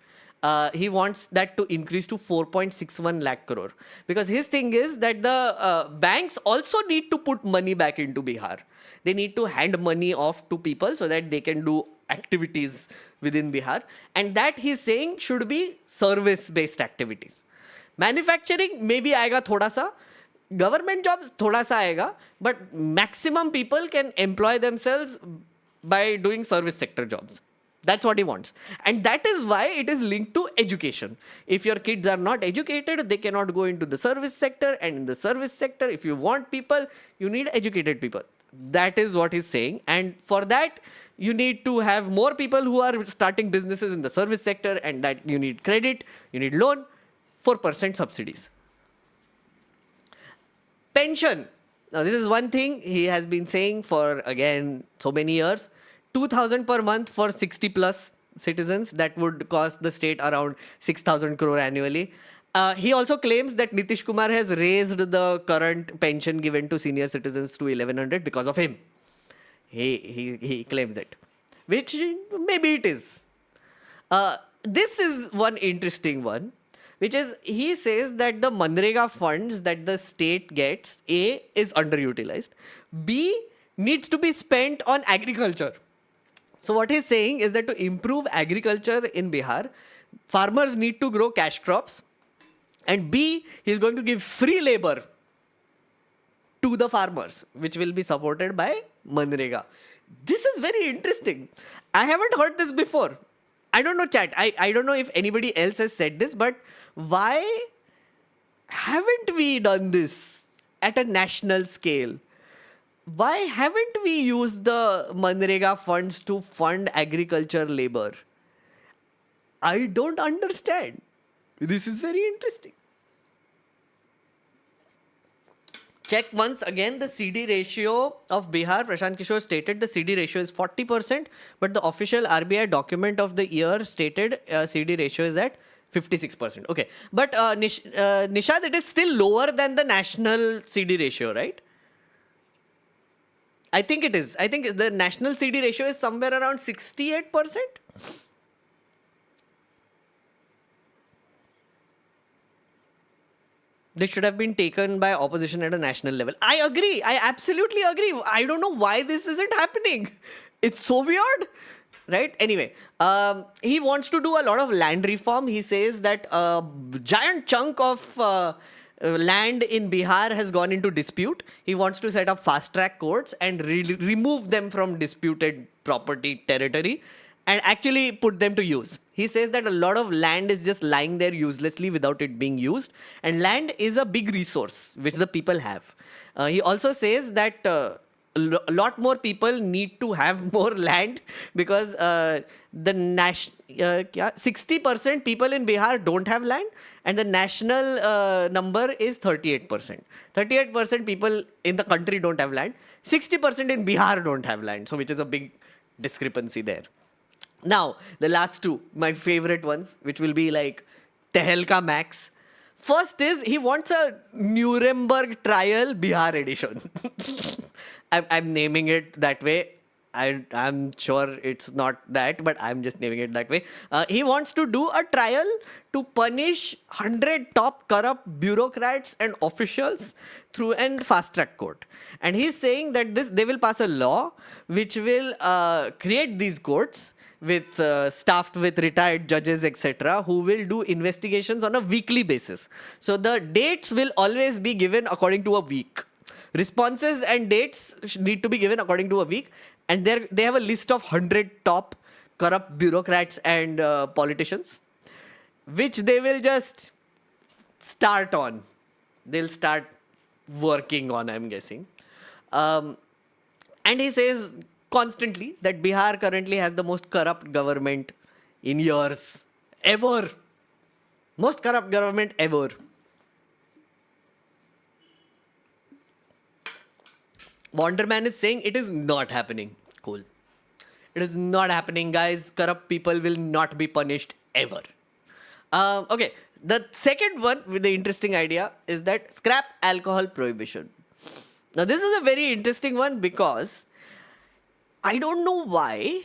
He wants that to increase to 4.61 lakh crore. Because his thing is that the banks also need to put money back into Bihar. They need to hand money off to people so that they can do activities within Bihar. And that he's saying should be service-based activities. Manufacturing maybe आएगा थोड़ा सा. Government jobs थोड़ा सा आएगा. But maximum people can employ themselves by doing service sector jobs. That's what he wants. And that is why it is linked to education. If your kids are not educated, they cannot go into the service sector. And in the service sector, if you want people, you need educated people. That is what he's saying. And for that, you need to have more people who are starting businesses in the service sector, and that you need credit, you need loan, 4% subsidies. Pension. Now, this is one thing he has been saying for, again, so many years. 2,000 per month for 60 plus citizens. That would cost the state around 6,000 crore annually. He also claims that Nitish Kumar has raised the current pension given to senior citizens to 1,100 because of him. He claims it, which maybe it is. This is one interesting one, which is he says that the Manrega funds that the state gets, A, is underutilized, B, needs to be spent on agriculture. So what he's saying is that to improve agriculture in Bihar, farmers need to grow cash crops, and B, he's going to give free labor to the farmers, which will be supported by Manrega. This is very interesting. I haven't heard this before. I don't know, chat. I don't know if anybody else has said this, but why haven't we done this at a national scale? Why haven't we used the Manrega funds to fund agriculture labor? I don't understand. This is very interesting. Check once again the CD ratio of Bihar. Prashant Kishore stated the CD ratio is 40%, but the official RBI document of the year stated CD ratio is at 56%. Okay, but Nishad, it is still lower than the national CD ratio, right? I think it is. I think the national CD ratio is somewhere around 68%. This should have been taken by opposition at a national level. I agree. I absolutely agree. I don't know why this isn't happening. It's so weird. Right? Anyway, he wants to do a lot of land reform. He says that a giant chunk of land in Bihar has gone into dispute. He wants to set up fast-track courts and remove them from disputed property territory and actually put them to use. He says that a lot of land is just lying there uselessly without it being used. And land is a big resource which the people have. He also says that a lot more people need to have more land because the 60% people in Bihar don't have land and the national number is 38%. 38% people in the country don't have land. 60% in Bihar don't have land. So which is a big discrepancy there. Now, the last two, my favorite ones, which will be like Tehelka Max. First is he wants a Nuremberg trial Bihar edition. I'm naming it that way. I'm sure it's not that, but I'm just naming it that way. He wants to do a trial to punish 100 top corrupt bureaucrats and officials through a fast-track court. And he's saying that they will pass a law which will create these courts with staffed with retired judges, etc., who will do investigations on a weekly basis. So the dates will always be given according to a week. Responses and dates need to be given according to a week. And they have a list of 100 top corrupt bureaucrats and politicians, which they will just start on. They'll start working on, I'm guessing. And he says constantly that Bihar currently has the most corrupt government in years. Ever. Most corrupt government ever. Wonderman is saying it is not happening. Cool. It is not happening, guys. Corrupt people will not be punished ever. Okay. The second one with the interesting idea is that scrap alcohol prohibition. Now, this is a very interesting one because I don't know why,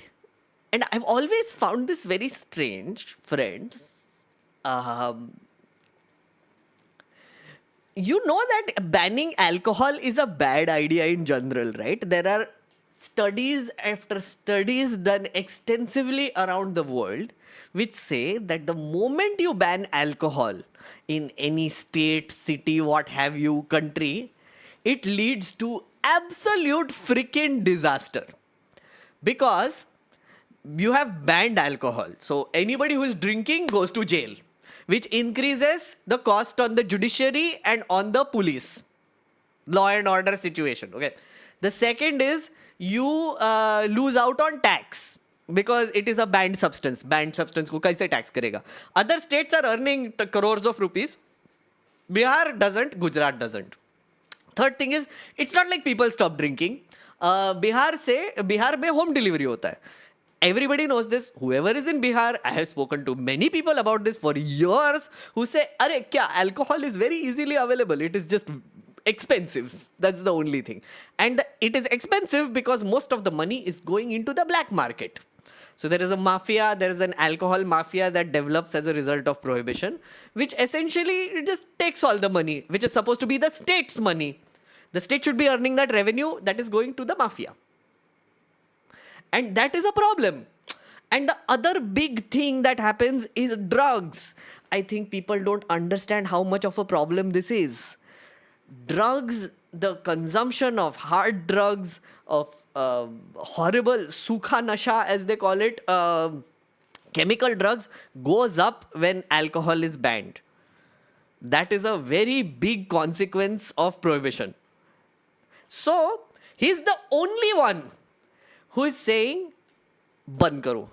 and I've always found this very strange, friends. Um, you know that banning alcohol is a bad idea in general, right? There are studies after studies done extensively around the world which say that the moment you ban alcohol in any state, city, what have you, country, it leads to absolute freaking disaster. Because you have banned alcohol. So anybody who is drinking goes to jail, which increases the cost on the judiciary and on the police. Law and order situation. Okay. The second is you lose out on tax because it is a banned substance. Banned substance ko kaise tax karega? Other states are earning crores of rupees. Bihar doesn't. Gujarat doesn't. Third thing is, it's not like people stop drinking. Bihar में home delivery होता है. Everybody knows this. Whoever is in Bihar, I have spoken to many people about this for years who say, "Arey, kya alcohol is very easily available. It is just expensive. That's the only thing." And it is expensive because most of the money is going into the black market. So there is a mafia, there is an alcohol mafia that develops as a result of prohibition, which essentially just takes all the money, which is supposed to be the state's money. The state should be earning that revenue that is going to the mafia. And that is a problem. And the other big thing that happens is drugs. I think people don't understand how much of a problem this is. Drugs, the consumption of hard drugs, of horrible sukha nasha as they call it, chemical drugs, goes up when alcohol is banned. That is a very big consequence of prohibition. So, he's the only one who is saying, "Ban karo."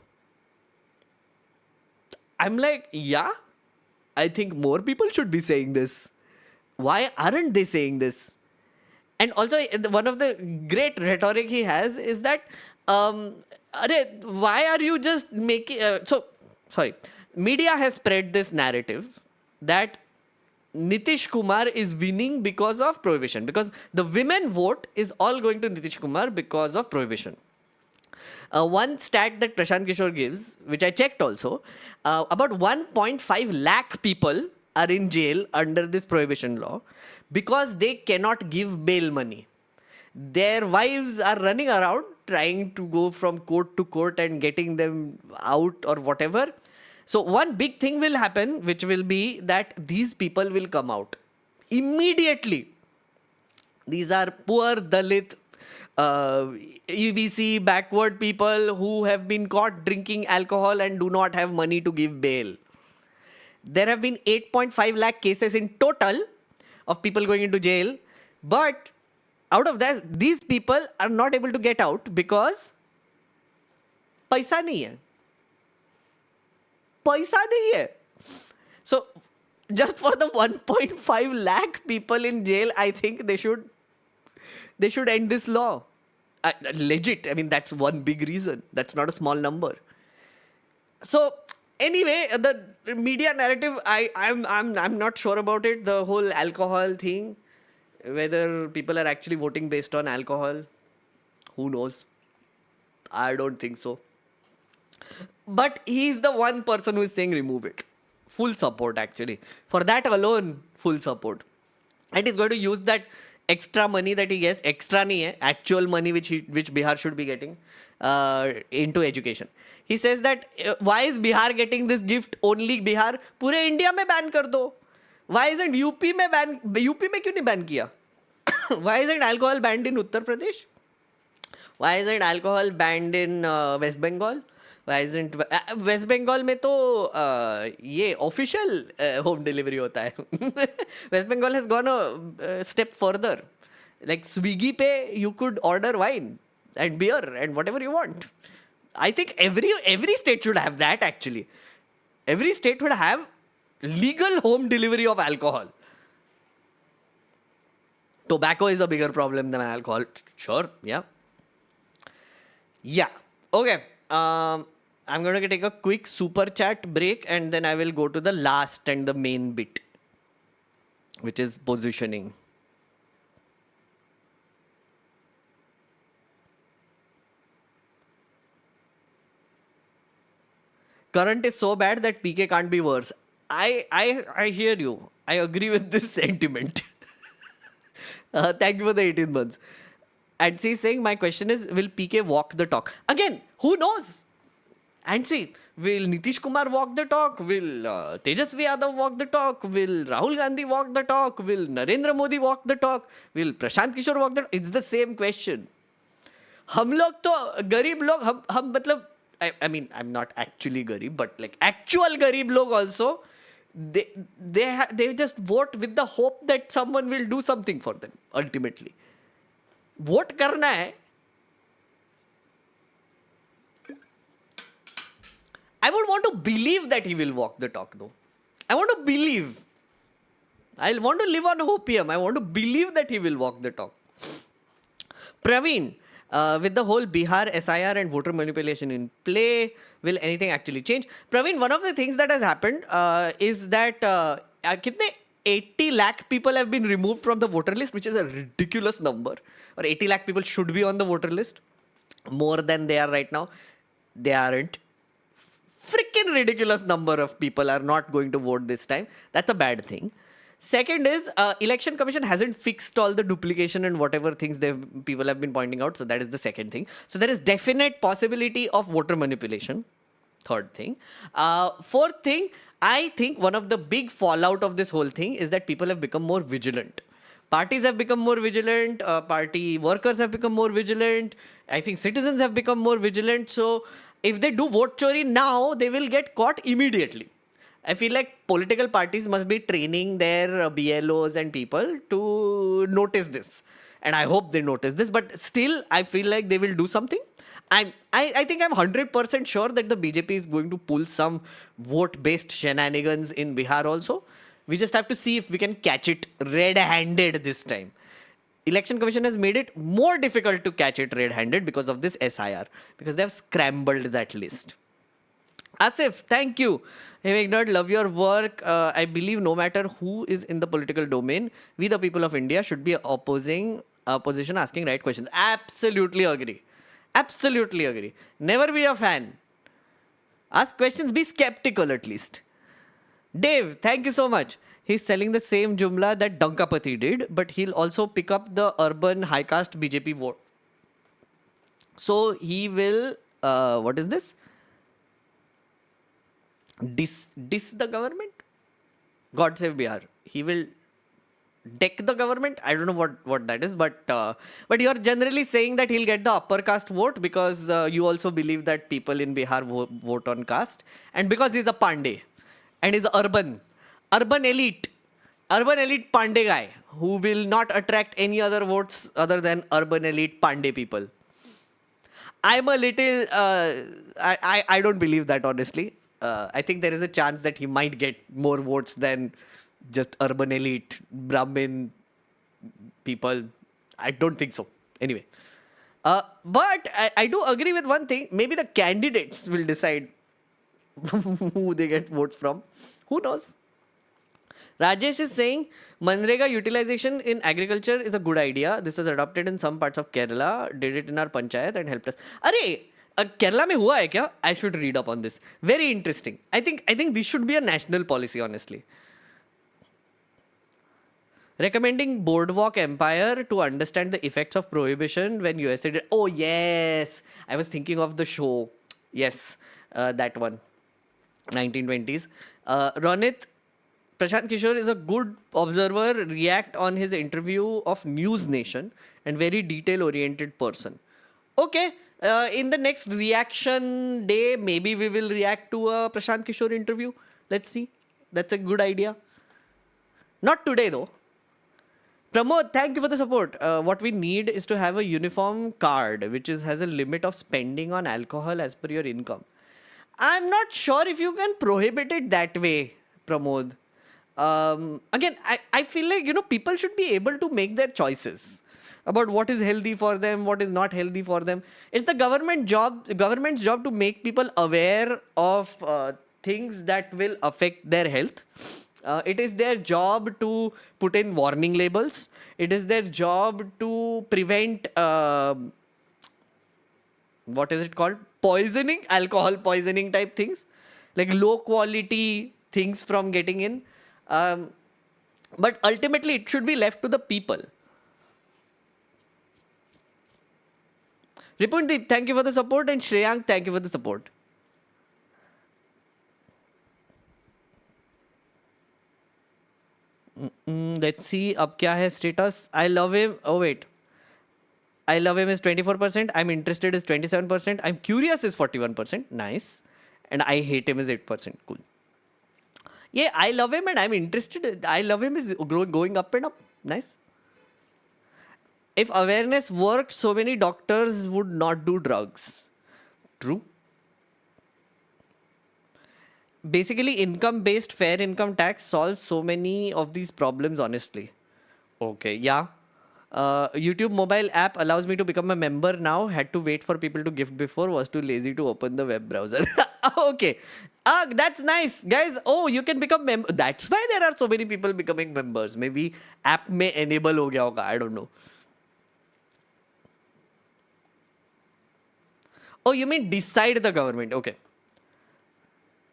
I'm like, yeah, I think more people should be saying this. Why aren't they saying this? And also, one of the great rhetoric he has is that, why are you just making... media has spread this narrative that Nitish Kumar is winning because of prohibition. Because the women vote is all going to Nitish Kumar because of prohibition. One stat that Prashant Kishore gives, which I checked also, about 1.5 lakh people are in jail under this prohibition law because they cannot give bail money. Their wives are running around trying to go from court to court and getting them out or whatever. So one big thing will happen, which will be that these people will come out immediately. These are poor Dalit, EBC, backward people who have been caught drinking alcohol and do not have money to give bail. There have been 8.5 lakh cases in total of people going into jail. But out of that, these people are not able to get out because paisa nahi hai. Paisa nahi hai. So just for the 1.5 lakh people in jail, I think they should end this law. Legit. I mean, that's one big reason. That's not a small number. So anyway, the media narrative, I'm not sure about it. The whole alcohol thing, whether people are actually voting based on alcohol, who knows? I don't think so. But he's the one person who is saying remove it. Full support, actually. For that alone, full support. And he's going to use that extra money that he gets, extra nahi hai, actual money which Bihar should be getting, into education. He says that, why is Bihar getting this gift, only Bihar? Pure India mein ban kar do. Why isn't UP mein kyun nahi ban kiya? Why isn't alcohol banned in Uttar Pradesh? Why isn't alcohol banned in West Bengal? Why isn't West Bengal में तो ये official home delivery होता है. West Bengal has gone a step further. Like Swiggy पे you could order wine and beer and whatever you want. I think every state should have that actually. Every state would have legal home delivery of alcohol. Tobacco is a bigger problem than alcohol. Sure, yeah. Yeah, okay. I'm going to take a quick super chat break and then I will go to the last and the main bit, which is positioning. current is so bad that PK can't be worse. I hear you. I agree with this sentiment. Thank you for the 18 months. And she's saying, my question is, will PK walk the talk? Again, who knows? And see, will Nitish Kumar walk the talk? Will Tejasvi Yadav walk the talk? Will Rahul Gandhi walk the talk? Will Narendra Modi walk the talk? Will Prashant Kishore walk the talk? It's the same question. हम लोग तो गरीब लोग हम मतलब I mean I'm not actually गरीब but like actual गरीब लोग also they just vote with the hope that someone will do something for them ultimately. Vote करना है. I would want to believe that he will walk the talk though. I want to believe. I want to live on hopium. I want to believe that he will walk the talk. Praveen, with the whole Bihar SIR and voter manipulation in play, will anything actually change? Praveen, one of the things that has happened is that kitne 80 lakh people have been removed from the voter list, which is a ridiculous number. Or 80 lakh people should be on the voter list. More than they are right now. They aren't. Freaking ridiculous number of people are not going to vote this time. That's a bad thing. Second is, Election Commission hasn't fixed all the duplication and whatever things people have been pointing out. So that is the second thing. So there is definite possibility of voter manipulation. Third thing. Fourth thing, I think one of the big fallout of this whole thing is that people have become more vigilant. Parties have become more vigilant. Party workers have become more vigilant. I think citizens have become more vigilant. So if they do vote chori now, they will get caught immediately. I feel like political parties must be training their BLOs and people to notice this. And I hope they notice this. But still, I feel like they will do something. I think I'm 100% sure that the BJP is going to pull some vote-based shenanigans in Bihar also. We just have to see if we can catch it red-handed this time. Election Commission has made it more difficult to catch it red-handed because of this SIR. Because they have scrambled that list. Asif, thank you. Hey, ignored, love your work. I believe no matter who is in the political domain, we the people of India should be opposition asking right questions. Absolutely agree. Absolutely agree. Never be a fan. Ask questions, be skeptical at least. Dave, thank you so much. He's selling the same Jumla that Dankapati did, but he'll also pick up the urban high caste BJP vote. So he will, what is this? Diss the government? God save Bihar. He will deck the government. I don't know what that is, but you're generally saying that he'll get the upper caste vote because you also believe that people in Bihar vote on caste, and because he's a Pandey and he's urban elite Pandey guy who will not attract any other votes other than urban elite Pandey people. I'm a little I don't believe that honestly. I think there is a chance that he might get more votes than just urban elite Brahmin people. I don't think so. Anyway. But I do agree with one thing. Maybe the candidates will decide who they get votes from. Who knows? Rajesh is saying Manrega utilization in agriculture is a good idea. This was adopted in some parts of Kerala. Did it in our panchayat and helped us. Arey! Kerala mein hua hai kya? I should read up on this. Very interesting. I think this should be a national policy, honestly. Recommending Boardwalk Empire to understand the effects of prohibition when USA did. Oh, yes. I was thinking of the show. Yes, that one. 1920s. Ronit, Prashant Kishore is a good observer. React on his interview of News Nation and very detail-oriented person. Okay. In the next reaction day, maybe we will react to a Prashant Kishore interview. Let's see. That's a good idea. Not today, though. Pramod, thank you for the support. What we need is to have a uniform card, which has a limit of spending on alcohol as per your income. I'm not sure if you can prohibit it that way, Pramod. Again, I feel like, people should be able to make their choices about what is healthy for them, what is not healthy for them. It's the government's job to make people aware of things that will affect their health. It is their job to put in warning labels. It is their job to prevent, what is it called? Poisoning, alcohol poisoning type things. like low quality things from getting in. But ultimately, it should be left to the people. Ripundeep, thank you for the support, and Shreyank, thank you for the support. Let's see, अब क्या है status? I love him. Oh wait, I love him is 24%. I'm interested is 27%. I'm curious is 41%. Nice, and I hate him is 8%. Cool. Yeah, I love him and I'm interested. I love him is going up and up. Nice. If awareness worked, so many doctors would not do drugs. True. Basically, income-based fair income tax solves so many of these problems, honestly. Okay, yeah. YouTube mobile app allows me to become a member now. Had to wait for people to gift before. Was too lazy to open the web browser. Okay. That's nice. Guys, oh, you can become member. That's why there are so many people becoming members. Maybe app may enable ho gaya hoga. I don't know. Oh, you mean decide the government. Okay.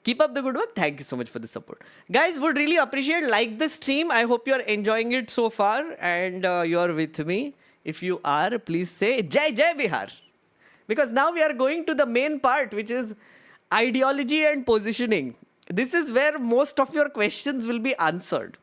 Keep up the good work. Thank you so much for the support. Guys, would really appreciate like the stream. I hope you're enjoying it so far and you're with me. If you are, please say Jai Jai Bihar. Because now we are going to the main part, which is ideology and positioning. This is where most of your questions will be answered.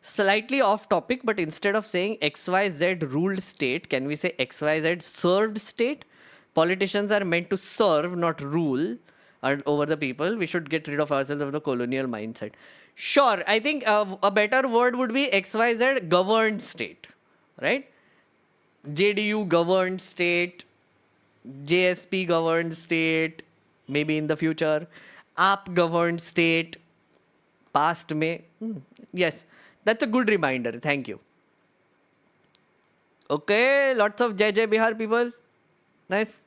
Slightly off topic, but instead of saying XYZ ruled state, can we say XYZ served state? Politicians are meant to serve, not rule over the people. We should get rid of ourselves of the colonial mindset. Sure, I think a better word would be XYZ governed state, right? JDU governed state, JSP governed state, maybe in the future, AAP governed state, past may. Yes. That's a good reminder. Thank you. Okay, lots of Jai Jai Bihar people. Nice.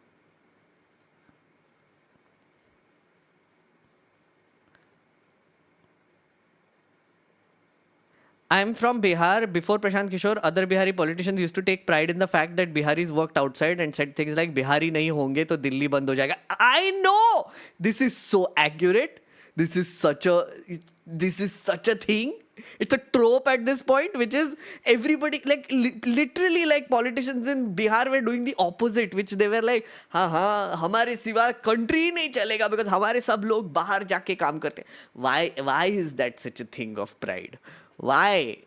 I'm from Bihar. Before Prashant Kishore, other Bihari politicians used to take pride in the fact that Biharis worked outside and said things like Bihari nahi honge to Delhi band ho jayega. I know! This is so accurate. This is such a thing. It's a trope at this point, which is everybody, like literally like politicians in Bihar were doing the opposite, which they were like, हाँ हमारे सिवा country नहीं चलेगा because हमारे सब लोग बाहर जाके काम करते हैं. Why is that such a thing of pride? Why?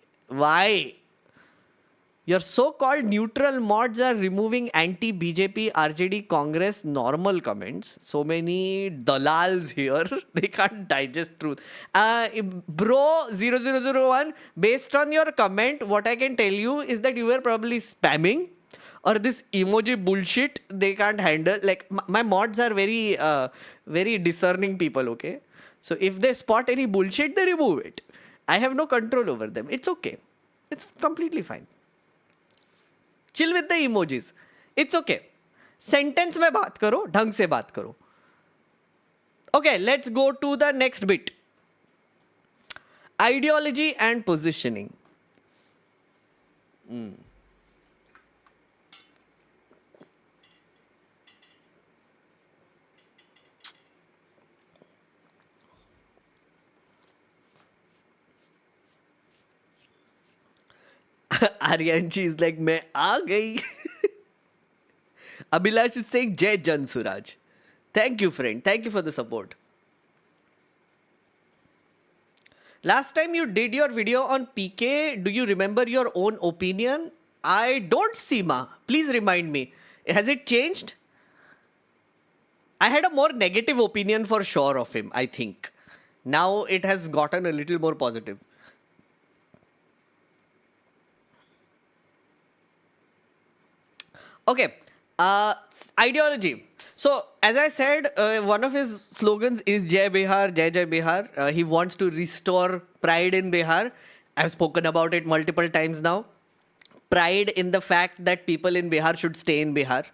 Your so-called neutral mods are removing anti-BJP, RJD, Congress normal comments. So many dalals here. They can't digest truth. Bro 0001, based on your comment, what I can tell you is that you were probably spamming or this emoji bullshit they can't handle. Like my mods are very, very discerning people, okay? So if they spot any bullshit, they remove it. I have no control over them. It's okay. It's completely fine. Chill with the emojis. It's okay. Sentence में बात करो, ढंग से बात करो. Okay, let's go to the next bit. Ideology and positioning. Aryanchi is like, मैं आ गई. Abhilash is saying, Jai Jan Suraaj. Thank you, friend. Thank you for the support. Last time you did your video on PK, do you remember your own opinion? I don't, Seema. Please remind me. Has it changed? I had a more negative opinion for sure of him, I think. Now it has gotten a little more positive. Okay, ideology. So, as I said, one of his slogans is Jai Bihar, Jai Jai Bihar. He wants to restore pride in Bihar. I've spoken about it multiple times now. Pride in the fact that people in Bihar should stay in Bihar.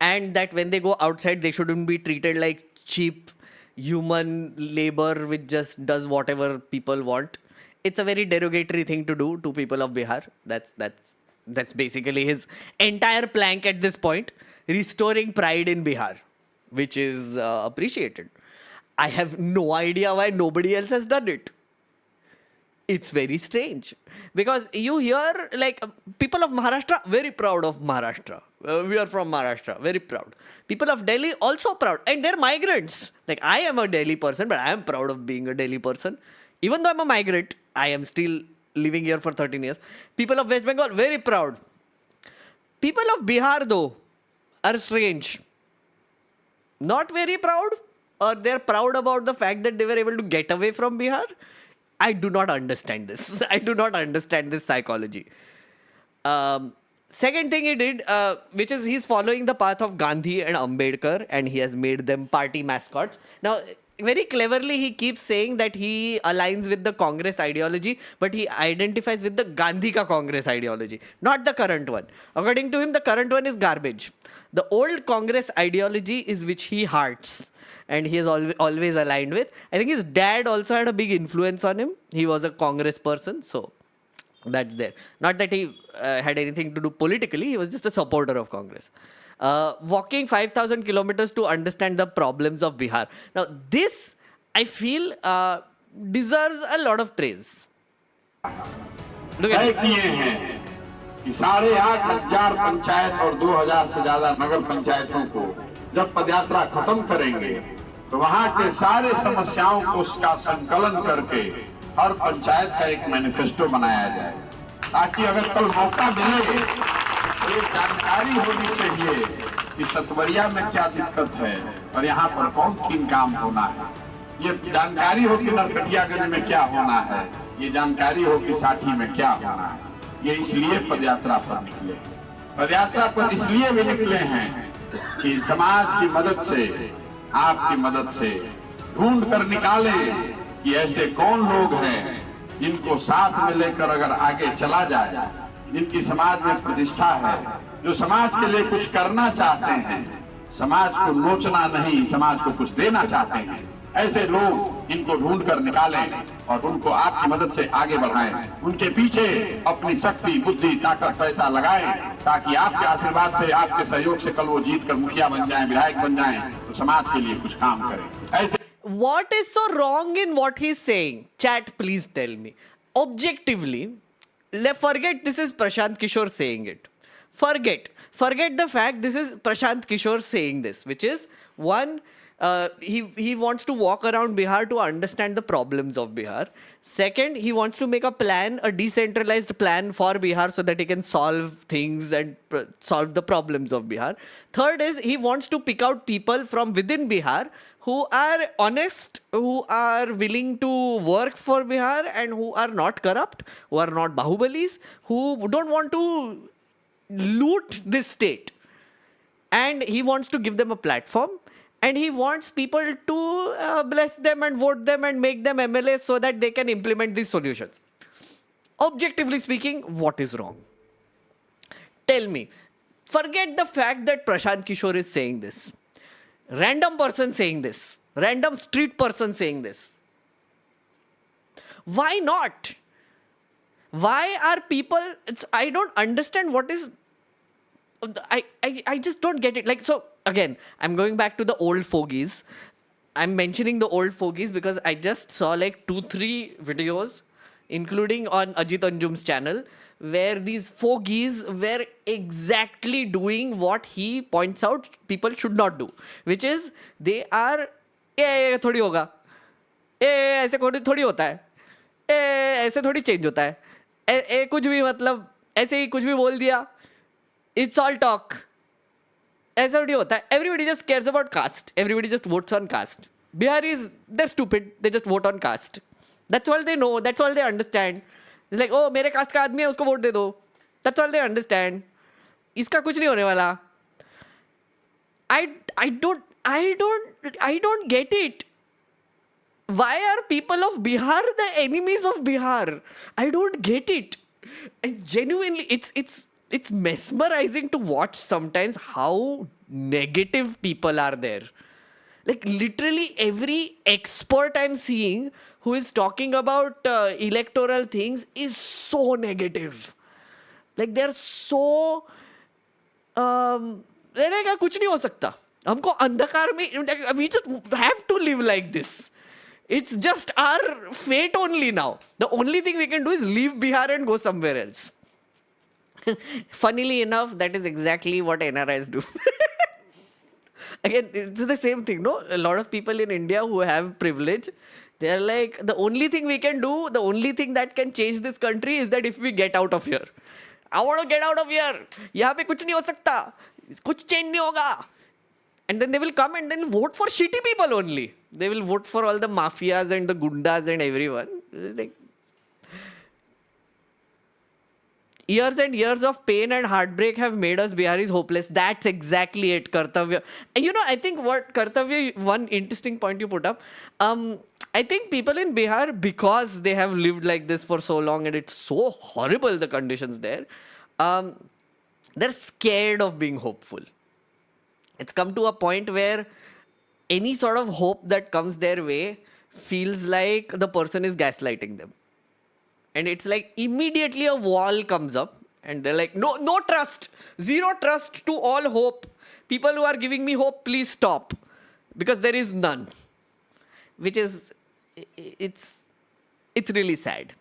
And that when they go outside, they shouldn't be treated like cheap human labor which just does whatever people want. It's a very derogatory thing to do to people of Bihar. That's basically his entire plank at this point. restoring pride in Bihar, which is appreciated. I have no idea why nobody else has done it. It's very strange because you hear like people of Maharashtra very proud of Maharashtra. We are from Maharashtra, very proud. People of Delhi also proud, and they're migrants. Like I am a Delhi person, but I am proud of being a Delhi person. Even though I'm a migrant, I am still living here for 13 years. People of West Bengal very proud. People of Bihar though are strange. Not very proud, or they're proud about the fact that they were able to get away from Bihar. I do not understand this. I do not understand this psychology. Second thing he did, which is he's following the path of Gandhi and Ambedkar, and he has made them party mascots. Now, very cleverly, he keeps saying that he aligns with the Congress ideology, but he identifies with the Gandhi ka Congress ideology, not the current one. According to him, the current one is garbage. The old Congress ideology is which he hearts and he is always aligned with. I think his dad also had a big influence on him. He was a Congress person, so that's there. Not that he had anything to do politically, he was just a supporter of Congress. Walking 5,000 kilometers to understand the problems of Bihar. Now, this, I feel, deserves a lot of praise. Look at this. कि 8,500 पंचायत और 2,000 से ज्यादा नगर पंचायतों को जब पदयात्रा खत्म करेंगे तो वहां के सारे समस्याओं को उसका संकलन करके हर पंचायत का एक मैनिफेस्टो बनाया जाए, ताकि अगर कल मौका मिले तो ये जानकारी होनी चाहिए कि सतवरिया में क्या दिक्कत है और यहाँ पर कौन किन काम होना है। ये जानकारी हो कि नरकटियागंज में क्या होना है, ये जानकारी हो कि साठी में क्या होना है। ये इसलिए पदयात्रा पर निकले। पदयात्रा पर इसलिए भी निकले हैं कि समाज की मदद से, आपकी मदद से ढूंढ कर निकाले कि ऐसे कौन लोग हैं जिनको साथ में लेकर अगर आगे चला जाए, जिनकी समाज में प्रतिष्ठा है, जो समाज के लिए कुछ करना चाहते हैं, समाज को नोचना नहीं, समाज को कुछ देना चाहते हैं। ऐसे लोग इनको ढूंढ कर निकालें और उनको आपकी मदद से आगे बढ़ाएं। उनके पीछे अपनी शक्ति, बुद्धि, ताकत, पैसा लगाएं, ताकि आपके आशीर्वाद से, आपके सहयोग से कल वो जीत कर मुखिया बन जाएं, विधायक बन जाएं, तो समाज के लिए कुछ काम करें। ऐसे What is so wrong in what he's saying? Chat, please tell me. Objectively, forget this is Prashant Kishore saying it. Forget the fact this is Prashant Kishore saying this, which is one, he wants to walk around Bihar to understand the problems of Bihar. Second, he wants to make a plan, a decentralized plan for Bihar so that he can solve things and solve the problems of Bihar. Third is he wants to pick out people from within Bihar who are honest, who are willing to work for Bihar and who are not corrupt, who are not Bahubalis, who don't want to loot this state. And he wants to give them a platform. And he wants people to bless them and vote them and make them MLAs so that they can implement these solutions. Objectively speaking, what is wrong? Tell me. Forget the fact that Prashant Kishore is saying this. Random person saying this. Random street person saying this. Why not? Why are people... I don't understand what is... I just don't get it. Like, so... Again, I'm going back to the old fogies. I'm mentioning the old fogies because I just saw like 2-3 videos, including on Ajit Anjum's channel, where these fogies were exactly doing what he points out people should not do, which is they are, थोड़ी होगा, ऐसे थोड़ी होता है, ऐसे थोड़ी change होता है, कुछ भी मतलब ऐसे ही कुछ भी बोल दिया, it's all talk. ऐसा नहीं होता है. Everybody just cares about caste. Everybody just votes on caste. Biharis, they're stupid. They just vote on caste. That's all they know. That's all they understand. It's like, oh, मेरे caste का आदमी है, उसको vote दे दो. That's all they understand. इसका कुछ नहीं होने वाला. I don't get it. Why are people of Bihar the enemies of Bihar? I don't get it. Genuinely, it's mesmerizing to watch sometimes how negative people are there. Like literally every expert I'm seeing who is talking about electoral things is so negative. Like they're so रहेगा, कुछ नहीं हो सकता, हमको अंधकार में, we just have to live like this. It's just our fate only now. The only thing we can do is leave Bihar and go somewhere else. Funnily enough, that is exactly what NRIs do. Again, it's the same thing, no? A lot of people in India who have privilege, they're like, the only thing we can do, the only thing that can change this country is that if we get out of here. I want to get out of here. यहाँ पे कुछ नहीं हो सकता, कुछ change नहीं होगा. And then they will come and then vote for shitty people only. They will vote for all the mafias and the gundas and everyone. Like, years and years of pain and heartbreak have made us Biharis hopeless. That's exactly it, Kartavya. And you know, I think what Kartavya, one interesting point you put up, I think people in Bihar, because they have lived like this for so long and it's so horrible, the conditions there, they're scared of being hopeful. It's come to a point where any sort of hope that comes their way feels like the person is gaslighting them. And it's like immediately a wall comes up and they're like, no trust, zero trust to all hope. People who are giving me hope, please stop. Because there is none. Which is, it's really sad.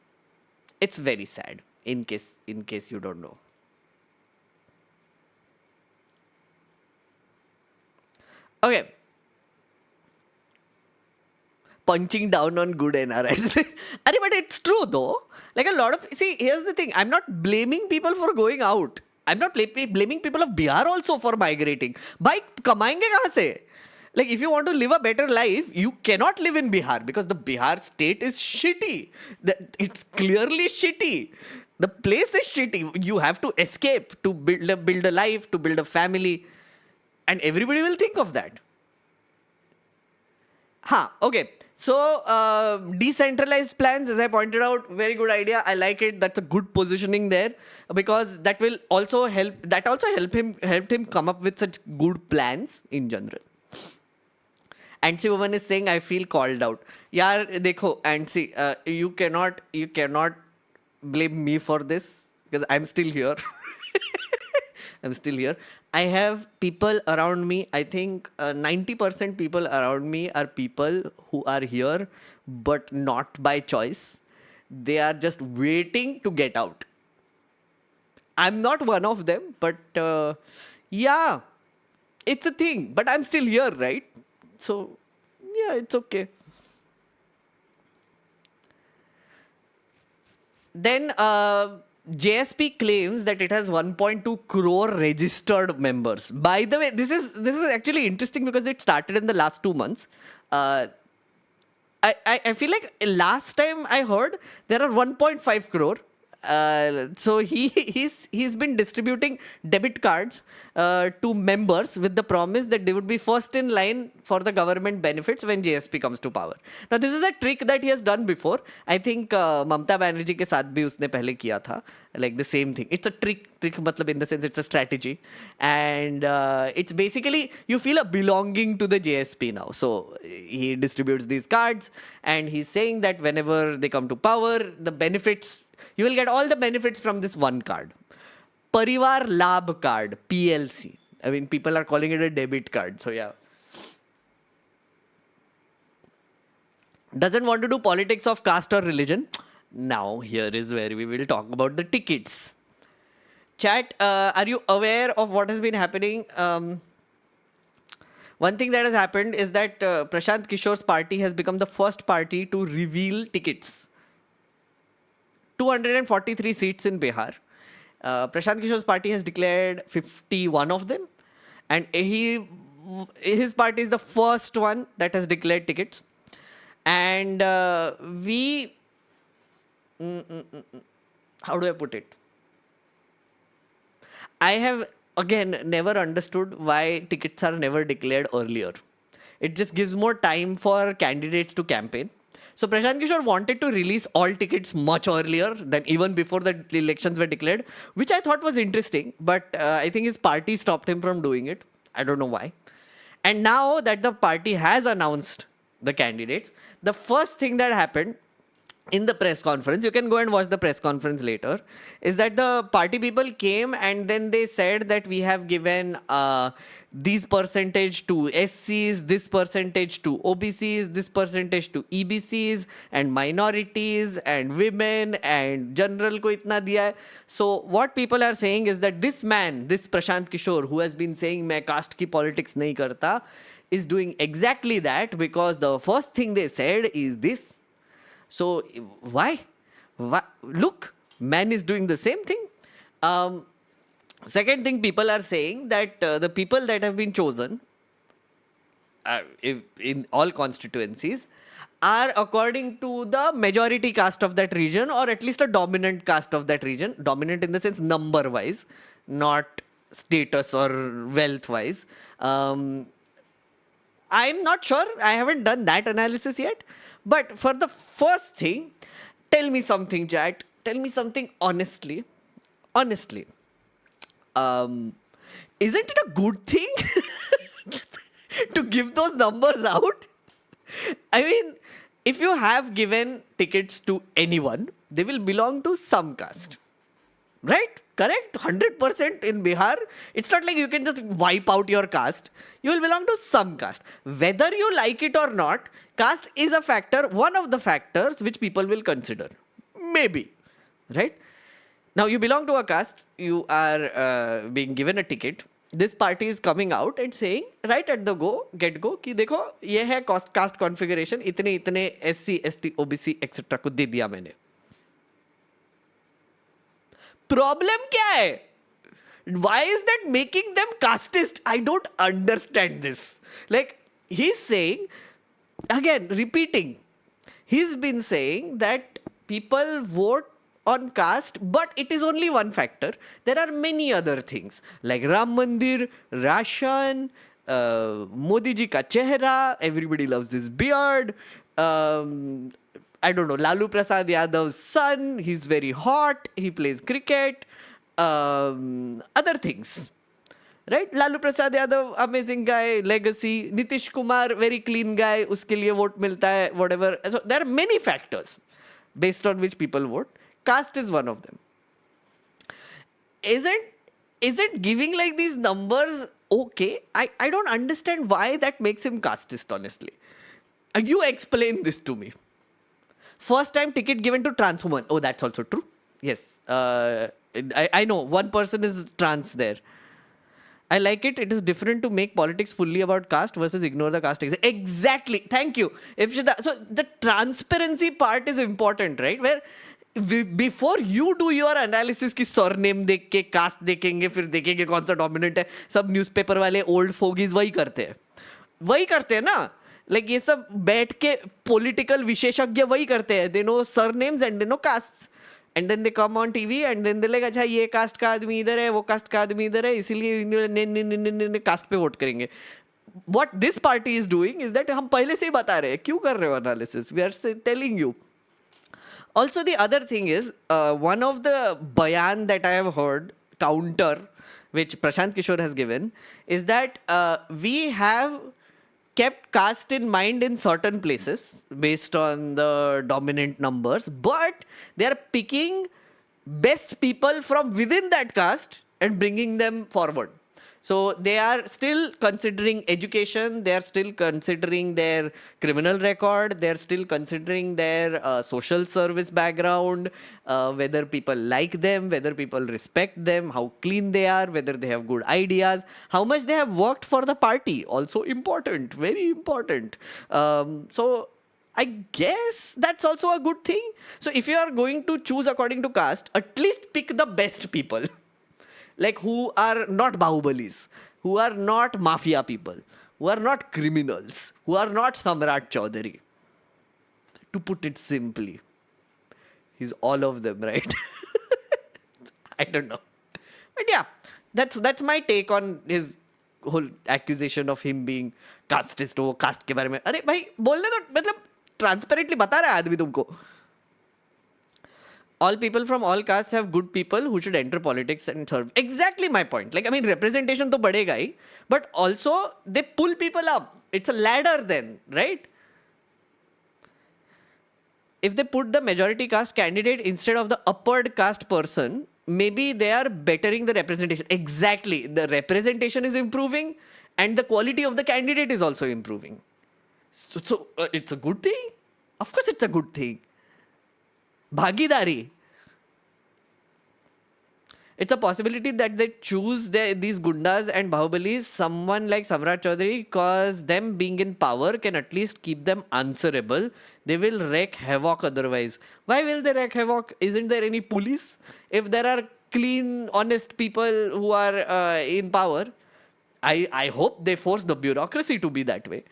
It's very sad, in case you don't know. Okay. Punching down on good NRIs. But it's true though. Like a lot of, see, here's the thing. I'm not blaming people for going out. I'm not blaming people of Bihar also for migrating. Bhai, kamaenge kahan se? Like if you want to live a better life, you cannot live in Bihar because the Bihar state is shitty. It's clearly shitty. The place is shitty. You have to escape to build a life, to build a family. And everybody will think of that. Okay. So, decentralized plans, as I pointed out, very good idea. I like it. That's a good positioning there because that will also help. That also helped him come up with such good plans in general. Ansi woman is saying, I feel called out. Yaar, dekho, Ansi, you cannot blame me for this because I'm still here. I'm still here. I have people around me. I think 90% people around me are people who are here, but not by choice. They are just waiting to get out. I'm not one of them, but yeah, it's a thing. But I'm still here, right? So, yeah, it's okay. Then JSP claims that it has 1.2 crore registered members. By the way, this is actually interesting because it started in the last 2 months. I feel like last time I heard there are 1.5 crore. So he's been distributing debit cards to members with the promise that they would be first in line for the government benefits when JSP comes to power. Now this is a trick that he has done before. I think Mamata Banerjee ke saath bhi usne pehle kiya tha. Like the same thing. It's a trick matlab in the sense it's a strategy. And it's basically you feel a belonging to the JSP now. So he distributes these cards and he's saying that whenever they come to power, the benefits, you will get all the benefits from this one card. Parivar Labh card, PLC. I mean, people are calling it a debit card. So yeah. Doesn't want to do politics of caste or religion. Now, here is where we will talk about the tickets. Chat, are you aware of what has been happening? One thing that has happened is that Prashant Kishore's party has become the first party to reveal tickets. 243 seats in Bihar. Prashant Kishore's party has declared 51 of them. And his party is the first one that has declared tickets. And how do I put it? I have, again, never understood why tickets are never declared earlier. It just gives more time for candidates to campaign. So Prashant Kishore wanted to release all tickets much earlier than even before the elections were declared, which I thought was interesting. But I think his party stopped him from doing it. I don't know why. And now that the party has announced the candidates, the first thing that happened in the press conference, you can go and watch the press conference later, is that the party people came and then they said that we have given these percentage to SCs, this percentage to OBCs, this percentage to EBCs and minorities and women and general ko itna diya hai. So what people are saying is that this man, this Prashant Kishore, who has been saying main caste ki politics nahi karta, is doing exactly that, because the first thing they said is this. So why? Look, man is doing the same thing. Second thing, people are saying that the people that have been chosen in all constituencies are according to the majority caste of that region, or at least a dominant caste of that region. Dominant in the sense number wise, not status or wealth wise. I'm not sure. I haven't done that analysis yet. But for the first thing, tell me something, chat. Tell me something honestly. Honestly. Isn't it a good thing to give those numbers out? I mean, if you have given tickets to anyone, they will belong to some caste. Right? Correct? 100% in Bihar. It's not like you can just wipe out your caste. You will belong to some caste. Whether you like it or not, caste is a factor, one of the factors which people will consider. Maybe. Right? Now, you belong to a caste. You are being given a ticket. This party is coming out and saying, right at the get-go, कि देखो, ये है caste configuration, इतने SC, ST, OBC, etc. को दे दिया मैंने. Problem क्या है? Why is that making them casteist? I don't understand this. Like, he's saying, again, repeating, he's been saying that people vote on caste, but it is only one factor. There are many other things like Ram Mandir, Ration, Modi ji ka chehra, everybody loves his beard, I don't know, Lalu Prasad Yadav's son, he's very hot, he plays cricket, other things. Right? Lalu Prasad Yadav, amazing guy, legacy. Nitish Kumar, very clean guy, uske liye vote milta hai, whatever. So there are many factors based on which people vote. Caste is one of them. Isn't giving like these numbers okay? I don't understand why that makes him casteist, honestly. You explain this to me. First time ticket given to trans woman. Oh, that's also true. Yes. I know one person is trans there. I like it. It is different to make politics fully about caste versus ignore the caste. Exactly. Thank you. Ipshita. So the transparency part is important, right? Where before you do your analysis की surname देख के caste देखेंगे फिर देखेंगे कौन सा dominant है सब newspaper वाले old fogies वही करते हैं ना like ये सब बैठ के political विशेषज्ञ वही करते हैं they know surnames and they know castes and then they come on TV and then they like अच्छा ये caste का आदमी इधर है वो caste का आदमी इधर है इसीलिए caste पे vote करेंगे. What this party is doing is that हम पहले से ही बता रहे हैं क्यों कर रहे हो analysis. We are telling you. Also, the other thing is, one of the bayan that I have heard, counter, which Prashant Kishore has given, is that we have kept caste in mind in certain places based on the dominant numbers, but they are picking best people from within that caste and bringing them forward. So they are still considering education, they are still considering their criminal record, they are still considering their social service background, whether people like them, whether people respect them, how clean they are, whether they have good ideas, how much they have worked for the party. Also important, very important. So I guess that's also a good thing. So if you are going to choose according to caste, at least pick the best people. Like who are not Bahubalis, who are not mafia people, who are not criminals, who are not Samrat Chaudhary. To put it simply, he's all of them, right? I don't know. But yeah, that's my take on his whole accusation of him being casteist. वो caste के बारे में अरे भाई बोलने तो मतलब transparently बता रहा है आदमी तुमको. All people from all castes have good people who should enter politics and serve. Exactly my point. Like, I mean, representation to badega hi, but also they pull people up. It's a ladder then, right? if they put the majority caste candidate instead of the upward caste person, maybe they are bettering the representation. Exactly. The representation is improving and the quality of the candidate is also improving. So it's a good thing. Of course, it's a good thing. Bhagidari. It's a possibility that they choose these gundas and bahubalis, someone like Samrat Chaudhary, because them being in power can at least keep them answerable. They will wreak havoc otherwise. Why will they wreak havoc? Isn't there any police? If there are clean, honest people who are in power, I hope they force the bureaucracy to be that way.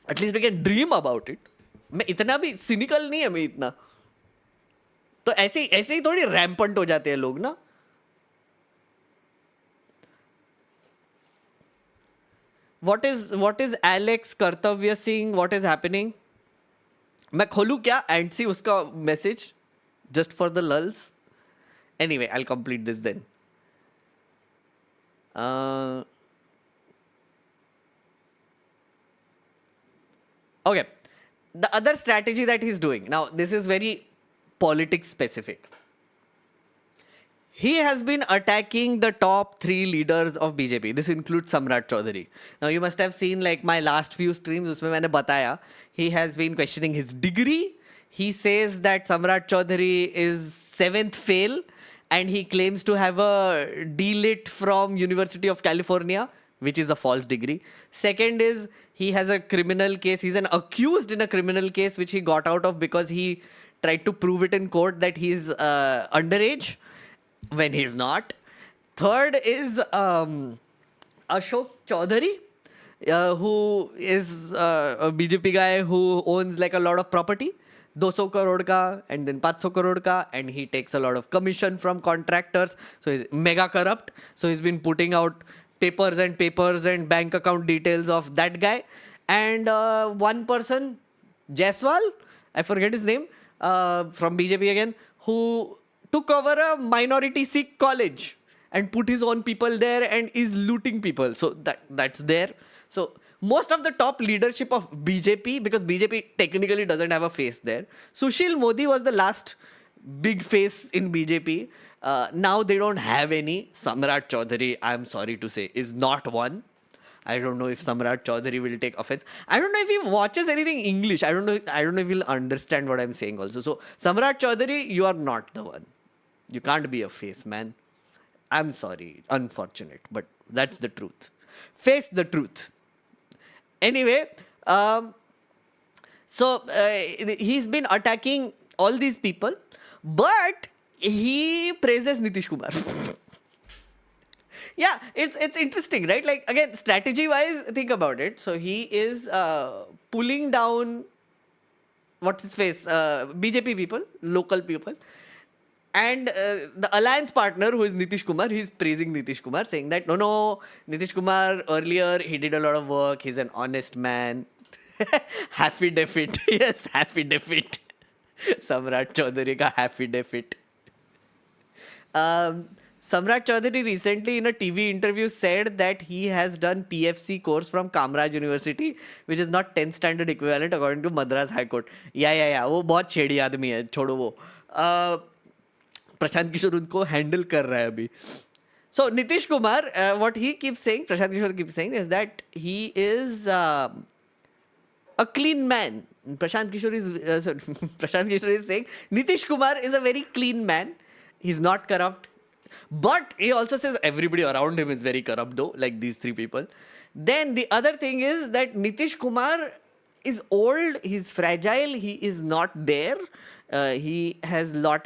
At least we can dream about it. मैं इतना भी cynical नहीं है मैं इतना. तो ऐसे ही थोड़ी रैम्पंट हो जाते हैं लोग ना. What is Alex Kartavya Singh? What is happening? मैं खोलूं क्या and see उसका message just for the lulls. Anyway, I'll complete this then. Okay. The other strategy that he's doing. Now, this is very politics specific. He has been attacking the top 3 leaders of BJP. This includes Samrat Chaudhary. Now, you must have seen like my last few streams, usme maine bataya. He has been questioning his degree. He says that Samrat Chaudhary is 7th fail and he claims to have a D.Lit from University of California, which is a false degree. Second is he has a criminal case. He's an accused in a criminal case which he got out of because he tried to prove it in court that he's underage when he's not. Third is Ashok Chaudhary, who is a BJP guy who owns like a lot of property, 200 crore ka and then 500 crore ka, and he takes a lot of commission from contractors. So he's mega corrupt. So he's been putting out papers and bank account details of that guy. And one person, Jaiswal, I forget his name, from BJP again, who took over a minority Sikh college and put his own people there and is looting people. So that's there. So most of the top leadership of BJP, because BJP technically doesn't have a face there. Sushil Modi was the last big face in BJP. Now they don't have any. Samrat Chaudhary, I'm sorry to say, is not one. I don't know if Samrat Chaudhary will take offense. I don't know if he watches anything English. I don't know if he'll understand what I'm saying also. So Samrat Chaudhary, you are not the one. You can't be a face, man. I'm sorry. Unfortunate. But that's the truth. Face the truth. Anyway, so he's been attacking all these people. But he praises Nitish Kumar. Yeah, it's interesting, right? Like, again, strategy-wise, think about it. So he is pulling down, what's his face? BJP people, local people. And the alliance partner, who is Nitish Kumar, he's praising Nitish Kumar, saying that, no, Nitish Kumar, earlier, he did a lot of work. He's an honest man. Happy defeat. Yes, happy defeat. Samrat Chaudhary ka happy defeat. Samrat Chaudhary recently in a TV interview said that he has done PFC course from Kamraj University, which is not 10th standard equivalent according to Madras High Court. Yeah, वो बहुत छेड़ी आदमी है, छोड़ो वो. प्रशांत किशोर उनको handle कर रहा है अभी. So Nitish Kumar, what he keeps saying, Prashant Kishore keeps saying, is that he is a clean man. Prashant Kishore is saying Nitish Kumar is a very clean man. He's not corrupt. But he also says everybody around him is very corrupt though, like these 3 people. Then the other thing is that Nitish Kumar is old, he's fragile, he is not there. He has lost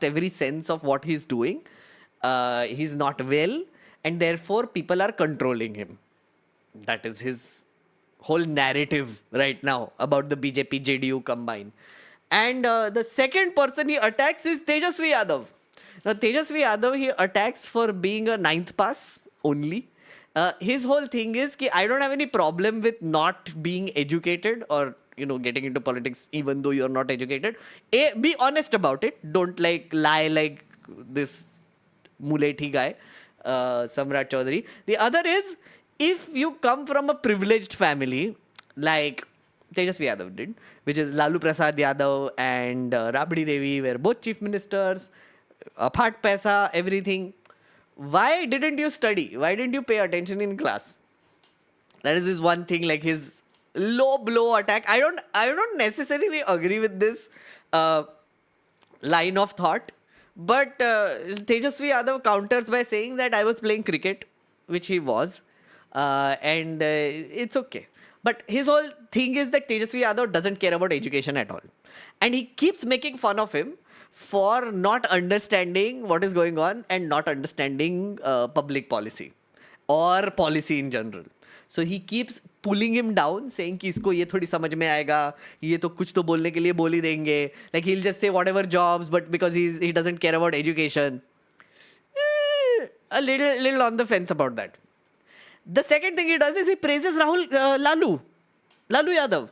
every sense of what he's doing. He's not well, and therefore people are controlling him. That is his whole narrative right now about the BJP JDU combine. And the second person he attacks is Tejasvi Yadav. Now, Tejasvi Yadav, he attacks for being a 9th pass only. His whole thing is that I don't have any problem with not being educated or, getting into politics even though you're not educated. Be honest about it. Don't lie like this Mulethi guy, Samrat Chaudhary. The other is, if you come from a privileged family, like Tejasvi Yadav did, which is Lalu Prasad Yadav and Rabdi Devi were both chief ministers, apart paisa, everything. Why didn't you study? Why didn't you pay attention in class? That is his one thing, like his low blow attack. I don't necessarily agree with this line of thought, but Tejasvi Yadav counters by saying that I was playing cricket, which he was, and it's okay. But his whole thing is that Tejasvi Yadav doesn't care about education at all, and he keeps making fun of him for not understanding what is going on and not understanding public policy or policy in general. So he keeps pulling him down, saying कि इसको ये थोड़ी समझ में आएगा, ये तो कुछ तो बोलने के लिए बोल ही देंगे. Like he'll just say whatever jobs, but because he doesn't care about education. A little on the fence about that. The second thing he does is he praises Lalu Yadav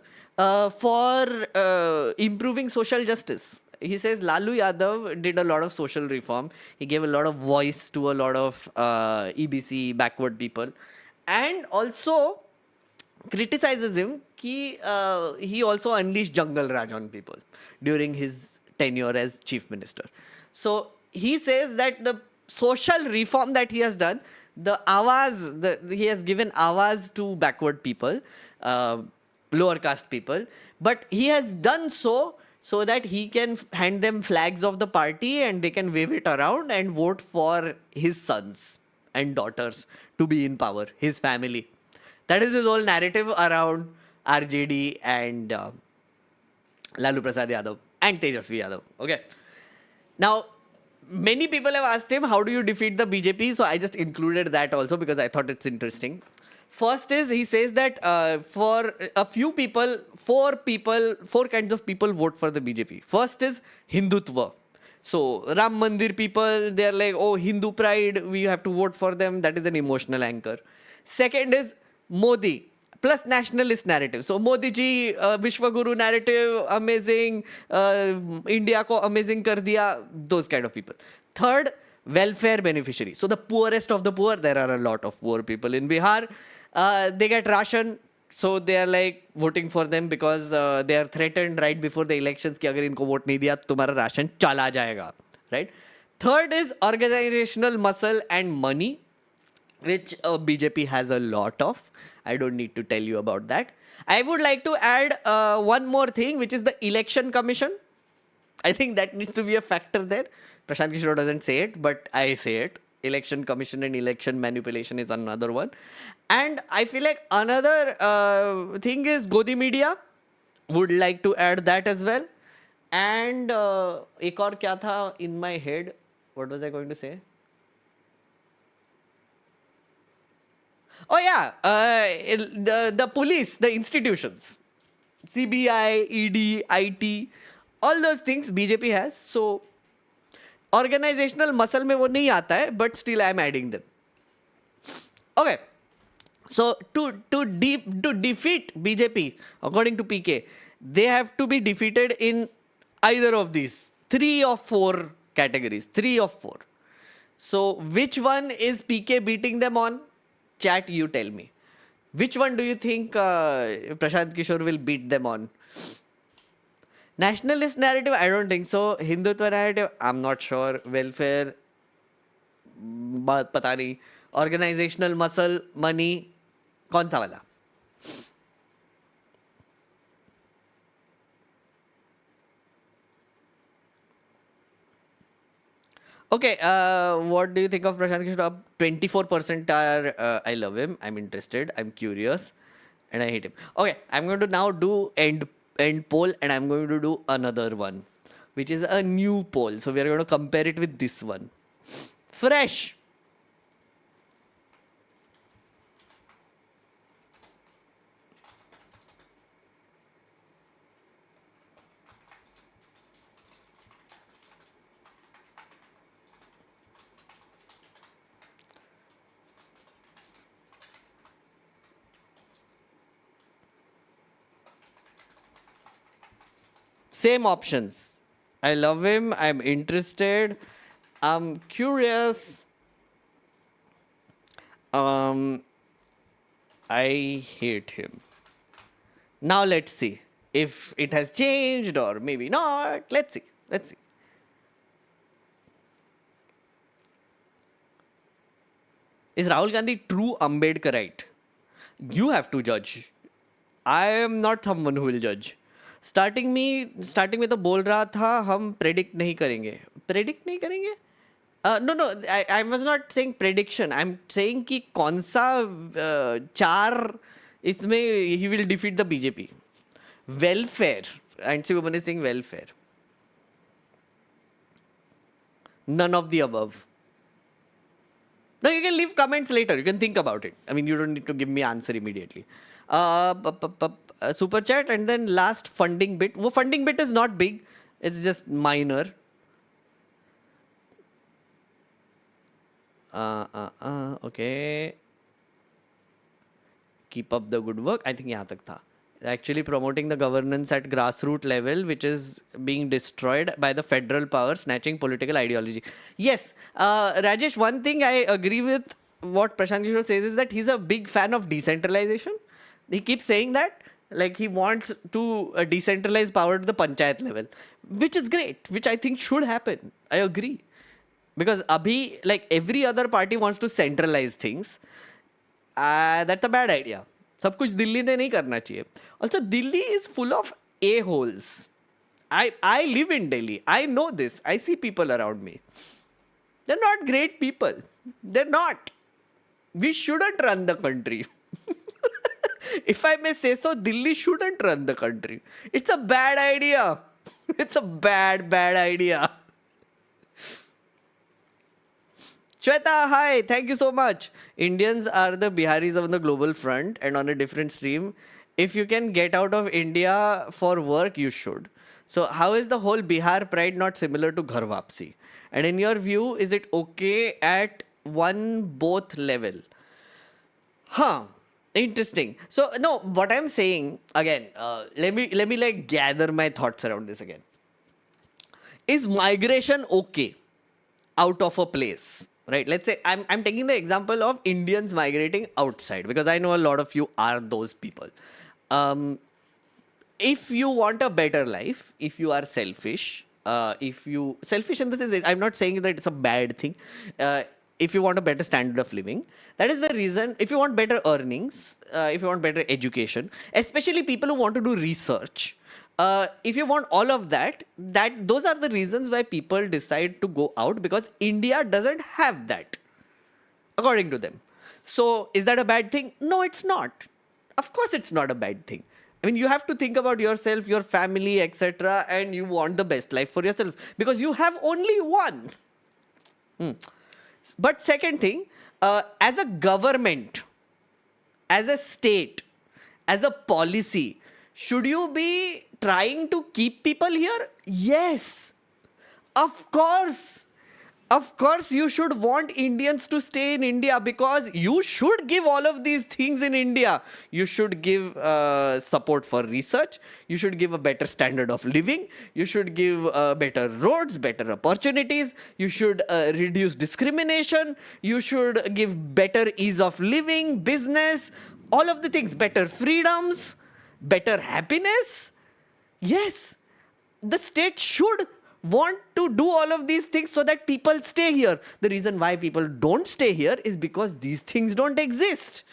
for improving social justice. He says Lalu Yadav did a lot of social reform. He gave a lot of voice to a lot of EBC backward people, and also criticizes him कि he also unleashed Jungle Raj on people during his tenure as chief minister. So he says that the social reform that he has done, he has given awaz to backward people, lower caste people, but he has done so that he can hand them flags of the party and they can wave it around and vote for his sons and daughters to be in power, his family. That is his whole narrative around RJD and Lalu Prasad Yadav and Tejasvi Yadav. Okay. Now, many people have asked him, how do you defeat the BJP? So I just included that also because I thought it's interesting. First is, he says that for a few people, four kinds of people vote for the BJP. First is Hindutva. So Ram Mandir people, they're like, oh, Hindu pride, we have to vote for them. That is an emotional anchor. Second is Modi plus nationalist narrative. So Modi ji, Vishwaguru narrative, amazing, India ko amazing kar diya, those kind of people. Third, welfare beneficiary. So the poorest of the poor, there are a lot of poor people in Bihar. They get ration, so they are like voting for them because they are threatened right before the elections कि अगर इनको vote नहीं दिया तो तुम्हारा ration चला जाएगा, right? Third is organizational muscle and money, which BJP has a lot of. I don't need to tell you about that. I would like to add one more thing, which is the election commission. I think that needs to be a factor there. Prashant Kishore doesn't say it, but I say it. Election commission and election manipulation is another one. And I feel like another thing is Godi media. Would like to add that as well. And एक और क्या था in my head? What was I going to say? Oh yeah, the police, the institutions, CBI, ED, IT, all those things BJP has. So organizational muscle में वो नहीं आता है, but still I am adding them. Okay, so to defeat BJP, according to PK, they have to be defeated in either of these 3 or 4 categories. 3 or 4. So which one is PK beating them on? Chat, you tell me. Which one do you think Prashant Kishore will beat them on? Nationalist narrative, I don't think so. Hindutva narrative, I'm not sure. Welfare, पता नहीं. Organizational muscle, money, कौन सा वाला? Okay, what do you think of Prashant Kishore? 24% are, I love him, I'm interested, I'm curious, and I hate him. Okay, I'm going to now do end poll, and I'm going to do another one, which is a new poll. So we are going to compare it with this one. Fresh. Same options. I love him. I'm interested. I'm curious. I hate him. Now let's see if it has changed or maybe not. Let's see. Let's see. Is Rahul Gandhi true Ambedkarite? You have to judge. I am not someone who will judge. Starting में तो बोल रहा था हम predict नहीं करेंगे. No no, I was not saying prediction. I am saying कि कौन सा 4 इसमें ही will defeat the BJP. Welfare, and women is saying welfare. None of the above. No, you can leave comments later. You can think about it. I mean, you don't need to give me answer immediately. Super chat and then last funding bit. Wo funding bit is not big. It's just minor. Okay. Keep up the good work. I think यहाँ तक था. Actually promoting the governance at grassroots level, which is being destroyed by the federal power, snatching political ideology. Yes, Rajesh, one thing I agree with what Prashant Kishore says is that he's a big fan of decentralization. He keeps saying that, like he wants to decentralize power to the panchayat level, which is great, which I think should happen. I agree. Because abhi, like every other party wants to centralize things. That's a bad idea. सब कुछ दिल्ली ने नहीं करना चाहिए. Also, Delhi is full of a-holes. I live in Delhi. I know this. I see people around me. They're not great people. They're not. We shouldn't run the country. If I may say so, Delhi shouldn't run the country. It's a bad idea. It's a bad idea. Shweta, hi, thank you so much. Indians are the Biharis on the global front and on a different stream. If you can get out of India for work, you should. So how is the whole Bihar pride not similar to Ghar Wapsi? And in your view, is it okay at both level? Interesting. So no, what I'm saying again, let me like gather my thoughts around this again. Is migration okay out of a place? Right, let's say I'm taking the example of Indians migrating outside because I know a lot of you are those people. If you want a better life, if you are selfish, selfish in the sense, I'm not saying that it's a bad thing. If you want a better standard of living, that is the reason. If you want better earnings, if you want better education, especially people who want to do research, if you want all of that, those are the reasons why people decide to go out, because India doesn't have that, according to them. So is that a bad thing? No, it's not. Of course, it's not a bad thing. I mean, you have to think about yourself, your family, etc., and you want the best life for yourself because you have only one. But second thing, as a government, as a state, as a policy, should you be trying to keep people here? Yes. Of course. Of course, you should want Indians to stay in India because you should give all of these things in India. You should give support for research. You should give a better standard of living. You should give better roads, better opportunities. You should reduce discrimination. You should give better ease of living, business, all of the things, better freedoms, better happiness. Yes, the state should want to do all of these things so that people stay here. The reason why people don't stay here is because these things don't exist.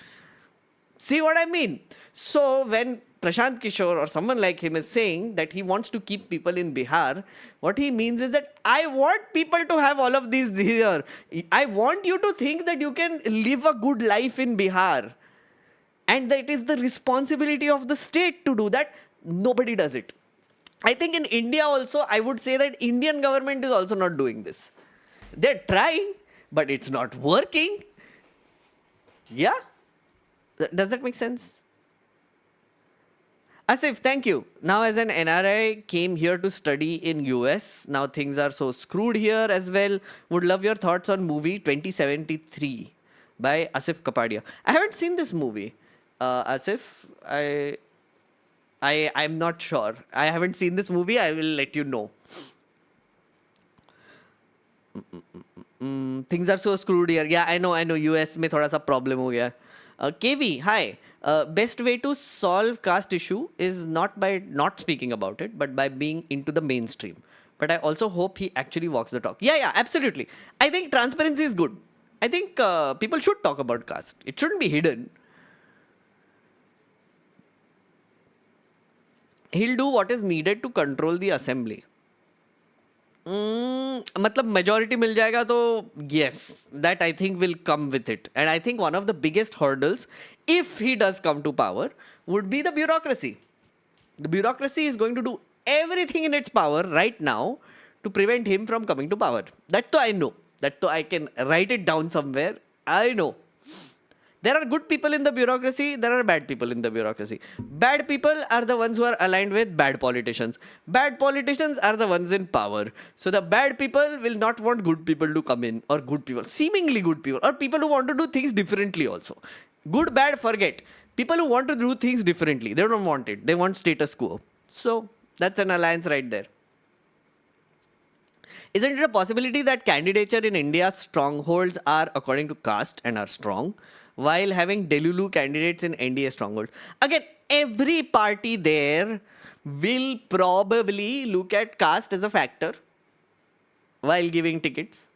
See what I mean? So when Prashant Kishore or someone like him is saying that he wants to keep people in Bihar, what he means is that I want people to have all of these here. I want you to think that you can live a good life in Bihar. And that it is the responsibility of the state to do that. Nobody does it. I think in India also, I would say that Indian government is also not doing this. They're trying, but it's not working. Yeah? Does that make sense? Asif, thank you. Now as an NRI, came here to study in US. Now things are so screwed here as well. Would love your thoughts on movie 2073 by Asif Kapadia. I haven't seen this movie. Asif, I'm not sure. I haven't seen this movie. I will let you know. Things are so screwed here. Yeah, I know. US में थोड़ा सा problem हो गया. KV, hi. Best way to solve caste issue is not by not speaking about it, but by being into the mainstream. But I also hope he actually walks the talk. Yeah, absolutely. I think transparency is good. I think people should talk about caste. It shouldn't be hidden. He'll do what is needed to control the assembly. मतलब majority मिल जाएगा तो yes, that I think will come with it. And I think one of the biggest hurdles, if he does come to power, would be the bureaucracy. The bureaucracy is going to do everything in its power right now to prevent him from coming to power. That I know. That I can write it down somewhere. I know. There are good people in the bureaucracy, there are bad people in the bureaucracy. Bad people are the ones who are aligned with bad politicians. Bad politicians are the ones in power. So the bad people will not want good people to come in, or good people, seemingly good people, or people who want to do things differently also. Good, bad, forget. People who want to do things differently, they don't want it. They want status quo. So that's an alliance right there. Isn't it a possibility that candidature in India's strongholds are according to caste and are strong, while having Delulu candidates in NDA strongholds? Again, every party there will probably look at caste as a factor while giving tickets.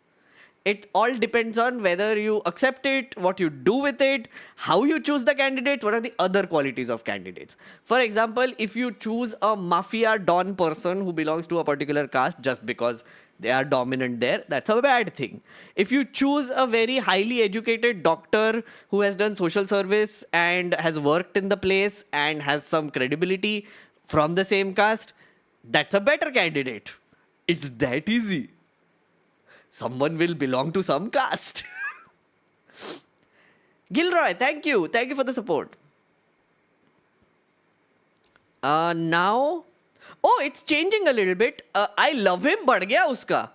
It all depends on whether you accept it, what you do with it, how you choose the candidates, what are the other qualities of candidates. For example, if you choose a mafia don person who belongs to a particular caste just because they are dominant there, that's a bad thing. If you choose a very highly educated doctor who has done social service and has worked in the place and has some credibility from the same caste, that's a better candidate. It's that easy. Someone will belong to some caste. Gilroy, thank you. Thank you for the support. Now, oh, it's changing a little bit. I love him, बढ़ गया उसका.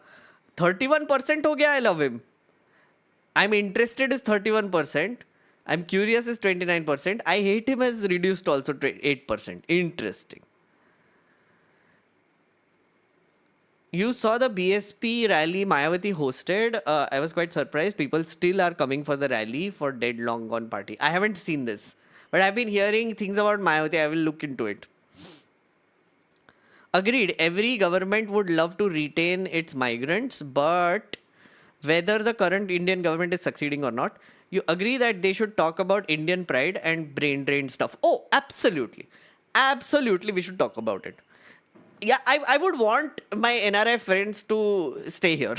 31% हो गया, I love him. I'm interested is 31%. I'm curious is 29%. I hate him has reduced also to 8%. Interesting. You saw the BSP rally Mayawati hosted. I was quite surprised. People still are coming for the rally for dead long gone party. I haven't seen this, but I've been hearing things about Mayawati. I will look into it. Agreed. Every government would love to retain its migrants, but whether the current Indian government is succeeding or not, you agree that they should talk about Indian pride and brain drain stuff. Oh, absolutely. Absolutely, we should talk about it. Yeah, I would want my NRI friends to stay here.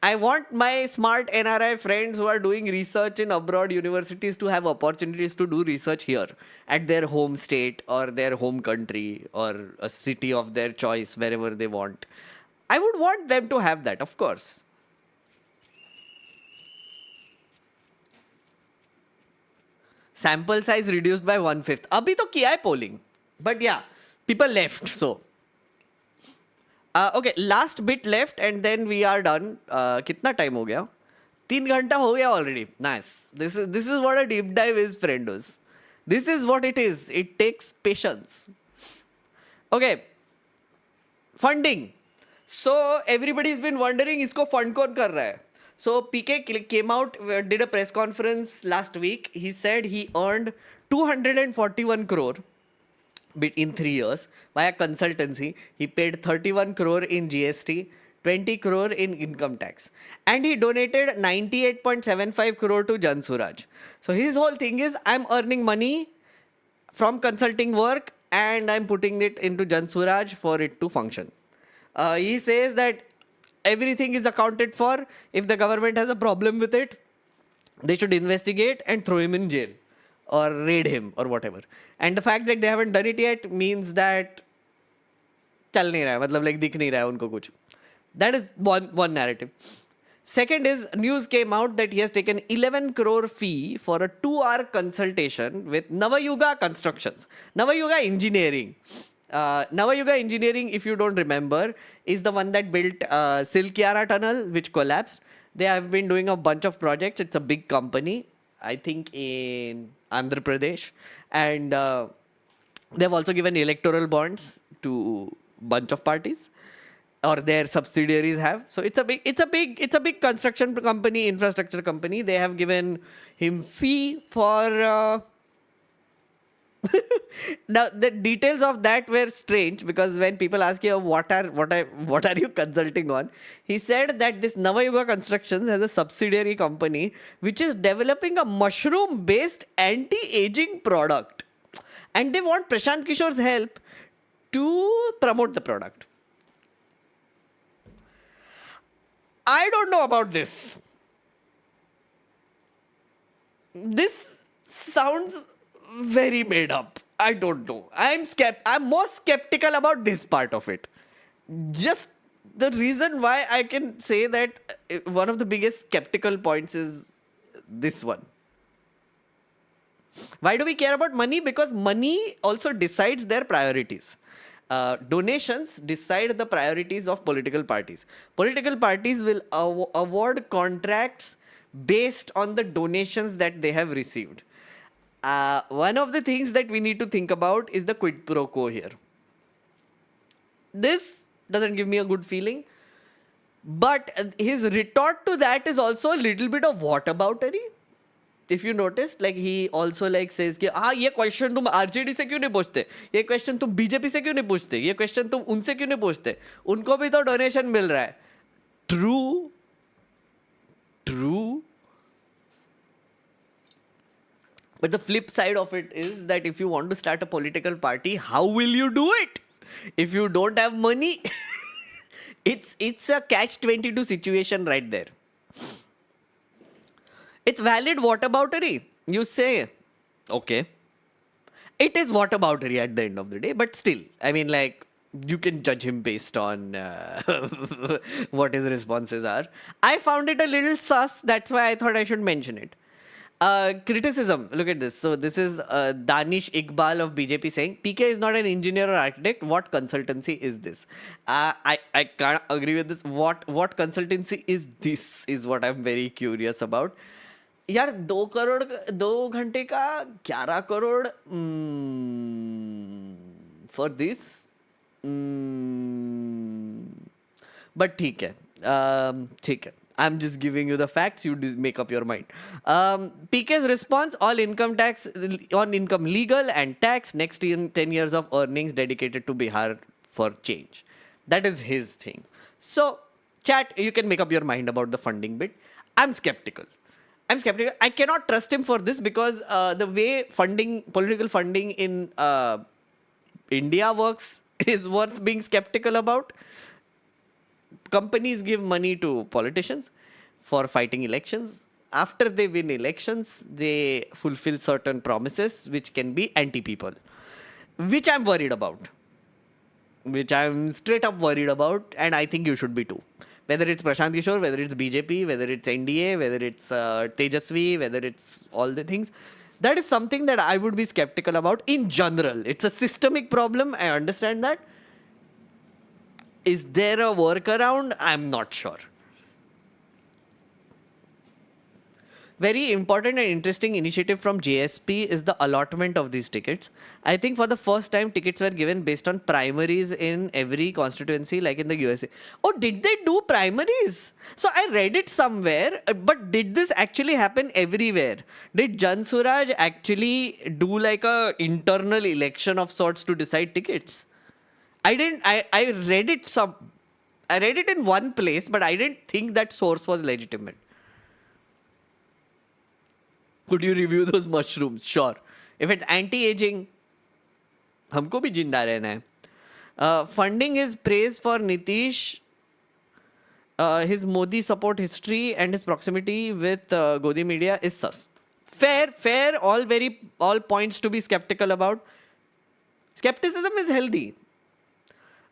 I want my smart NRI friends who are doing research in abroad universities to have opportunities to do research here at their home state or their home country or a city of their choice, wherever they want. I would want them to have that, of course. Sample size reduced by 1/5. Abhi to kiya hai polling. But yeah. People left, so. Okay, last bit left and then we are done. Kitna time ho gaya? 3 घंटा हो गया already. Nice. This is what a deep dive is, friendos. This is what it is. It takes patience. Okay. Funding. So everybody's been wondering, isko fund kaun kar raha hai? So PK came out, did a press conference last week. He said he earned 241 crore. In 3 years via consultancy. He paid 31 crore in GST, 20 crore in income tax, and he donated 98.75 crore to Jan Suraaj. So his whole thing is, I'm earning money from consulting work and I'm putting it into Jan Suraaj for it to function. He says that everything is accounted for. If the government has a problem with it, they should investigate and throw him in jail or raid him or whatever. And the fact that they haven't done it yet means that चल नहीं रहा है, मतलब like दिख नहीं रहा है उनको कुछ. That is one narrative. Second is, news came out that he has taken 11 crore fee for a 2-hour consultation with Navayuga Constructions. Navayuga Engineering. Navayuga Engineering, if you don't remember, is the one that built Silkyara Tunnel, which collapsed. They have been doing a bunch of projects. It's a big company, I think in Andhra Pradesh. And they've also given electoral bonds to bunch of parties, or their subsidiaries have. So it's a big construction company, infrastructure company. They have given him fee for Now the details of that were strange because when people ask you what are you consulting on, he said that this Navayuga Constructions has a subsidiary company which is developing a mushroom based anti-aging product, and they want Prashant Kishore's help to promote the product. I don't know about this. This sounds very made up. I don't know. I'm more skeptical about this part of it. Just the reason why I can say that one of the biggest skeptical points is this one. Why do we care about money? Because money also decides their priorities. Donations decide the priorities of political parties. Political parties will award contracts based on the donations that they have received. One of the things that we need to think about is the quid pro quo here. This doesn't give me a good feeling. But his retort to that is also a little bit of whataboutery. If you noticed, like he also like says कि हाँ ये question तुम RJD से क्यों नहीं पूछते, ये question तुम BJP से क्यों नहीं पूछते, ये question तुम उनसे क्यों नहीं पूछते, उनको भी तो donation मिल रहा है. True. But the flip side of it is that if you want to start a political party, how will you do it? If you don't have money, it's a catch-22 situation right there. It's valid whataboutery. You say, okay. It is whataboutery at the end of the day, but still, I mean, like, you can judge him based on what his responses are. I found it a little sus. That's why I thought I should mention it. Criticism. Look at this. So this is Danish Iqbal of BJP saying, PK is not an engineer or architect. What consultancy is this? I can't agree with this. What consultancy is this is what I'm very curious about. यार 2 घंटे का 11 crore for this. But ठीक है. I'm just giving you the facts. You make up your mind. PK's response: all income tax on income legal and tax. Next 10 years of earnings dedicated to Bihar for change. That is his thing. So, chat, you can make up your mind about the funding bit. I'm skeptical. I cannot trust him for this because the way political funding in India works is worth being skeptical about. Companies give money to politicians for fighting elections. After they win elections, they fulfill certain promises which can be anti-people, which I'm worried about. Which I'm straight up worried about, and I think you should be too. Whether it's Prashant Kishore, whether it's BJP, whether it's NDA, whether it's Tejasvi, whether it's all the things. That is something that I would be skeptical about in general. It's a systemic problem. I understand that. Is there a workaround? I'm not sure. Very important and interesting initiative from JSP is the allotment of these tickets. I think for the first time, tickets were given based on primaries in every constituency, like in the USA. Oh, did they do primaries? So I read it somewhere, but did this actually happen everywhere? Did Jan Suraaj actually do like a internal election of sorts to decide tickets? I didn't. I read it I read it in one place, but I didn't think that source was legitimate. Could you review those mushrooms? Sure. If it's anti-aging, हमको भी जिंदा रहना है. Funding his praise for Nitish, his Modi support history and his proximity with Godi media is sus. Fair. All points to be skeptical about. Skepticism is healthy.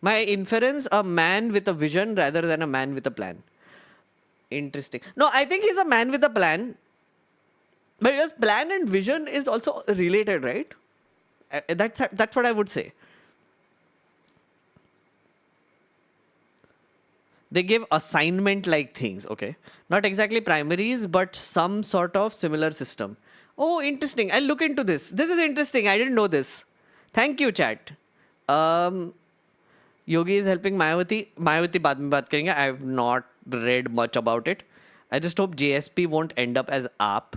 My inference: a man with a vision rather than a man with a plan. Interesting. No, I think he's a man with a plan. But because plan and vision is also related, right? That's what I would say. They give assignment-like things, okay? Not exactly primaries, but some sort of similar system. Oh, interesting. I'll look into this. This is interesting. I didn't know this. Thank you, chat. Yogi is helping Mayawati. Mayawati baad mein baat karenge. I have not read much about it. I just hope JSP won't end up as AAP.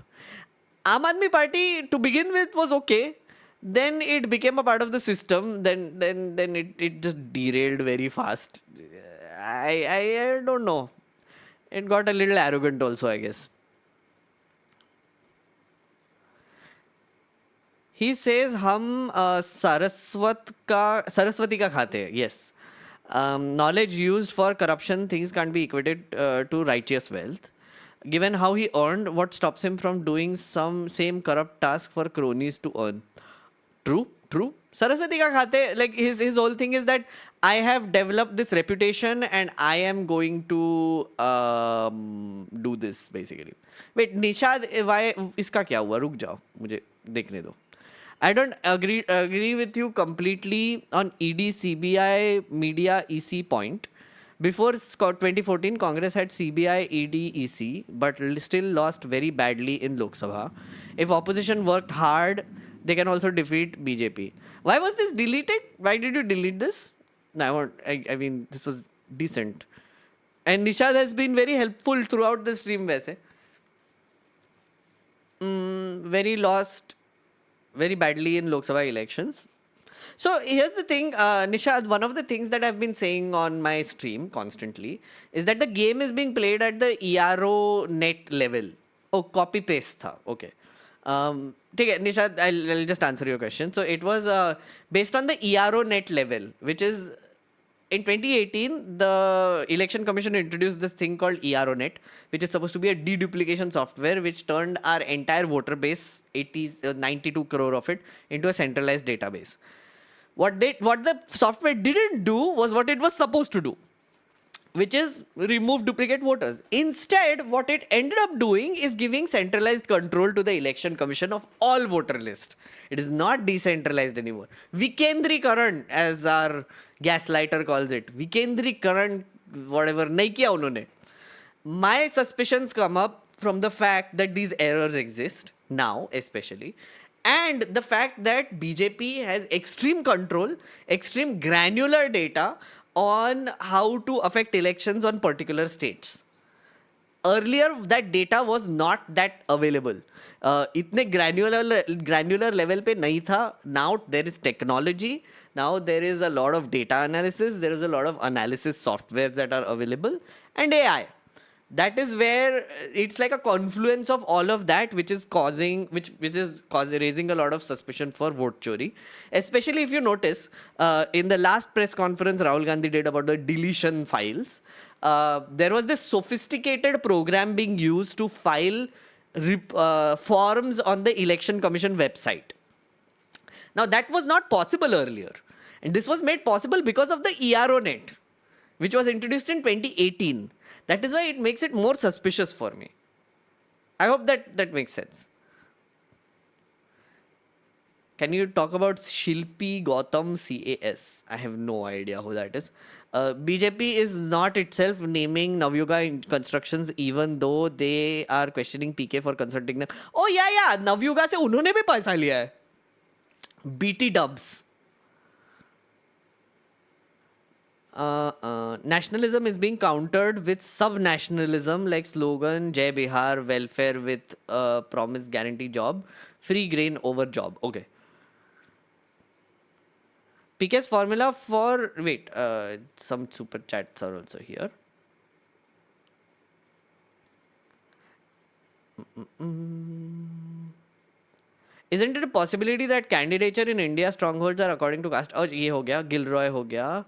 Aam Aadmi Party, to begin with, was okay. then it became a part of the system. Then it just derailed very fast. I don't know. It got a little arrogant also, I guess. He says हम सरस्वती का खाते हैं. Yes. Knowledge used for corruption things can't be equated to righteous wealth. Given how he earned, what stops him from doing some same corrupt task for cronies to earn? True. Saraswati ka khate, like his whole thing is that I have developed this reputation and I am going to do this basically. Wait, Nishad, why iska kya hua? Ruk jao, mujhe dekhne do. I don't agree with you completely on ED, CBI, media, EC point. Before 2014, Congress had CBI, ED, EC, but still lost very badly in Lok Sabha. If opposition worked hard, they can also defeat BJP. Why was this deleted? Why did you delete this? No, I mean, this was decent. And Nishad has been very helpful throughout the stream, वैसे. Very lost very badly in Lok Sabha elections. So here's the thing, Nishad, one of the things that I've been saying on my stream constantly is that the game is being played at the ERO net level. Oh, copy paste tha. Okay. Okay, Nishad, I'll just answer your question. So it was based on the ERO net level, which is in 2018, the Election Commission introduced this thing called ERO net, which is supposed to be a deduplication software which turned our entire voter base, 92 crore of it, into a centralized database. What the software didn't do was what it was supposed to do, which is remove duplicate voters. Instead, what it ended up doing is giving centralized control to the Election Commission of all voter list. It is not decentralized anymore. Vikendrikaran, as our gaslighter calls it. Vikendrikaran, whatever, nahi kiya unhone. My suspicions come up from the fact that these errors exist, now especially, and the fact that BJP has extreme control, extreme granular data on how to affect elections on particular states. Earlier, that data was not that available. इतने granular level पे नहीं था. Now there is technology. Now there is a lot of data analysis. There is a lot of analysis softwares that are available, and AI. That is where it's like a confluence of all of that, which is raising a lot of suspicion for vote chori. Especially if you notice, in the last press conference Rahul Gandhi did about the deletion files, there was this sophisticated program being used to file forms on the Election Commission website. Now that was not possible earlier. And this was made possible because of the ERO net, which was introduced in 2018. That is why it makes it more suspicious for me. I hope that makes sense. Can you talk about Shilpi Gautam CAS? I have no idea who that is. BJP is not itself naming Navyuga constructions, even though they are questioning PK for consulting them. Oh yeah, Navyuga se unhone bhi paisa liya hai. BT dubs. Nationalism is being countered with sub-nationalism like slogan Jai Bihar, welfare with promise guarantee job, free grain over job. Okay. PK's formula for... Wait, some super chats are also here. Isn't it a possibility that candidature in India strongholds are according to caste? Oh, ye ho gaya, Gilroy ho gaya.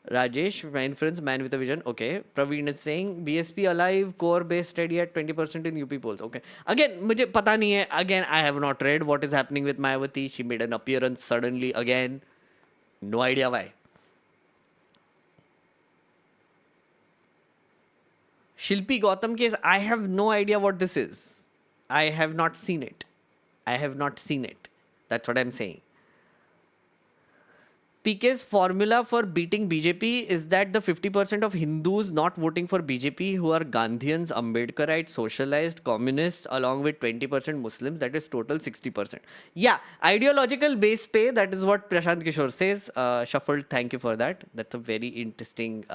Rajesh, my inference, man with a vision. Okay. Praveen is saying BSP alive, core base steady at 20% in UP polls. Okay. Again, mujhe pata nahi hai. Again, I have not read what is happening with Mayawati. She made an appearance suddenly again. No idea why. Shilpi Gautam case, I have no idea what this is. I have not seen it. That's what I'm saying. PK's formula for beating BJP is that the 50% of Hindus not voting for BJP who are Gandhians, Ambedkarites, socialized, communists, along with 20% Muslims, that is total 60%. Yeah, ideological base pay, that is what Prashant Kishore says. Shuffled, thank you for that. That's a very interesting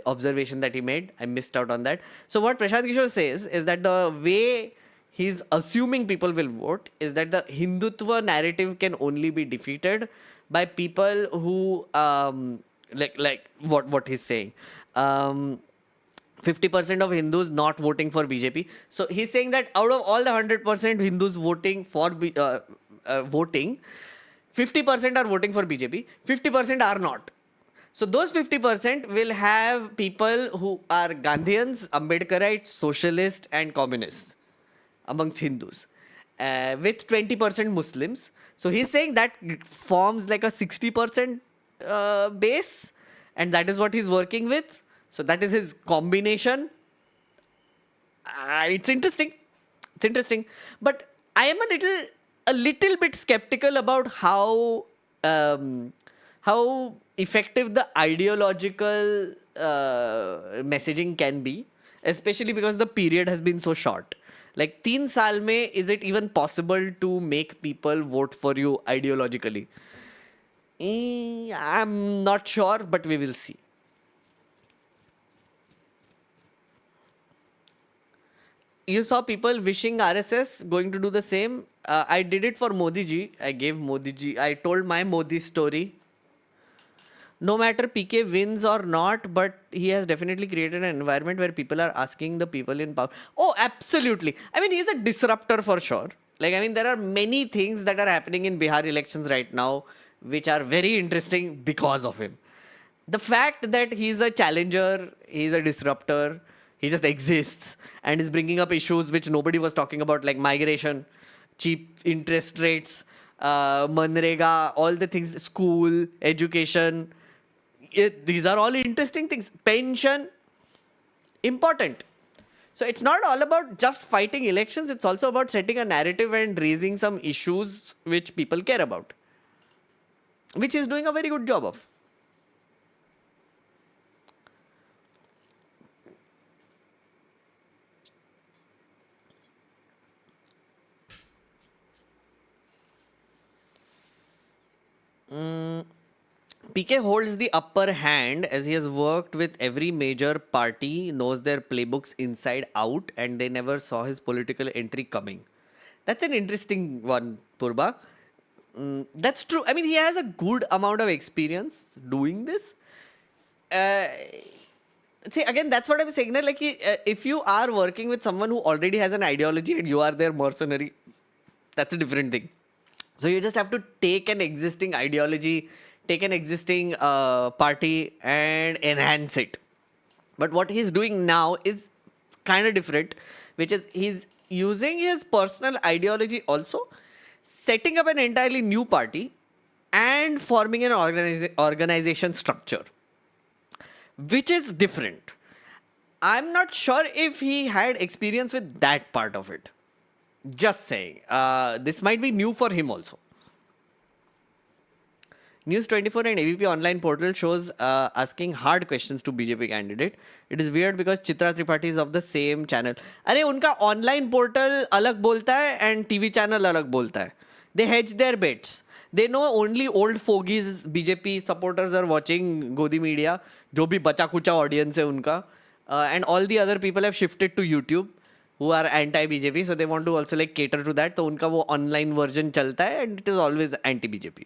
observation that he made. I missed out on that. So what Prashant Kishore says is that the way he's assuming people will vote is that the Hindutva narrative can only be defeated by people who like what he's saying. 50% of Hindus not voting for BJP. So he's saying that out of all the 100% Hindus voting for voting, 50% are voting for BJP, 50% are not. So those 50% will have people who are Gandhians, Ambedkarites, socialists and communists amongst Hindus, with 20% Muslims. So he's saying that forms like a 60% base, and that is what he's working with. So that is his combination. It's interesting. It's interesting. But I am a little bit skeptical about how effective the ideological messaging can be, especially because the period has been so short. Like 3 saal mein, is it even possible to make people vote for you ideologically? I'm not sure, but we will see. You saw people wishing RSS going to do the same. I did it for Modi ji. I told my Modi story. No matter PK wins or not, but he has definitely created an environment where people are asking the people in power. Oh, absolutely. I mean, he's a disruptor for sure. Like, I mean, there are many things that are happening in Bihar elections right now which are very interesting because of him. The fact that he's a challenger, he's a disruptor, he just exists and is bringing up issues which nobody was talking about, like migration, cheap interest rates, Manrega, all the things, school, education. These are all interesting things. Pension, important. So it's not all about just fighting elections. It's also about setting a narrative and raising some issues which people care about, which he's doing a very good job of. PK holds the upper hand as he has worked with every major party, knows their playbooks inside out, and they never saw his political entry coming. That's an interesting one, Purba. That's true. I mean, he has a good amount of experience doing this. See, again, that's what I'm saying. Like, if you are working with someone who already has an ideology and you are their mercenary, that's a different thing. So you just have to take an existing ideology, take an existing party and enhance it. But what he's doing now is kind of different, which is he's using his personal ideology also, setting up an entirely new party and forming an organization structure, which is different. I'm not sure if he had experience with that part of it. Just saying. This might be new for him also. News 24 and ABP online portal shows asking hard questions to BJP candidate. It is weird because Chitra Tripathi is of the same channel. अरे उनका online portal अलग बोलता है and TV channel अलग बोलता है. They hedge their bets. They know only old fogies BJP supporters are watching Godi media. जो भी बचा कुचा audience है उनका. And all the other people have shifted to YouTube, who are anti-BJP, so they want to also like cater to that. तो उनका वो online version चलता है and it is always anti-BJP.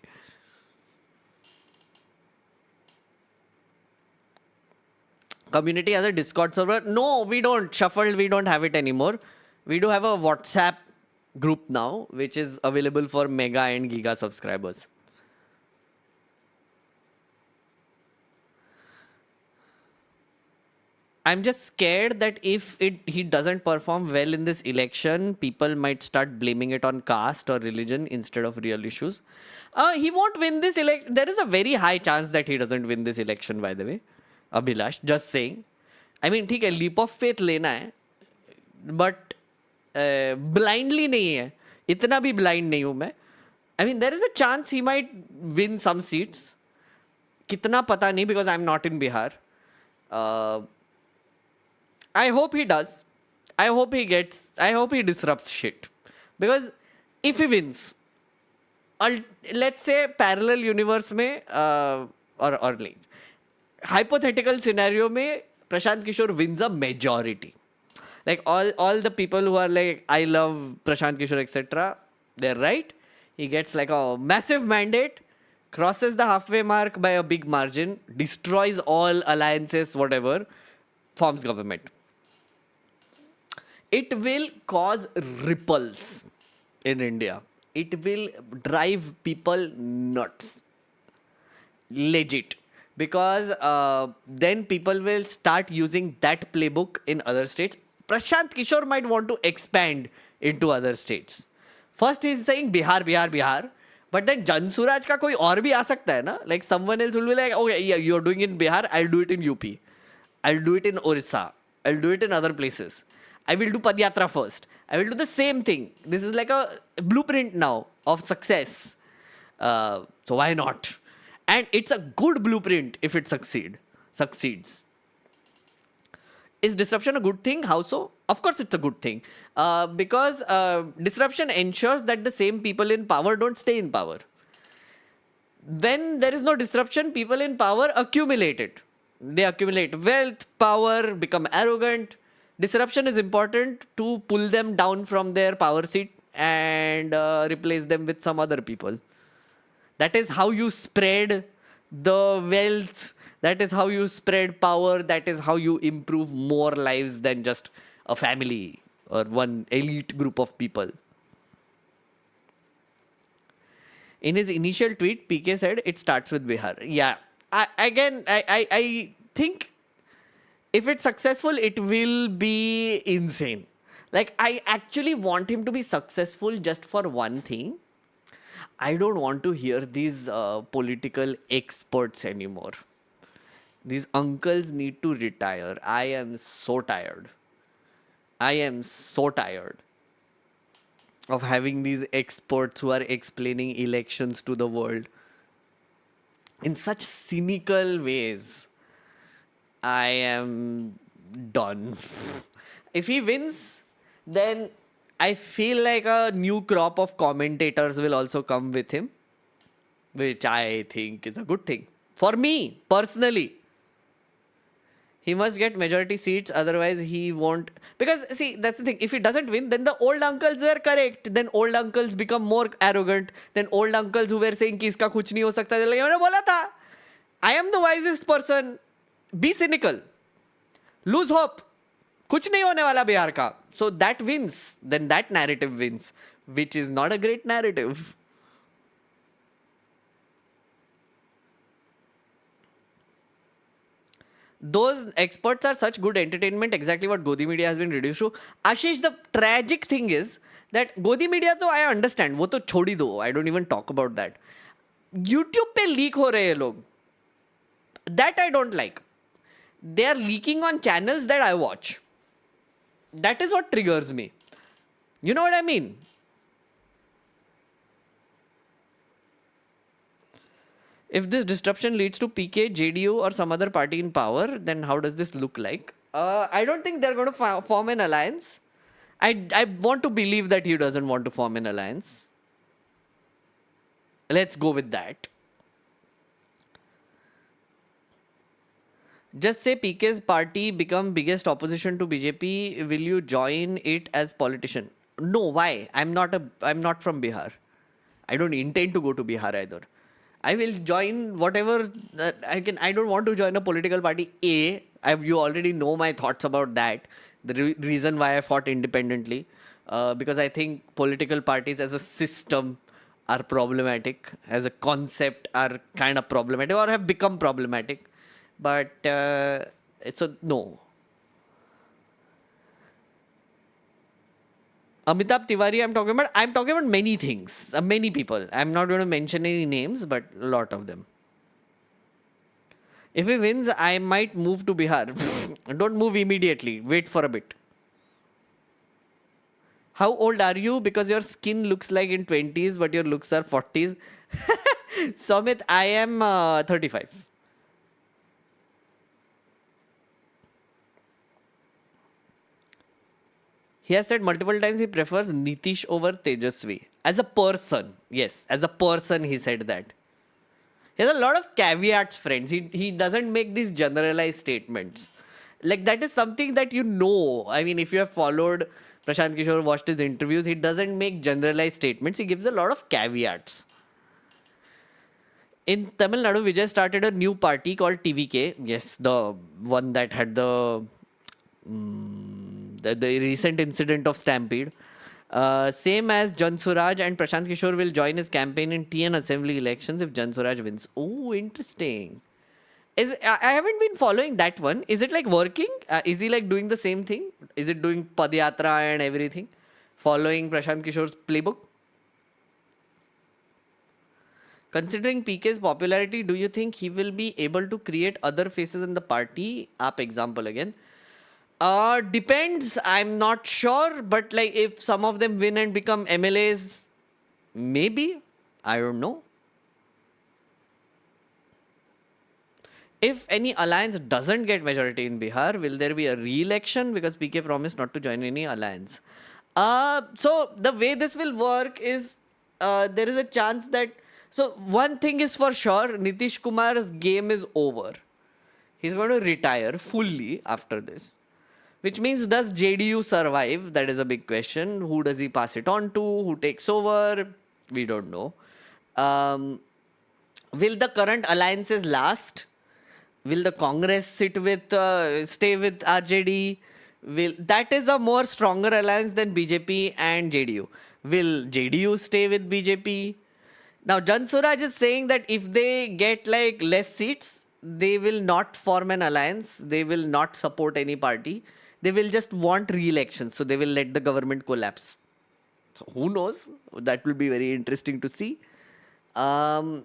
Community has a Discord server. No, we don't. Shuffled, we don't have it anymore. We do have a WhatsApp group now, which is available for Mega and Giga subscribers. I'm just scared that if he doesn't perform well in this election, people might start blaming it on caste or religion instead of real issues. He won't win this election. There is a very high chance that he doesn't win this election, by the way. Abhilash, just saying. I mean, ठीक है, leap of faith लेना है, but blindly नहीं है. इतना भी blind नहीं हूँ मैं. I mean, there is a chance he might win some seats. कितना पता नहीं, because I'm not in Bihar. I hope he does. I hope he disrupts shit. Because if he wins, let's say parallel universe में or like hypothetical scenario में Prashant Kishore wins a majority. Like all the people who are like, I love Prashant Kishore, etc., they're right. He gets like a massive mandate, crosses the halfway mark by a big margin, destroys all alliances, whatever, forms government. It will cause ripples in India. It will drive people nuts. Legit. Because then people will start using that playbook in other states. Prashant Kishore might want to expand into other states. First he's saying Bihar, Bihar, Bihar. But then Jan Suraaj का कोई और भी आ सकता है ना? Like someone else will be like, okay, yeah, you're doing it in Bihar, I'll do it in UP. I'll do it in Orissa. I'll do it in other places. I will do Padyatra first. I will do the same thing. This is like a blueprint now of success. So why not? And it's a good blueprint if it succeeds. Is disruption a good thing? How so? Of course it's a good thing. Because disruption ensures that the same people in power don't stay in power. When there is no disruption, people in power accumulate it. They accumulate wealth, power, become arrogant. Disruption is important to pull them down from their power seat and replace them with some other people. That is how you spread the wealth. That is how you spread power. That is how you improve more lives than just a family or one elite group of people. In his initial tweet, PK said it starts with Bihar. Yeah. I think if it's successful, it will be insane. Like, I actually want him to be successful just for one thing. I don't want to hear these political experts anymore. These uncles need to retire. I am so tired. I am so tired of having these experts who are explaining elections to the world in such cynical ways. I am done. If he wins, then I feel like a new crop of commentators will also come with him, which I think is a good thing. For me, personally. He must get majority seats, otherwise he won't. Because, see, that's the thing. If he doesn't win, then the old uncles were correct. Then old uncles become more arrogant. Then old uncles who were saying कि इसका कुछ नहीं हो सकता, they're like, मैंने बोला था. I am the wisest person. Be cynical. Lose hope. कुछ नहीं होने वाला बिहार का. So that wins. Then that narrative wins, which is not a great narrative. Those experts are such good entertainment, exactly what Godi media has been reduced to. Ashish, the tragic thing is that Godi media, तो I understand, वो तो छोड़ी दो. I don't even talk about that. YouTube पे leak हो रहे हैं लोग. That I don't like. They are leaking on channels that I watch. That is what triggers me. You know what I mean? If this disruption leads to PK, JDU or some other party in power, then how does this look like? I don't think they're going to form an alliance. I want to believe that he doesn't want to form an alliance. Let's go with that. Just say PK's party become biggest opposition to BJP. Will you join it as politician? No, why? I'm not from Bihar. I don't intend to go to Bihar either. I will join whatever I can. I don't want to join a political party. You already know my thoughts about that. The reason why I fought independently. Because I think political parties as a system are problematic. As a concept are kind of problematic or have become problematic. But it's a no. Amitabh Tiwari, I'm talking about many things, many people. I'm not going to mention any names, but a lot of them. If he wins, I might move to Bihar. Don't move immediately. Wait for a bit. How old are you? Because your skin looks like in 20s, but your looks are 40s. Somit, I am 35. He has said multiple times he prefers Nitish over Tejasvi. As a person, yes, as a person he said that. He has a lot of caveats, friends. He doesn't make these generalized statements. Like, that is something that you know. I mean, if you have followed Prashant Kishore, watched his interviews, he doesn't make generalized statements. He gives a lot of caveats. In Tamil Nadu, Vijay started a new party called TVK. Yes, the one that had the recent incident of Stampede. Same as Jan Suraaj, and Prashant Kishore will join his campaign in TN assembly elections if Jan Suraaj wins. Oh, interesting. I haven't been following that one. Is it like working? Is he like doing the same thing? Is it doing Padyatra and everything? Following Prashant Kishore's playbook? Considering PK's popularity, do you think he will be able to create other faces in the party? Aap example again. Depends. I'm not sure. But like if some of them win and become MLAs, maybe. I don't know. If any alliance doesn't get majority in Bihar, will there be a re-election? Because PK promised not to join any alliance. So the way this will work is there is a chance that... So one thing is for sure, Nitish Kumar's game is over. He's going to retire fully after this. Which means, does JDU survive? That is a big question. Who does he pass it on to? Who takes over? We don't know. Will the current alliances last? Will the Congress stay with RJD? That is a more stronger alliance than BJP and JDU. Will JDU stay with BJP? Now, Jan Suraaj is saying that if they get like less seats, they will not form an alliance. They will not support any party. They will just want re-elections. So they will let the government collapse. So who knows? That will be very interesting to see. So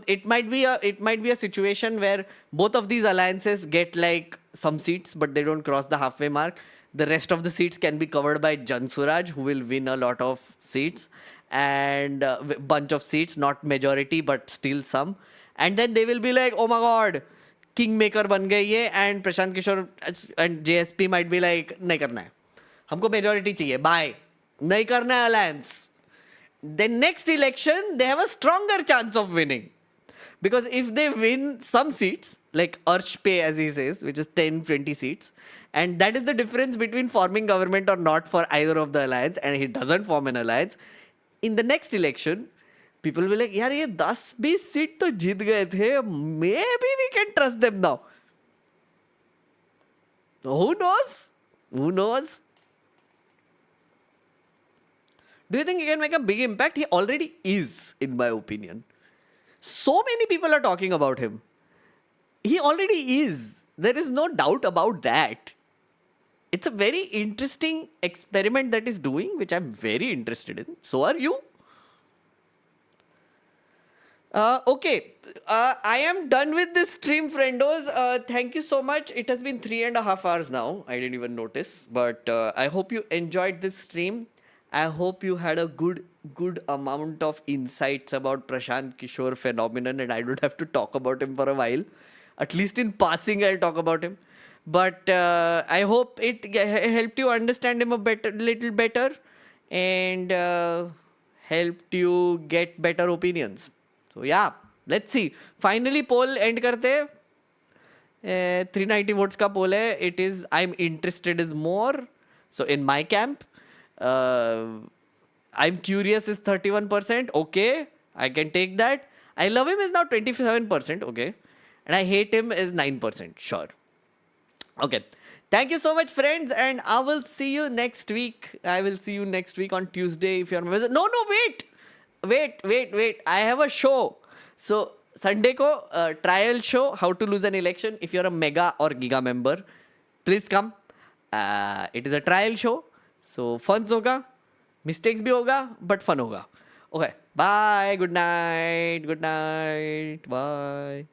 it might be a situation where both of these alliances get like some seats, but they don't cross the halfway mark. The rest of the seats can be covered by Jan Suraaj, who will win a lot of seats and a bunch of seats, not majority, but still some. And then they will be like, oh my God, kingmaker ban gaye ye, and Prashant Kishore and JSP might be like, nahi karna hai. Humko majority chahiye, bye. Nahi karna hai alliance. Then next election, they have a stronger chance of winning. Because if they win some seats, like Arsh Pay, as he says, which is 10, 20 seats, and that is the difference between forming government or not for either of the alliance, and he doesn't form an alliance, in the next election, people will be like, yaar, ye 10-20 seat to jeet gaye the, maybe we can trust them now. Who knows? Who knows? Do you think he can make a big impact? He already is, in my opinion. So many people are talking about him. He already is. There is no doubt about that. It's a very interesting experiment that he's doing, which I'm very interested in. So are you. Okay. I am done with this stream, friendos. Thank you so much. It has been 3.5 hours now. I didn't even notice. But I hope you enjoyed this stream. I hope you had a good amount of insights about Prashant Kishore phenomenon, and I don't have to talk about him for a while. At least in passing, I'll talk about him. But I hope it helped you understand him little better, and helped you get better opinions. So yeah, let's see. Finally, poll end karte. 390 votes ka poll hai. It is I'm interested is more. So in my camp. I'm curious is 31%. Okay, I can take that. I love him is now 27%. Okay. And I hate him is 9%. Sure. Okay. Thank you so much, friends. And I will see you next week. I will see you next week on Tuesday if you're... No, wait. I have a show. So, Sunday ko trial show, how to lose an election. If you're a mega or giga member, please come. It is a trial show. So, fun hoga, mistakes bhi hoga, but fun hoga. Okay, bye, good night, bye.